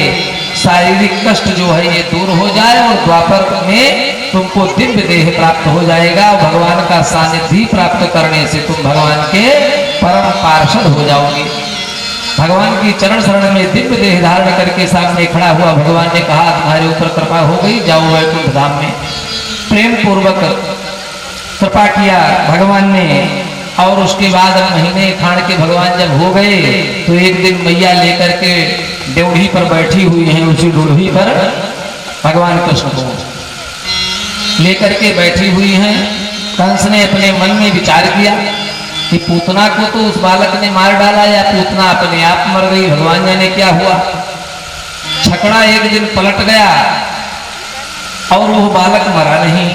शारीरिक कष्ट जो है ये दूर हो जाए और द्वापर में तुमको दिव्य देह प्राप्त हो जाएगा और भगवान का सानिध्य प्राप्त करने से तुम भगवान के परम पार्षद हो जाओगे। भगवान की चरण शरण में दिव्य देह धारण करके सामने खड़ा हुआ भगवान ने कहा, तुम्हारे ऊपर कृपा हो गई, जाओ वैकुंठ धाम में। प्रेम पूर्वक कृपा किया भगवान ने। और उसके बाद महीने खान के भगवान जब हो गए तो एक दिन मैया लेकर के ड्योढ़ी पर बैठी हुई हैं, उसी ड्योढ़ी पर भगवान कृष्ण को लेकर के बैठी हुई हैं। कंस ने अपने मन में विचार किया कि पूतना को तो उस बालक ने मार डाला या पूतना अपने आप मर गई, भगवान जाने क्या हुआ। छकड़ा एक दिन पलट गया और वो बालक मरा नहीं,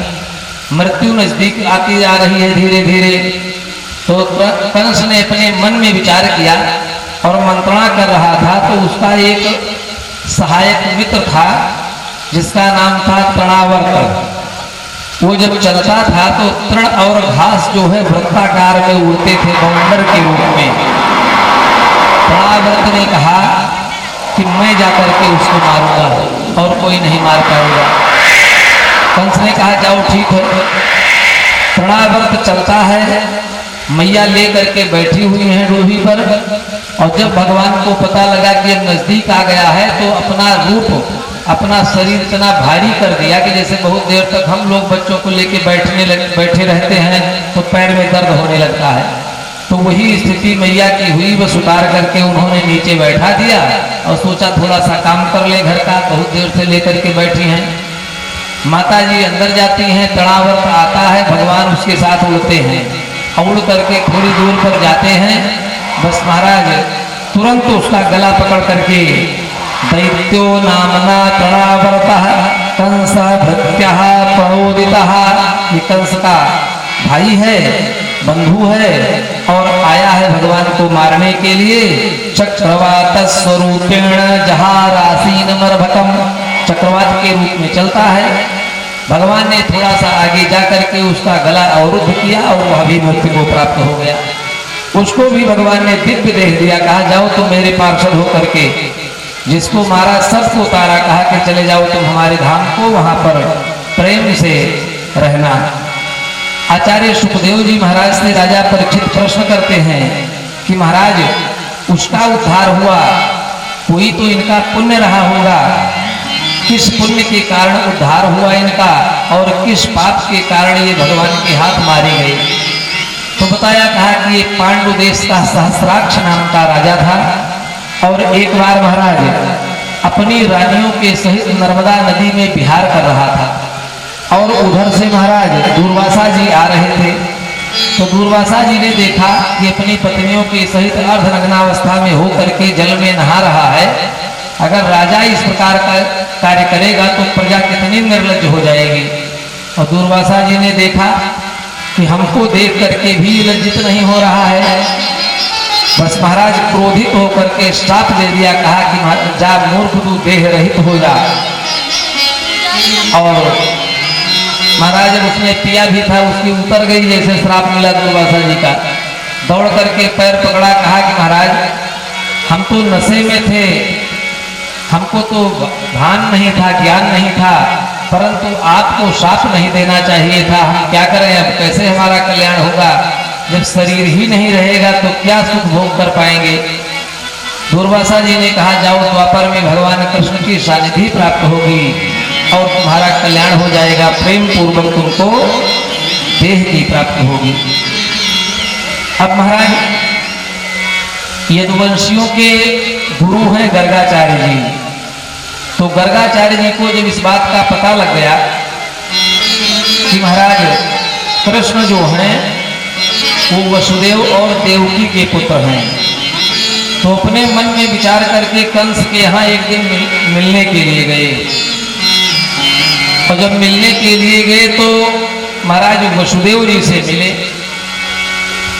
मृत्यु नजदीक आती जा रही है धीरे धीरे। तो कंस ने अपने मन में विचार किया और मंत्रणा कर रहा था, तो उसका एक सहायक मित्र था जिसका नाम था तृणावर्त। वो जब चलता था तो तृण और घास जो है वृत्ताकार में उड़ते थे बवंडर के रूप में। तृणावर्त ने कहा कि मैं जाकर के उसको मारूंगा और कोई नहीं मार पाएगा। कंस ने कहा जाओ ठीक है। तृणावर्त चलता है, मैया ले करके बैठी हुई हैं डोभी पर, और जब भगवान को पता लगा कि अब नजदीक आ गया है तो अपना रूप, अपना शरीर इतना भारी कर दिया कि जैसे बहुत देर तक हम लोग बच्चों को लेके बैठे रहते हैं तो पैर में दर्द होने लगता है। तो वही स्थिति मैया की हुई, बस उतार करके उन्होंने नीचे बैठा दिया और सोचा थोड़ा सा काम कर ले घर का, बहुत देर से लेकर के बैठी हैं। माता जी अंदर जाती हैं, तृणावर्त आता है, भगवान उसके साथ उड़ते हैं, उड़ करके थोड़ी दूर पर जाते हैं। बस महाराज तुरंत उसका गला पकड़ करके दैत्यो नामना तृणावर्तः कंस भृत्यः प्रणोदितः, ये कंस का भाई है, बंधु है और आया है भगवान को मारने के लिए। चक्रवात स्वरूपेण जहारासीन मरभकम, चक्रवात के रूप में चलता है। भगवान ने थोड़ा सा आगे जा करके उसका गला अवरुद्ध किया और वह भी मृत्यु को प्राप्त हो गया। उसको भी भगवान ने दिव्य देह दिया, कहा जाओ तुम मेरे पार्षद हो करके, जिसको मारा सबको उतारा, कहा कि चले जाओ तुम हमारे धाम को, वहां पर प्रेम से रहना। आचार्य सुखदेव जी महाराज से राजा परीक्षित प्रश्न करते हैं कि महाराज उसका उद्धार हुआ, कोई तो इनका पुण्य रहा होगा, किस पुण्य के कारण उद्धार हुआ इनका और किस पाप के कारण ये भगवान के हाथ मारे गए। तो बताया, कहा कि ये पांडु देश का सहस्राक्ष नाम का राजा था और एक बार महाराज अपनी रानियों के सहित नर्मदा नदी में विहार कर रहा था और उधर से महाराज दूर्वासा जी आ रहे थे। तो दूर्वासा जी ने देखा कि अपनी पत्नियों के सहित अर्धनग्नावस्था में होकर के जल में नहा रहा है। अगर राजा इस प्रकार का कार्य करेगा तो प्रजा कितनी निर्लज्ज हो जाएगी। और दूर्वासा जी ने देखा कि हमको देख करके भी लज्जित नहीं हो रहा है। बस महाराज क्रोधित होकर के श्राप दे दिया, कहा कि जा मूर्ख तू देह रहित हो जा। और महाराज जब उसने पिया भी था उसकी उतर गई जैसे श्राप मिला दूर्वासा जी का। दौड़ करके पैर पकड़ा, कहा कि महाराज हम तो नशे में थे, हमको तो भान नहीं था, ज्ञान नहीं था, परंतु आपको श्राप नहीं देना चाहिए था। हम क्या करें, अब कैसे हमारा कल्याण होगा, जब शरीर ही नहीं रहेगा तो क्या सुख भोग कर पाएंगे। दूर्वासा जी ने कहा जाओ द्वापर में भगवान कृष्ण की सानिध्य प्राप्त होगी और तुम्हारा कल्याण हो जाएगा, प्रेम पूर्वक तुमको देह की प्राप्ति होगी। अब महाराज यदुवंशियों के गुरु हैं गर्गाचार्य जी। तो गर्गाचार्य जी को जब इस बात का पता लग गया कि महाराज कृष्ण जो हैं वो वसुदेव और देवकी के पुत्र हैं, तो अपने मन में विचार करके कंस के यहाँ एक दिन मिलने के लिए गए। और जब मिलने के लिए गए तो महाराज वसुदेव जी से मिले।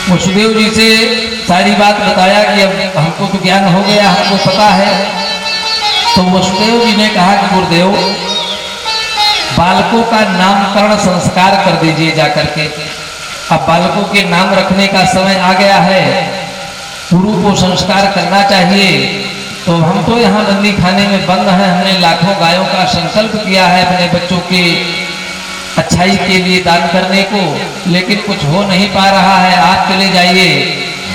वसुदेव जी से सारी बात बताया कि अब हमको तो ज्ञान हो गया, हमको पता है। तो वसुदेव जी ने कहा कि गुरुदेव बालकों का नामकरण संस्कार कर दीजिए जाकर के। अब बालकों के नाम रखने का समय आ गया है, गुरु को संस्कार करना चाहिए। तो हम तो यहाँ बंदी खाने में बंद हैं, हमने लाखों गायों का संकल्प किया है अपने बच्चों के अच्छाई के लिए दान करने को, लेकिन कुछ हो नहीं पा रहा है। आप चले जाइए,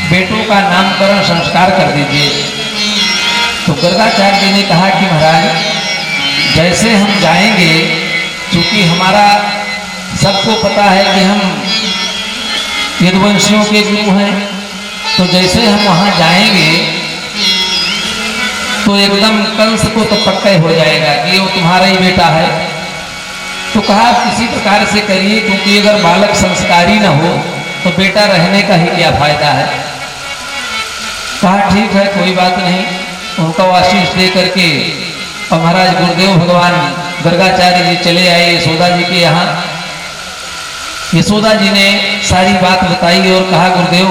बेटों का नामकरण संस्कार कर दीजिए। तो गर्गाचार्य जी ने कहा कि महाराज जैसे हम जाएंगे, क्योंकि हमारा सबको पता है कि हम यदुवंशियों के गुरु हैं, तो जैसे हम वहाँ जाएंगे तो एकदम कंस को तो पक्का हो जाएगा कि वो तुम्हारा ही बेटा है। तो कहा किसी प्रकार से करिए, क्योंकि अगर बालक संस्कारी न हो तो बेटा रहने का ही क्या फायदा है। कहा ठीक है कोई बात नहीं। उनका आशीष दे करके और महाराज गुरुदेव भगवान गर्गाचार्य जी चले आए यशोदा जी के यहाँ। यशोदा जी ने सारी बात बताई और कहा गुरुदेव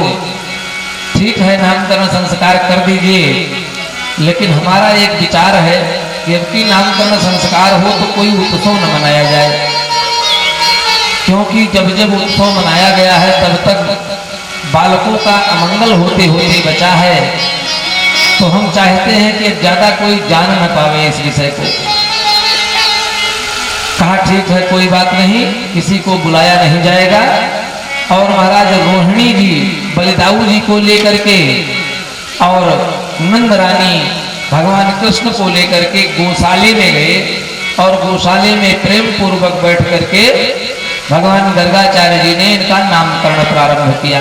ठीक है नामकरण संस्कार कर दीजिए, लेकिन हमारा एक विचार है कि अब की नामकरण संस्कार हो तो कोई उत्सव न मनाया जाए, क्योंकि जब जब उत्सव मनाया गया है तब तक बालकों का अमंगल होते होते बचा है। तो हम चाहते हैं कि ज्यादा कोई जान न पावे इस विषय को। कहा ठीक है कोई बात नहीं, किसी को बुलाया नहीं जाएगा। और महाराज रोहिणी जी बलिदाऊ जी को लेकर के और नंद रानी भगवान कृष्ण को लेकर के गौशाले में गए और गौशाले में प्रेम पूर्वक बैठ करके भगवान गर्गाचार्य जी ने इनका नामकरण प्रारंभ किया।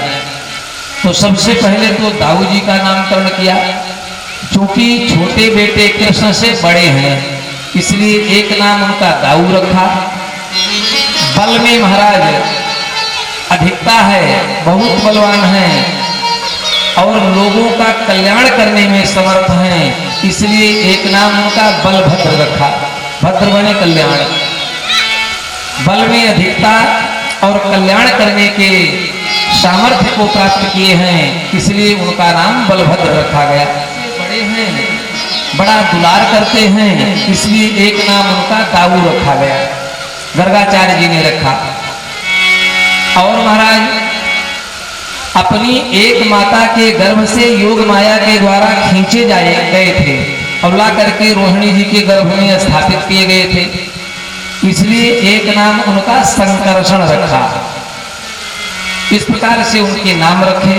तो सबसे पहले तो दाऊ जी का नामकरण किया, क्योंकि छोटे बेटे कृष्ण से बड़े हैं इसलिए एक नाम उनका दाऊ रखा। बल में महाराज अधिकता है, बहुत बलवान हैं और लोगों का कल्याण करने में समर्थ हैं, इसलिए एक नाम उनका बलभद्र रखा। भद्र बने कल्याण, बल में अधिकता और कल्याण करने के सामर्थ्य को प्राप्त किए हैं, इसलिए उनका नाम बलभद्र रखा गया। बड़े हैं, बड़ा दुलार करते हैं, इसलिए एक नाम उनका दाऊ रखा गया, गर्गाचार्य जी ने रखा। और महाराज अपनी एक माता के गर्भ से योग माया के द्वारा खींचे गए थे और ला करके रोहिणी जी के गर्भ में स्थापित किए गए थे, इसलिए एक नाम उनका संकर्षण रखा। इस प्रकार से उनके नाम रखे।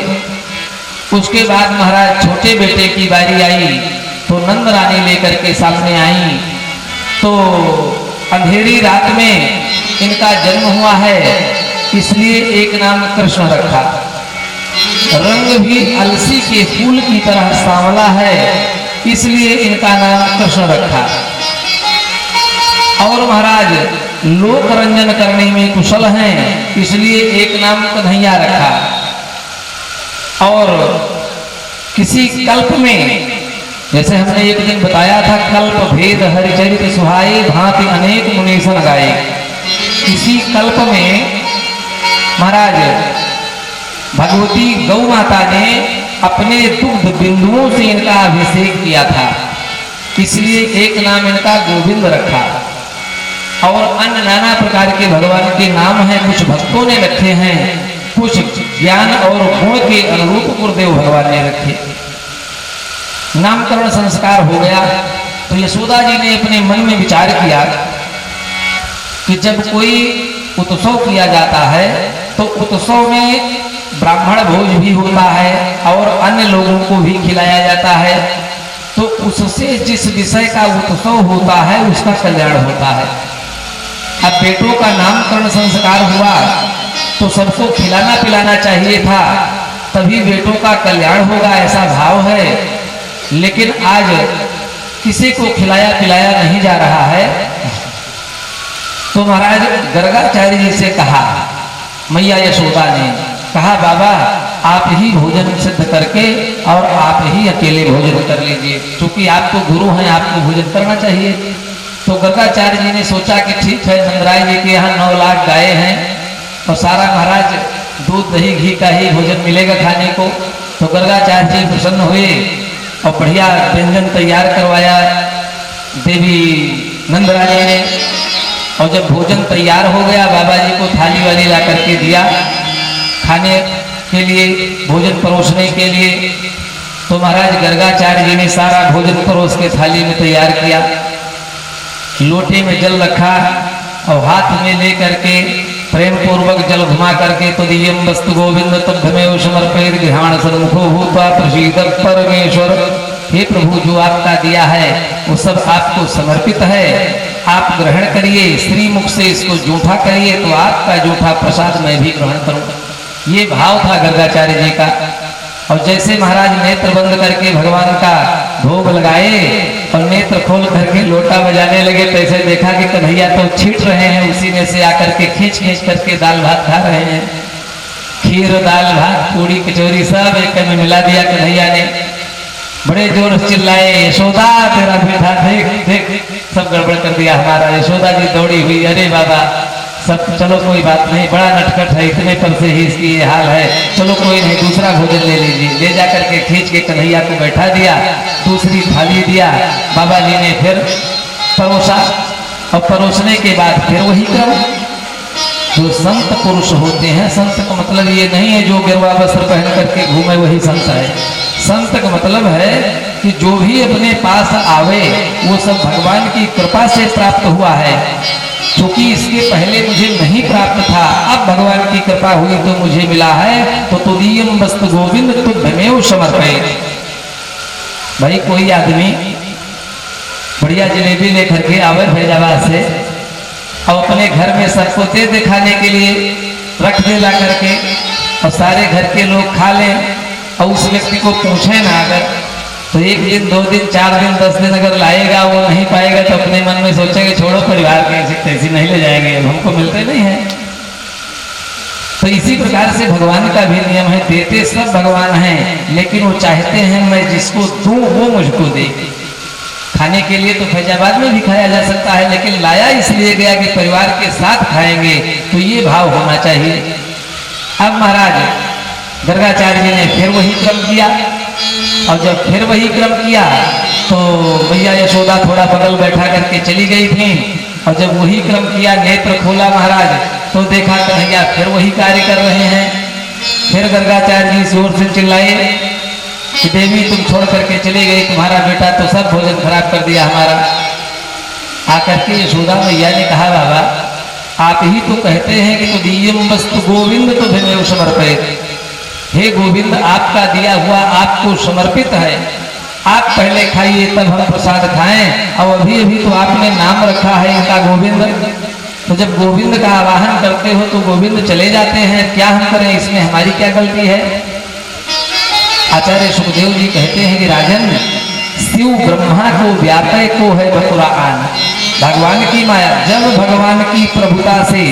उसके बाद महाराज छोटे बेटे की बारी आई तो नंद रानी लेकर के सामने आई। तो अंधेरी रात में इनका जन्म हुआ है, इसलिए एक नाम कृष्ण रखा। रंग भी अलसी के फूल की तरह सांवला है, इसलिए इनका नाम कृष्ण रखा। और महाराज लोक रंजन करने में कुशल हैं, इसलिए एक नाम कन्हैया रखा। और किसी कल्प में, जैसे हमने एक दिन बताया था, कल्प भेद हरिचरित सुहाए भांति अनेक मुनीसन गाए। किसी कल्प में महाराज भगवती गौ माता ने अपने दुग्ध बिंदुओं से इनका अभिषेक किया था, इसलिए एक नाम इनका गोविंद रखा। और अन्य नाना प्रकार के भगवान के नाम हैं, कुछ भक्तों ने रखे हैं, कुछ ज्ञान और गुण के अनुरूप गुरुदेव भगवान ने रखे। नामकरण संस्कार हो गया तो यशोदा जी ने अपने मन में विचार किया कि जब कोई उत्सव किया जाता है तो उत्सव में ब्राह्मण भोज भी होता है और अन्य लोगों को भी खिलाया जाता है, तो उससे जिस विषय का उत्सव होता है उसका कल्याण होता है। अब बेटों का नामकरण संस्कार हुआ तो सबको खिलाना पिलाना चाहिए था, तभी बेटों का कल्याण होगा, ऐसा भाव है। लेकिन आज किसी को खिलाया पिलाया नहीं जा रहा है। तो महाराज गर्गाचार्य जी से कहा, मैया यशोदा ने कहा, बाबा आप ही भोजन सिद्ध करके और आप ही अकेले भोजन कर लीजिए, क्योंकि आप तो गुरु हैं, आपको भोजन करना चाहिए। तो गर्गाचार्य जी ने सोचा कि ठीक है, नंदराय जी के यहाँ 9 लाख गाय हैं और सारा महाराज दूध दही घी का ही भोजन मिलेगा खाने को। तो गर्गाचार्य जी प्रसन्न हुए और बढ़िया व्यंजन तैयार करवाया देवी नंदरानी ने। और जब भोजन तैयार हो गया, बाबा जी को थाली वाली ला करके दिया खाने के लिए, भोजन परोसने के लिए। तो महाराज गर्गाचार्य जी ने सारा भोजन परोस के थाली में तैयार किया, लोटे में जल रखा और हाथ में ले करके प्रेम पूर्वक जल घुमा करके, तो दियम वस्तु गोविंद तभ्यमेव समर्पयेत् गृहाण सन्मुखो भूत्वा प्रसीदत् परमेश्वर। हे प्रभु, जो आपका दिया है वो सब आपको समर्पित है, आप ग्रहण करिए, श्री मुख से इसको जूठा करिए, तो आपका जूठा प्रसाद मैं भी ग्रहण करूंगा। ये भाव था गर्गाचार्य जी का। और जैसे महाराज नेत्र बंद करके भगवान का भोग लगाए और नेत्र खोल करके लोटा बजाने लगे, तो ऐसे देखा कि कन्हैया तो छीट रहे हैं, उसी में से आकर के खींच खींच करके दाल भात खा रहे हैं। खीर दाल भात पूड़ी कचौरी सब एक में मिला दिया कन्हैया ने। बड़े जोर से चिल्लाए, यशोदा तेरा बेटा देख देख, सब गड़बड़ कर दिया हमारा। यशोदा जी दौड़ी हुई, अरे बाबा सब चलो कोई बात नहीं, बड़ा नटखट है, इतने पर से ही इसकी ये हाल है, चलो कोई नहीं, दूसरा भोजन ले लीजिए। ले जाकर के खींच के कन्हैया को बैठा दिया, दूसरी थाली दिया। बाबा जी ने फिर परोसा और परोसने के बाद फिर वही क्रम। जो संत पुरुष होते हैं, संत का मतलब ये नहीं है जो गिरवा वस्त्र पहन करके घूमे वही संत है। संत का मतलब है कि जो भी अपने पास आवे वो सब भगवान की कृपा से प्राप्त हुआ है। क्योंकि इसके पहले मुझे नहीं प्राप्त था, अब भगवान की कृपा हुई तो मुझे मिला है। तो तुदीयम वस्तु गोविंद तुभ्यमेव समर्पयेत्। भाई कोई आदमी बढ़िया जलेबी लेकर के आवे फैजाबाद से और अपने घर में सबको दे दे खाने के लिए, रख दे ला करके, और सारे घर के लोग खा लें, और उस व्यक्ति को पूछे ना अगर, तो 1 दिन 2 दिन 4 दिन 10 दिन अगर लाएगा वो नहीं पाएगा तो अपने मन में सोचेगा छोड़ो परिवार के ऐसी तैसी नहीं ले जाएंगे, हमको मिलते नहीं है। तो इसी प्रकार से भगवान का भी नियम है, देते सब भगवान हैं, लेकिन वो चाहते हैं मैं जिसको दूं वो मुझको दे। खाने के लिए तो फैजाबाद में भी खाया जा सकता है, लेकिन लाया इसलिए गया कि परिवार के साथ खाएंगे, तो ये भाव होना चाहिए। अब महाराज गर्गाचार्य जी ने फिर वही क्रम किया, और जब फिर वही क्रम किया तो मैया यशोदा थोड़ा बगल बैठा करके चली गई थी। और जब वही क्रम किया, नेत्र खोला महाराज, तो देखा कन्हैया फिर वही कार्य कर रहे हैं। फिर गर्गाचार्य जी जोर से चिल्लाए कि देवी तुम छोड़ करके चली गई, तुम्हारा बेटा तो सब भोजन खराब कर दिया हमारा। आकर के यशोदा मैया ने कहा, बाबा आप ही तो कहते हैं कि तुदीयम वस्तु गोविंद तुभ्यमेव समर्पयेत्। हे गोविंद, आपका दिया हुआ आपको समर्पित है, आप पहले खाइए तब हम प्रसाद खाएं। और अभी अभी तो आपने नाम रखा है इनका गोविंद, तो जब गोविंद का आवाहन करते हो तो गोविंद चले जाते हैं, क्या हम करें, इसमें हमारी क्या गलती है। आचार्य सुखदेव जी कहते हैं कि राजन, शिव ब्रह्मा को व्यापय को है बतुरा आन। भगवान की माया, जब भगवान की प्रभुता से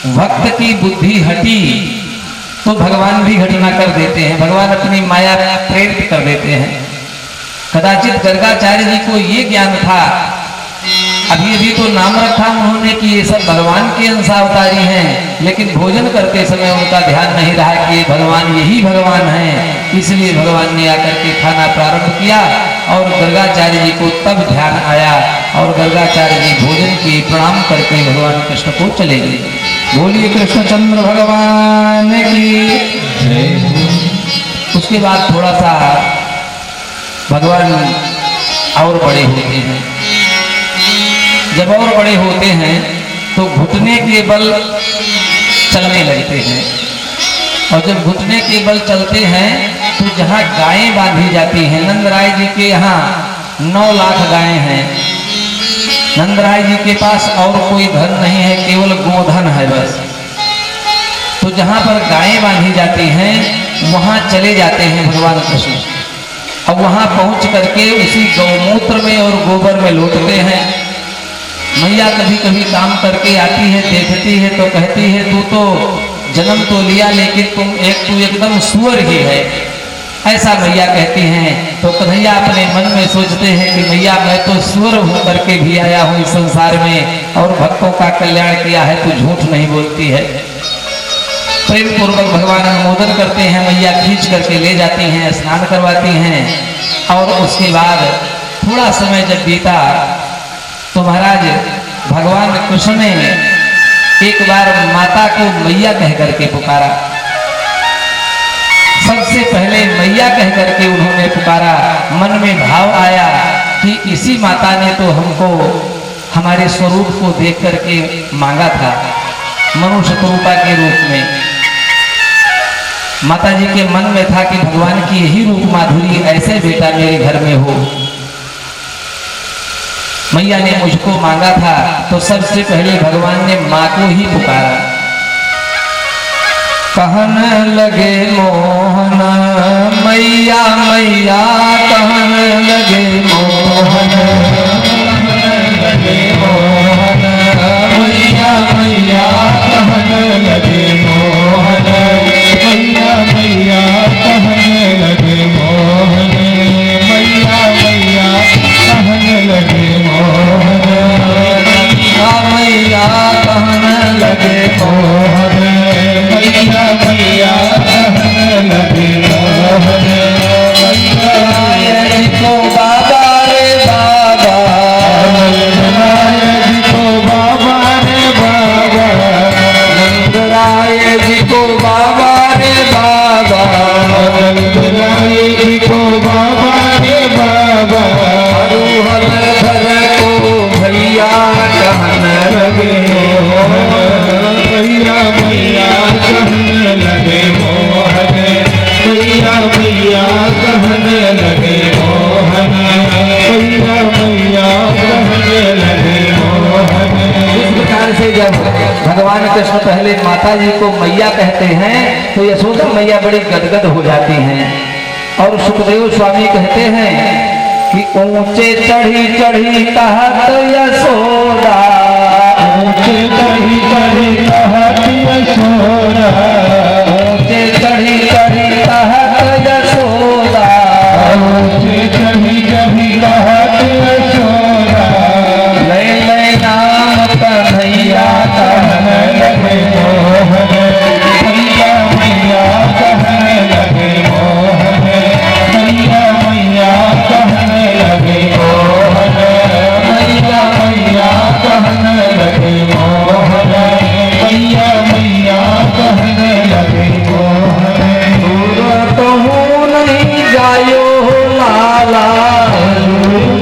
भक्त की बुद्धि हटी तो भगवान भी घटना कर देते हैं, भगवान अपनी माया प्रेरित कर देते हैं। कदाचित गर्गाचार्य जी को ये ज्ञान था, अभी अभी तो नाम रखा उन्होंने कि ये सब भगवान के अंशावतारी हैं, लेकिन भोजन करते समय उनका ध्यान नहीं रहा कि ये भगवान यही भगवान हैं। इसलिए भगवान ने आकर के खाना प्रारंभ किया और गर्गाचार्य जी को तब ध्यान आया और गर्गाचार्य जी भोजन किए, प्रणाम करके भगवान कृष्ण को चले गए। बोलिए कृष्णचंद्र भगवान की जय। उसके बाद थोड़ा सा भगवान और बड़े होते हैं। जब और बड़े होते हैं तो घुटने के बल चलने लगते हैं, और जब घुटने के बल चलते हैं तो जहाँ गायें बांधी जाती हैं, नंदराय जी के यहाँ 9 लाख गायें हैं। नंदराय जी के पास और कोई धन नहीं है, केवल गोधन है बस। तो जहाँ पर गायें बांधी जाती हैं वहां चले जाते हैं भगवान कृष्ण। अब वहां पहुंच करके उसी गौमूत्र में और गोबर में लौटते हैं। मैया कभी कभी काम करके आती है, देखती है तो कहती है तू तो जन्म तो लिया लेकिन तू एकदम सुअर ही है, ऐसा मैया कहती हैं। तो कन्हैया अपने मन में सोचते हैं कि मैया मैं तो सुअर होकर के भी आया हूँ इस संसार में और भक्तों का कल्याण किया है, तू झूठ नहीं बोलती है। प्रेम पूर्वक भगवान अनुमोदन करते हैं, मैया खींच करके ले जाती हैं, स्नान करवाती हैं। और उसके बाद थोड़ा समय जब बीता तो महाराज भगवान कृष्ण ने एक बार माता को मैया कह करके पुकारा। सबसे पहले मैया कह करके उन्होंने पुकारा। मन में भाव आया कि इसी माता ने तो हमको हमारे स्वरूप को देख करके मांगा था, मनुष्य रूपा के रूप में। माता जी के मन में था कि भगवान की यही रूप माधुरी ऐसे बेटा मेरे घर में हो। मैया ने मुझको मांगा था तो सबसे पहले भगवान ने माँ को ही पुकारा। कहने लगे मोहन मैया मैया, कहने लगे मोहन लगे मोहन मैया मैया, कहने लगे मोहन मैया मैया, कहने लगे मोहन मैया मैया, कहने लगे मोहन मैया कहने लगे मोहन मैया मैया, कहने लगे मोहन जी को बाबा रे बाबा, जी को बाबा रे बाबा, नंदराय जी को बाबा रे बाबा, नंदराय जी को बाबा रे बाबा, हरुहर भर को भैया कहने लगे मैया मैया, कहने लगे मोहन मैया मैया, कहने लगे मोहन मैया मैया, कहने लगे मोहन। इस प्रकार से जब भगवान कृष्ण पहले माता जी को मैया कहते हैं तो यशोदा मैया बड़ी गदगद हो जाती हैं। और सुखदेव स्वामी कहते हैं कि ऊंचे चढ़ी चढ़ी कहत यशोदा, ऊंचे चढ़ी चढ़ी कहत यशोदा, ऊंचे चढ़ी चढ़ी कहत यशोदा, ऊंचे चढ़ी चढ़ी कहत यशोदा, ले ले नाम कन्हैया कहने लगे मोहन मैया मैया, कहने लगे मोहन मैया मैया, कहने लगे मोहन मैया मैया, कहने लगे मोहन मैया मैया, कहने लगे मोहन। दूर कहूँ नहीं जायो लाला,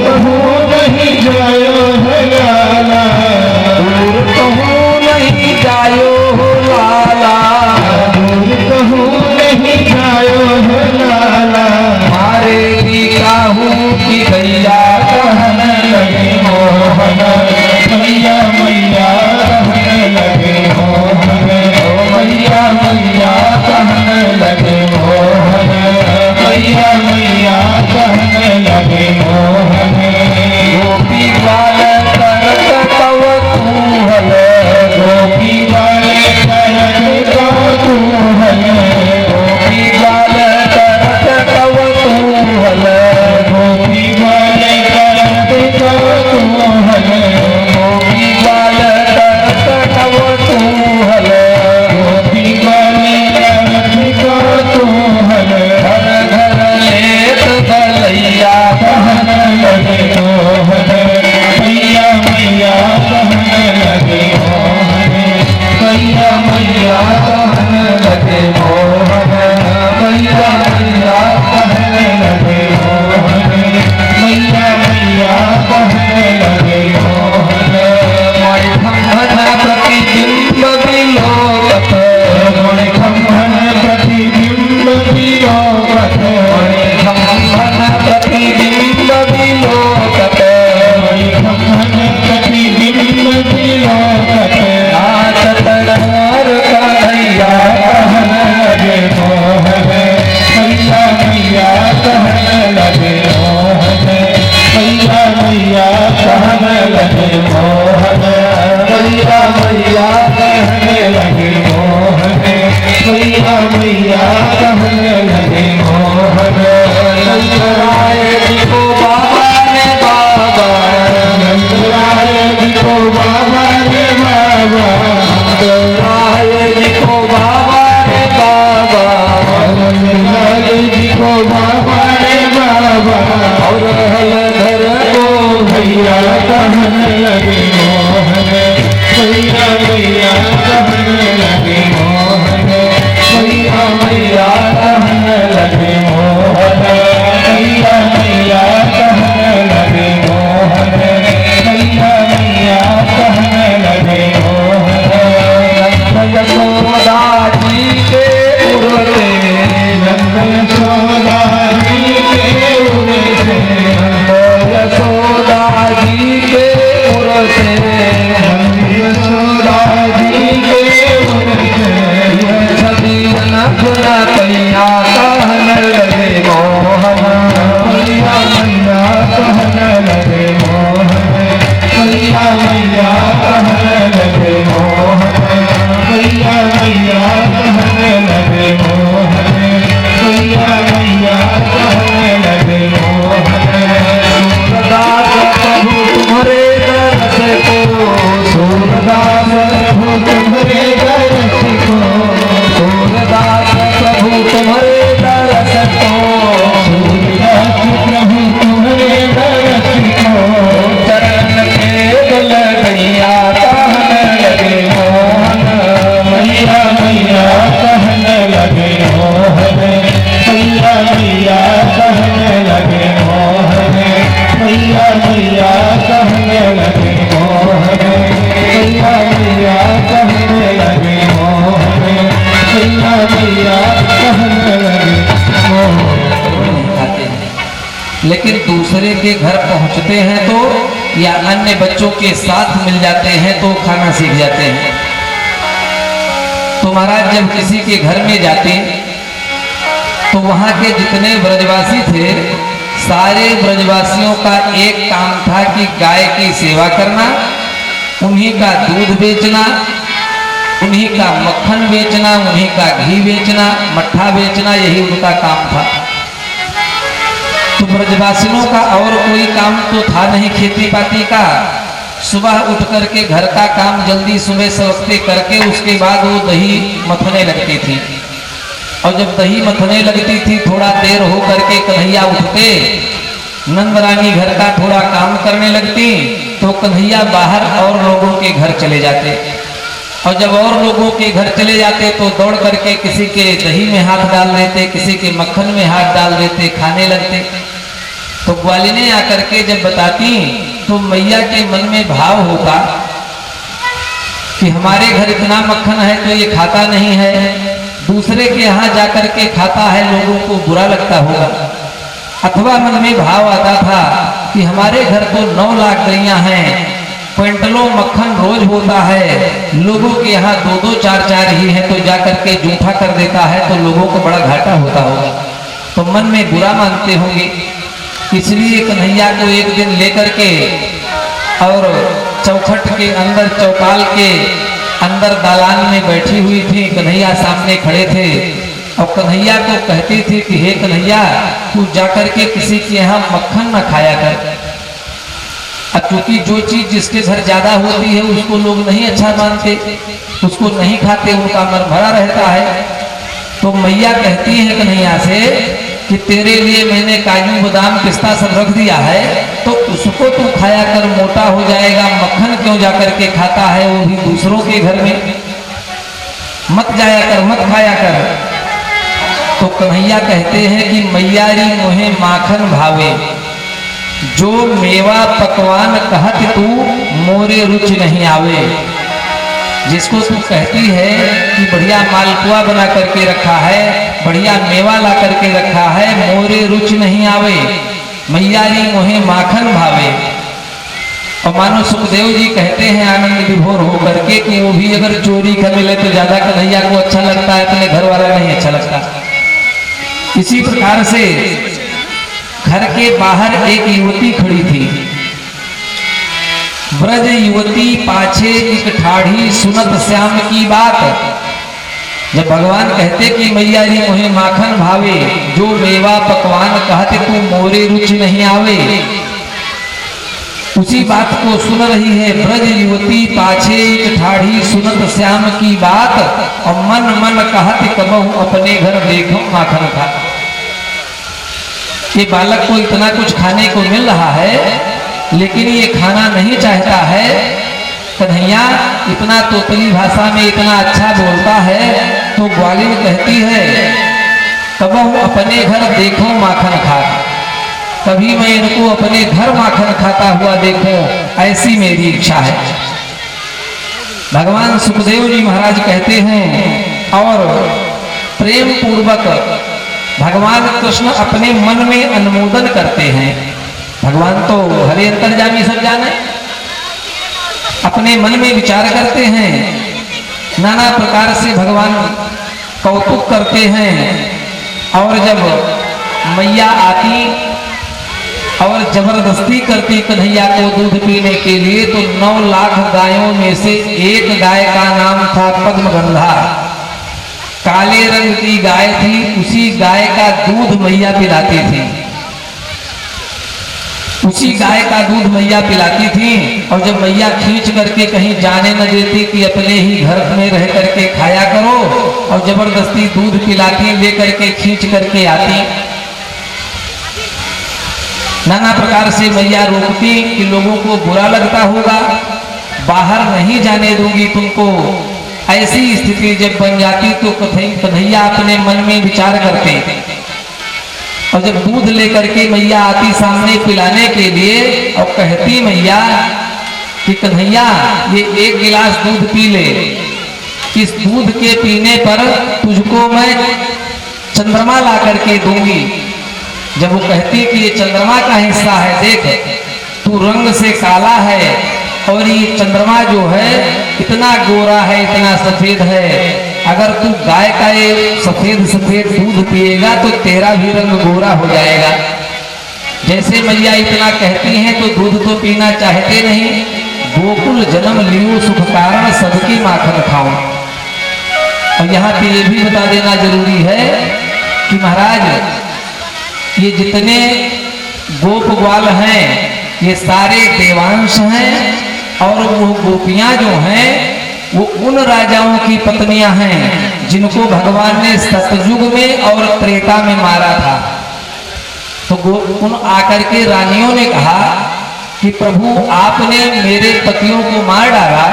कहूँ नहीं जायो है लाला, दूर कहूँ नहीं जायो लाला, दूर कहूँ नहीं जायो है लाला, मारे की काहू की गैया कहने लगे मोहन मैया मैया, कहने लगे मोहन मैया मैया, कहने लगे मोहन मैया मैया, कहने लगे मोहन। गोपी बाल करत कव तूहल, गोपी वाले करत तू हले, गोपी बाल करत कव तूहल, गोपी वाले करत तू हले, गोपी बाल करत कव तूहल, गोपी वाले करत तू हले, घर घर लेत भलैया कहने लगे मोहन मैया मैया, कहने लगे मोहन मैया मैया कहने लगे मोहन। नंदराय जी को बाबा ने बाबा, नंदराय जी को बाबा रे बाबा, नंदराय जी को बाबा ने बाबा, नंदलाल जी को बाबा रे बाबा, और हलधर को मैया कहने लगे मोहन। मैया मैया कहने लगे मोहन। मैया मैया कहने लगे मोहन। मैया मैया कहने लगे मोहन। मैया मैया कहने लगे मोहन। यशोदा जी के उड़ते, नंद यशोदा जी के उड़ते, यशोदा जी के उड़ते, नंद यशोदा जी के उड़ते, छवि नखन कैया कहने लगे मोहन। मैया मैया कहने लगे मोहन। मैया मैया कहने लगे मोहन। मैया मैया कहने लगे मोहन। मैया मैया कहने लगे मोहन। सूरदास प्रभु तुम्हारे दरस को, सूरदास प्रभु तुम्हारे दरस को, सूरदास प्रभु तुम्हारे दरस को, सूरदास प्रभु तुम्हारे दरस को, चरण के दल गैया कहने लगे मोहन। मैया मैया कहने लगे मोहन। मैया मैया कहने लगे मोहन। मैया मैया कहने लगे मोहन। मैया मैया कहने लगे मोहन। मैया मैया कहने लगे मोहन। खाते हैं, लेकिन दूसरे के घर पहुंचते हैं तो या अन्य बच्चों के साथ मिल जाते हैं तो खाना सीख जाते हैं। तो महाराज जब किसी के घर में जाते तो वहां के जितने ब्रजवासी थे, सारे ब्रजवासियों का एक काम था कि गाय की सेवा करना, उन्हीं का दूध बेचना, उन्हीं का मक्खन बेचना, उन्हीं का घी बेचना, मट्ठा बेचना, यही उनका काम था। तो ब्रजवासियों का और कोई काम तो था नहीं खेती पाती का। सुबह उठ करके घर का काम जल्दी सुबह सवस्ते करके उसके बाद वो दही मथने लगती थी, और जब दही मथने लगती थी थोड़ा देर हो करके कन्हैया उठते, नंद रानी घर का थोड़ा काम करने लगती तो कन्हैया बाहर और लोगों के घर चले जाते, और जब और लोगों के घर चले जाते तो दौड़ करके किसी के दही में हाथ डाल देते, किसी के मक्खन में हाथ डाल देते, खाने लगते। तो ग्वालिनें आकर के जब बताती तो मैया के मन में भाव होता कि हमारे घर इतना मक्खन है तो ये खाता नहीं है, दूसरे के यहाँ जाकर के खाता है, लोगों को बुरा लगता होगा। अथवा मन में भाव आता था कि हमारे घर तो 9 लाख गैयां हैं, क्विंटलों मक्खन रोज होता है, लोगों के यहाँ 2-2, 4-4 ही है, तो जाकर के जूठा कर देता है तो लोगों को बड़ा घाटा होता होगा। तो मन में बुरा मानते होंगे, इसलिए कन्हैया को एक दिन लेकर के और चौखट के अंदर, चौपाल के अंदर दालान में बैठी हुई थी, कन्हैया सामने खड़े थे, और कन्हैया को कहती थी कि हे कन्हैया, तू जाकर के किसी के यहाँ मक्खन न खाया कर। अब क्योंकि जो चीज जिसके घर ज्यादा होती है उसको लोग नहीं अच्छा मानते, उसको नहीं खाते, उनका मन भरा रहता है। तो मैया कहती है कन्हैया से कि तेरे लिए मैंने काजू बादाम पिस्ता सब रख दिया है, तो उसको तू खाया कर, मोटा हो जाएगा। मक्खन क्यों जाकर के खाता है, वो भी दूसरों के घर में, मत जाया कर, मत खाया कर। तो कन्हैया कहते हैं कि मैयारी मोहे माखन भावे, जो मेवा पकवान कहत तू मोरे रुचि नहीं आवे। जिसको तू कहती है कि बढ़िया मालपुआ बना करके रखा है, बढ़िया मेवा ला करके रखा है, मोरे रुचि नहीं आवे, मैयारी मोहे माखन भावे। और मानो सुखदेव जी कहते हैं आनंद विभोर हो करके कि वो भी अगर चोरी कर मिले तो ज्यादा कन्हैया को अच्छा लगता है, अपने घर वाला नहीं अच्छा लगता। इसी प्रकार से घर के बाहर एक युवती खड़ी थी, ब्रज युवती पाछे एक ठाढ़ी, सुनत श्याम की बात। जब भगवान कहते कि मैया जी मुहे माखन भावे, जो मेवा पकवान कहते तू मोरे रुचि नहीं आवे, उसी बात को सुन रही है ब्रज युवती पाछे ठाढ़ी सुनत श्याम की बात, और मन मन कहत कबहू अपने घर देखो माखन खा। ये बालक को इतना कुछ खाने को मिल रहा है लेकिन ये खाना नहीं चाहता है। कन्हैया इतना तोतली भाषा में इतना अच्छा बोलता है तो ग्वालिन कहती है कबहू अपने घर देखो माखन खा, कभी मैं इनको अपने घर माखन खाता हुआ देखूं, ऐसी मेरी इच्छा है। भगवान सुखदेव जी महाराज कहते हैं और प्रेम पूर्वक भगवान कृष्ण अपने मन में अनुमोदन करते हैं। भगवान तो हरे अंतर्यामी सब जाने, अपने मन में विचार करते हैं, नाना प्रकार से भगवान कौतुक करते हैं। और जब मैया आती और जबरदस्ती करती कन्हैया को दूध पीने के लिए, तो 9 लाख गायों में से एक गाय का नाम था पद्मगंधा, काले रंग की गाय थी। उसी गाय का दूध मैया पिलाती थी, उसी गाय का दूध मैया पिलाती थी। और जब मैया खींच करके कहीं जाने न देती कि अपने ही घर में रह करके खाया करो, और जबरदस्ती दूध पिलाती, लेकर के खींच करके आती। नाना प्रकार से मैया रोकती कि लोगों को बुरा लगता होगा, बाहर नहीं जाने दूंगी तुमको। ऐसी स्थिति जब बन जाती तो कन्हैया अपने मन में विचार करते, और जब दूध लेकर के मैया आती सामने पिलाने के लिए, और कहती मैया कि कन्हैया ये 1 गिलास दूध पी ले, इस दूध के पीने पर तुझको मैं चंद्रमा ला करके दूंगी। जब वो कहती कि ये चंद्रमा का हिस्सा है, देख तू रंग से काला है और ये चंद्रमा जो है इतना गोरा है, इतना सफेद है, अगर तू गाय का ये सफेद सफेद दूध पिएगा तो तेरा भी रंग गोरा हो जाएगा। जैसे मैया इतना कहती हैं तो दूध तो पीना चाहते नहीं, गोकुल जन्म लियो सुख कारण सबकी माखन खाओ। और यहाँ पे ये भी बता देना जरूरी है कि महाराज ये जितने गोप ग्वाल हैं ये सारे देवांश हैं, और वो गोपियां जो हैं वो उन राजाओं की पत्नियां हैं जिनको भगवान ने सतयुग में और त्रेता में मारा था। तो उन आकर के रानियों ने कहा कि प्रभु आपने मेरे पतियों को मार डाला,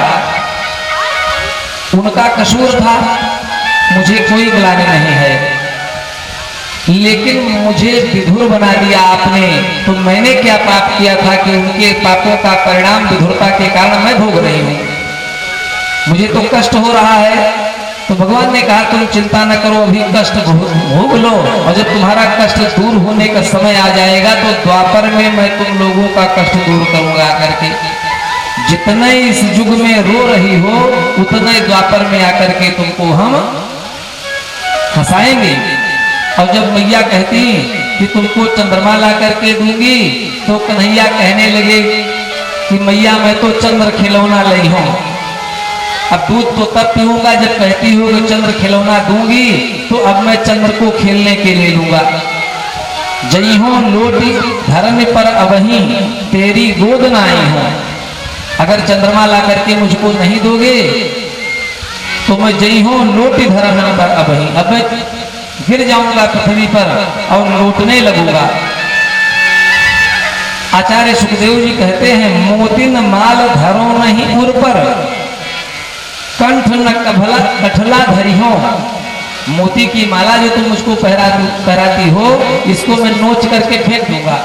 उनका कसूर था, मुझे कोई ग्लानि नहीं है, लेकिन मुझे विधुर बना दिया आपने। तो मैंने क्या पाप किया था कि उनके पापों का परिणाम विधुरता के कारण मैं भोग रही हूँ, मुझे तो कष्ट हो रहा है। तो भगवान ने कहा तुम चिंता न करो, अभी कष्ट भोग लो, और जब तुम्हारा कष्ट दूर होने का समय आ जाएगा तो द्वापर में मैं तुम लोगों का कष्ट दूर करूंगा करके। जितने इस युग में रो रही हो उतने द्वापर में आकर के तुमको हम हंसाएंगे। और जब मैया कहती कि तुमको चंद्रमा ला करके दूंगी, तो कन्हैया कहने लगे कि मैया मैं तो चंद्र खिलौना लाई हूं, अब दूध तो तब पीऊंगा जब कहती हो कि चंद्र खिलौना दूंगी, तो अब मैं चंद्र को खेलने के लिए लूंगा। जई हो लोटी धरन पर अबही तेरी गोद न आई हूं, अगर चंद्रमा ला करके मुझको नहीं दोगे तो मैं जई हो लोटी धरन पर अबही, अब मैं गिर जाऊंगा पृथ्वी पर और लौटने लगूंगा। आचार्य सुखदेव जी कहते हैं मोतिन माल धरो नहीं उर पर, कंठ न कठला धरी हो। मोती की माला जो तुम मुझको पहराती हो, इसको मैं नोच करके फेंक दूंगा,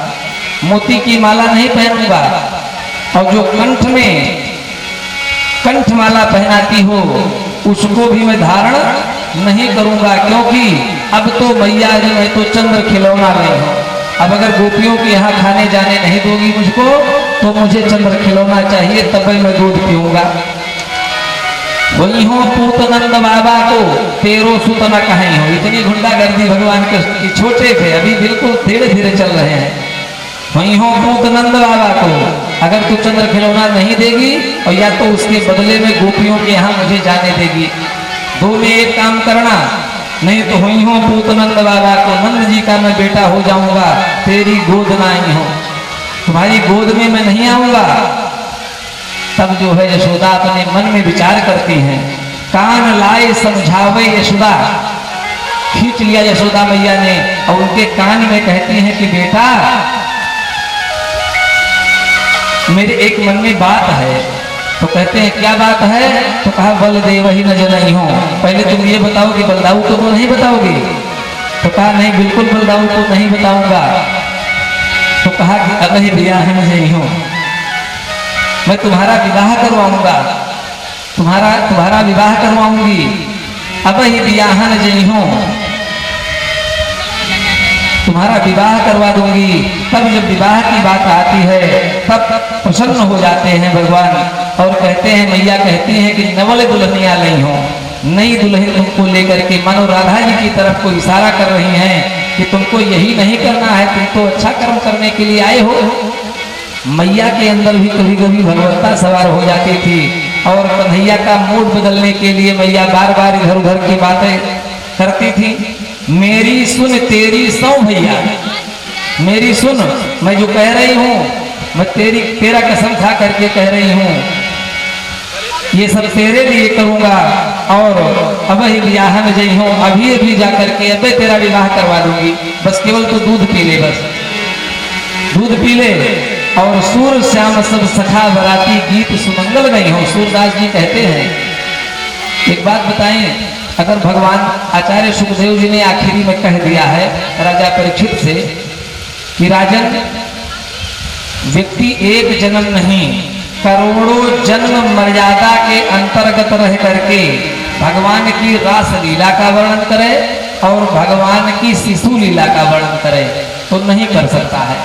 मोती की माला नहीं पहनूंगा। और जो कंठ में कंठमाला पहनाती हो उसको भी मैं धारण नहीं करूंगा, क्योंकि अब तो मैया जी मैं तो चंद्र खिलौना लाई हूं, अब अगर गोपियों के यहाँ खाने जाने नहीं दोगी मुझको तो मुझे चंद्र खिलौना चाहिए, तब मैं दूध पीऊंगा। वही हो पूत नंद बाबा को तेरो सुत न कहीं हो। इतनी गुंडागर्दी भगवान कृष्ण की, छोटे थे अभी बिल्कुल धीरे धीरे चल रहे हैं। वही हो पूत नंद बाबा को, अगर तू चंद्र खिलौना नहीं देगी और या तो उसके बदले में गोपियों के यहाँ मुझे जाने देगी, दो में एक काम करना, नहीं तो हुई हो पूत नंद बाबा को, नंद जी का मैं बेटा हो जाऊंगा, तेरी गोद ना आई हो, तुम्हारी गोद में मैं नहीं आऊंगा। तब जो है यशोदा अपने मन में विचार करती हैं, कान लाए समझावे यशोदा, खींच लिया यशोदा मैया ने और उनके कान में कहती हैं कि बेटा मेरे एक मन में बात है। तो कहते हैं क्या बात है? तो कहा बलदेव ही न जनई हो, पहले तुम ये बताओ कि बलदाऊ को तो नहीं बताओगे? तो कहा नहीं बिल्कुल बलदाऊ को नहीं बताऊंगा। तो कहा कि अब ही ब्याह नहीं हो, मैं तुम्हारा विवाह करवाऊंगा, तुम्हारा विवाह करवाऊंगी, अब ही ब्याहन जई हो, तुम्हारा विवाह करवा दूंगी। तब जब विवाह की बात आती है तब प्रसन्न हो जाते हैं भगवान और कहते हैं, मैया कहती हैं कि नवल दुल्हनिया नहीं हो, नई दुल्हन तुमको लेकर के मानो राधा जी की तरफ को इशारा कर रही हैं कि तुमको यही नहीं करना है, तुम तो अच्छा कर्म करने के लिए आए हो। मैया के अंदर भी कभी कभी भगवत्ता सवार हो जाती थी और कन्हैया का मूड बदलने के लिए मैया बार बार इधर उधर की बातें करती थी। मेरी सुन तेरी सौ भैया, मेरी सुन, मैं जो कह रही हूँ मैं तेरा कसम खा करके कह रही हूँ, ये सब तेरे लिए करूंगा और अब ही ब्याह में जई हूँ, अभी अभी जा करके अबे तेरा विवाह करवा दूंगी, बस केवल तो दूध पी ले, बस दूध पी ले। और सूर श्याम सब सखा बराती गीत सुमंगल गई हो, सूरदास जी कहते हैं। एक बात बताएं, अगर भगवान आचार्य सुखदेव जी ने आखिरी में कह दिया है राजा परीक्षित से कि राजन व्यक्ति एक जन्म नहीं करोड़ों जन्म मर्यादा के अंतर्गत रह करके भगवान की रास लीला का वर्णन करे और भगवान की शिशु लीला का वर्णन करे तो नहीं कर सकता है,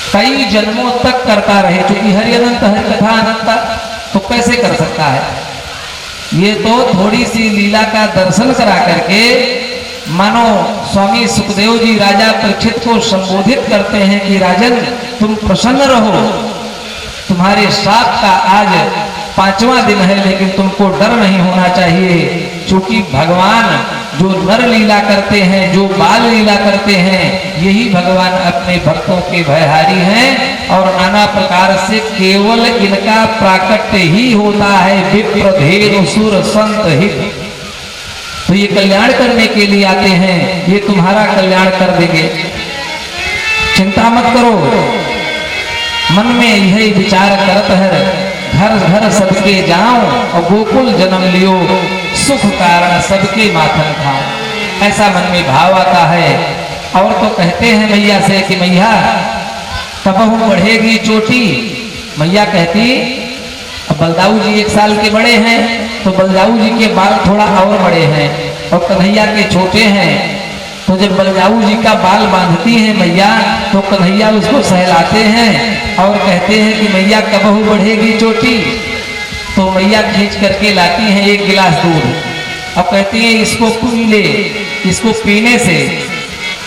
कई जन्मों तक करता रहे, क्योंकि हरि अनंत हरि कथा अनंत, तो कैसे कर सकता है? ये तो थोड़ी सी लीला का दर्शन करा करके मानो स्वामी सुखदेव जी राजा परीक्षित को संबोधित करते हैं कि राजन तुम प्रसन्न रहो, तुम्हारे श्राप का आज 5वां दिन है, लेकिन तुमको डर नहीं होना चाहिए, क्योंकि भगवान जो नर लीला करते हैं, जो बाल लीला करते हैं, यही भगवान अपने भक्तों के भयहारी हैं और नाना प्रकार से केवल इनका प्राकट्य ही होता है, विप्र धेनु सुर संत हित। तो ये कल्याण करने के लिए आते हैं, ये तुम्हारा कल्याण कर देंगे, चिंता मत करो। मन में यही विचार करत है, घर घर सबके जाऊं और गोकुल जन्म लियो, सुख कारण सबके माथन खाओ, ऐसा मन में भाव आता है। और तो कहते हैं मैया से कि मैया कबहू बढ़ेगी चोटी। मैया कहती अब बलदाऊ जी 1 साल के बड़े हैं तो बलदाऊ जी के बाल थोड़ा और बड़े हैं और कन्हैया के छोटे हैं, तो जब बलदाऊ जी का बाल बांधती है मैया तो कन्हैया उसको सहलाते हैं और कहते हैं कि मैया कबहू बढ़ेगी चोटी। तो मैया खींच करके लाती हैं 1 गिलास दूध और कहती है इसको पी ले, इसको पीने से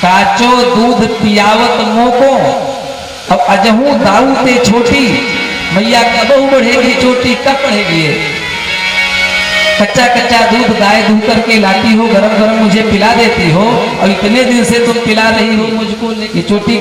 काचो दूध पियावत मोको अब अजहू दाऊ ते छोटी। मैया कबहू बढ़ेगी चोटी, कब बढ़ेगी? कच्चा कच्चा दूध गाय दूह करके लाती हो, गरम गरम मुझे पिला देती हो और इतने दिन से तुम पिला रही हो मुझको, लेकिन चोटी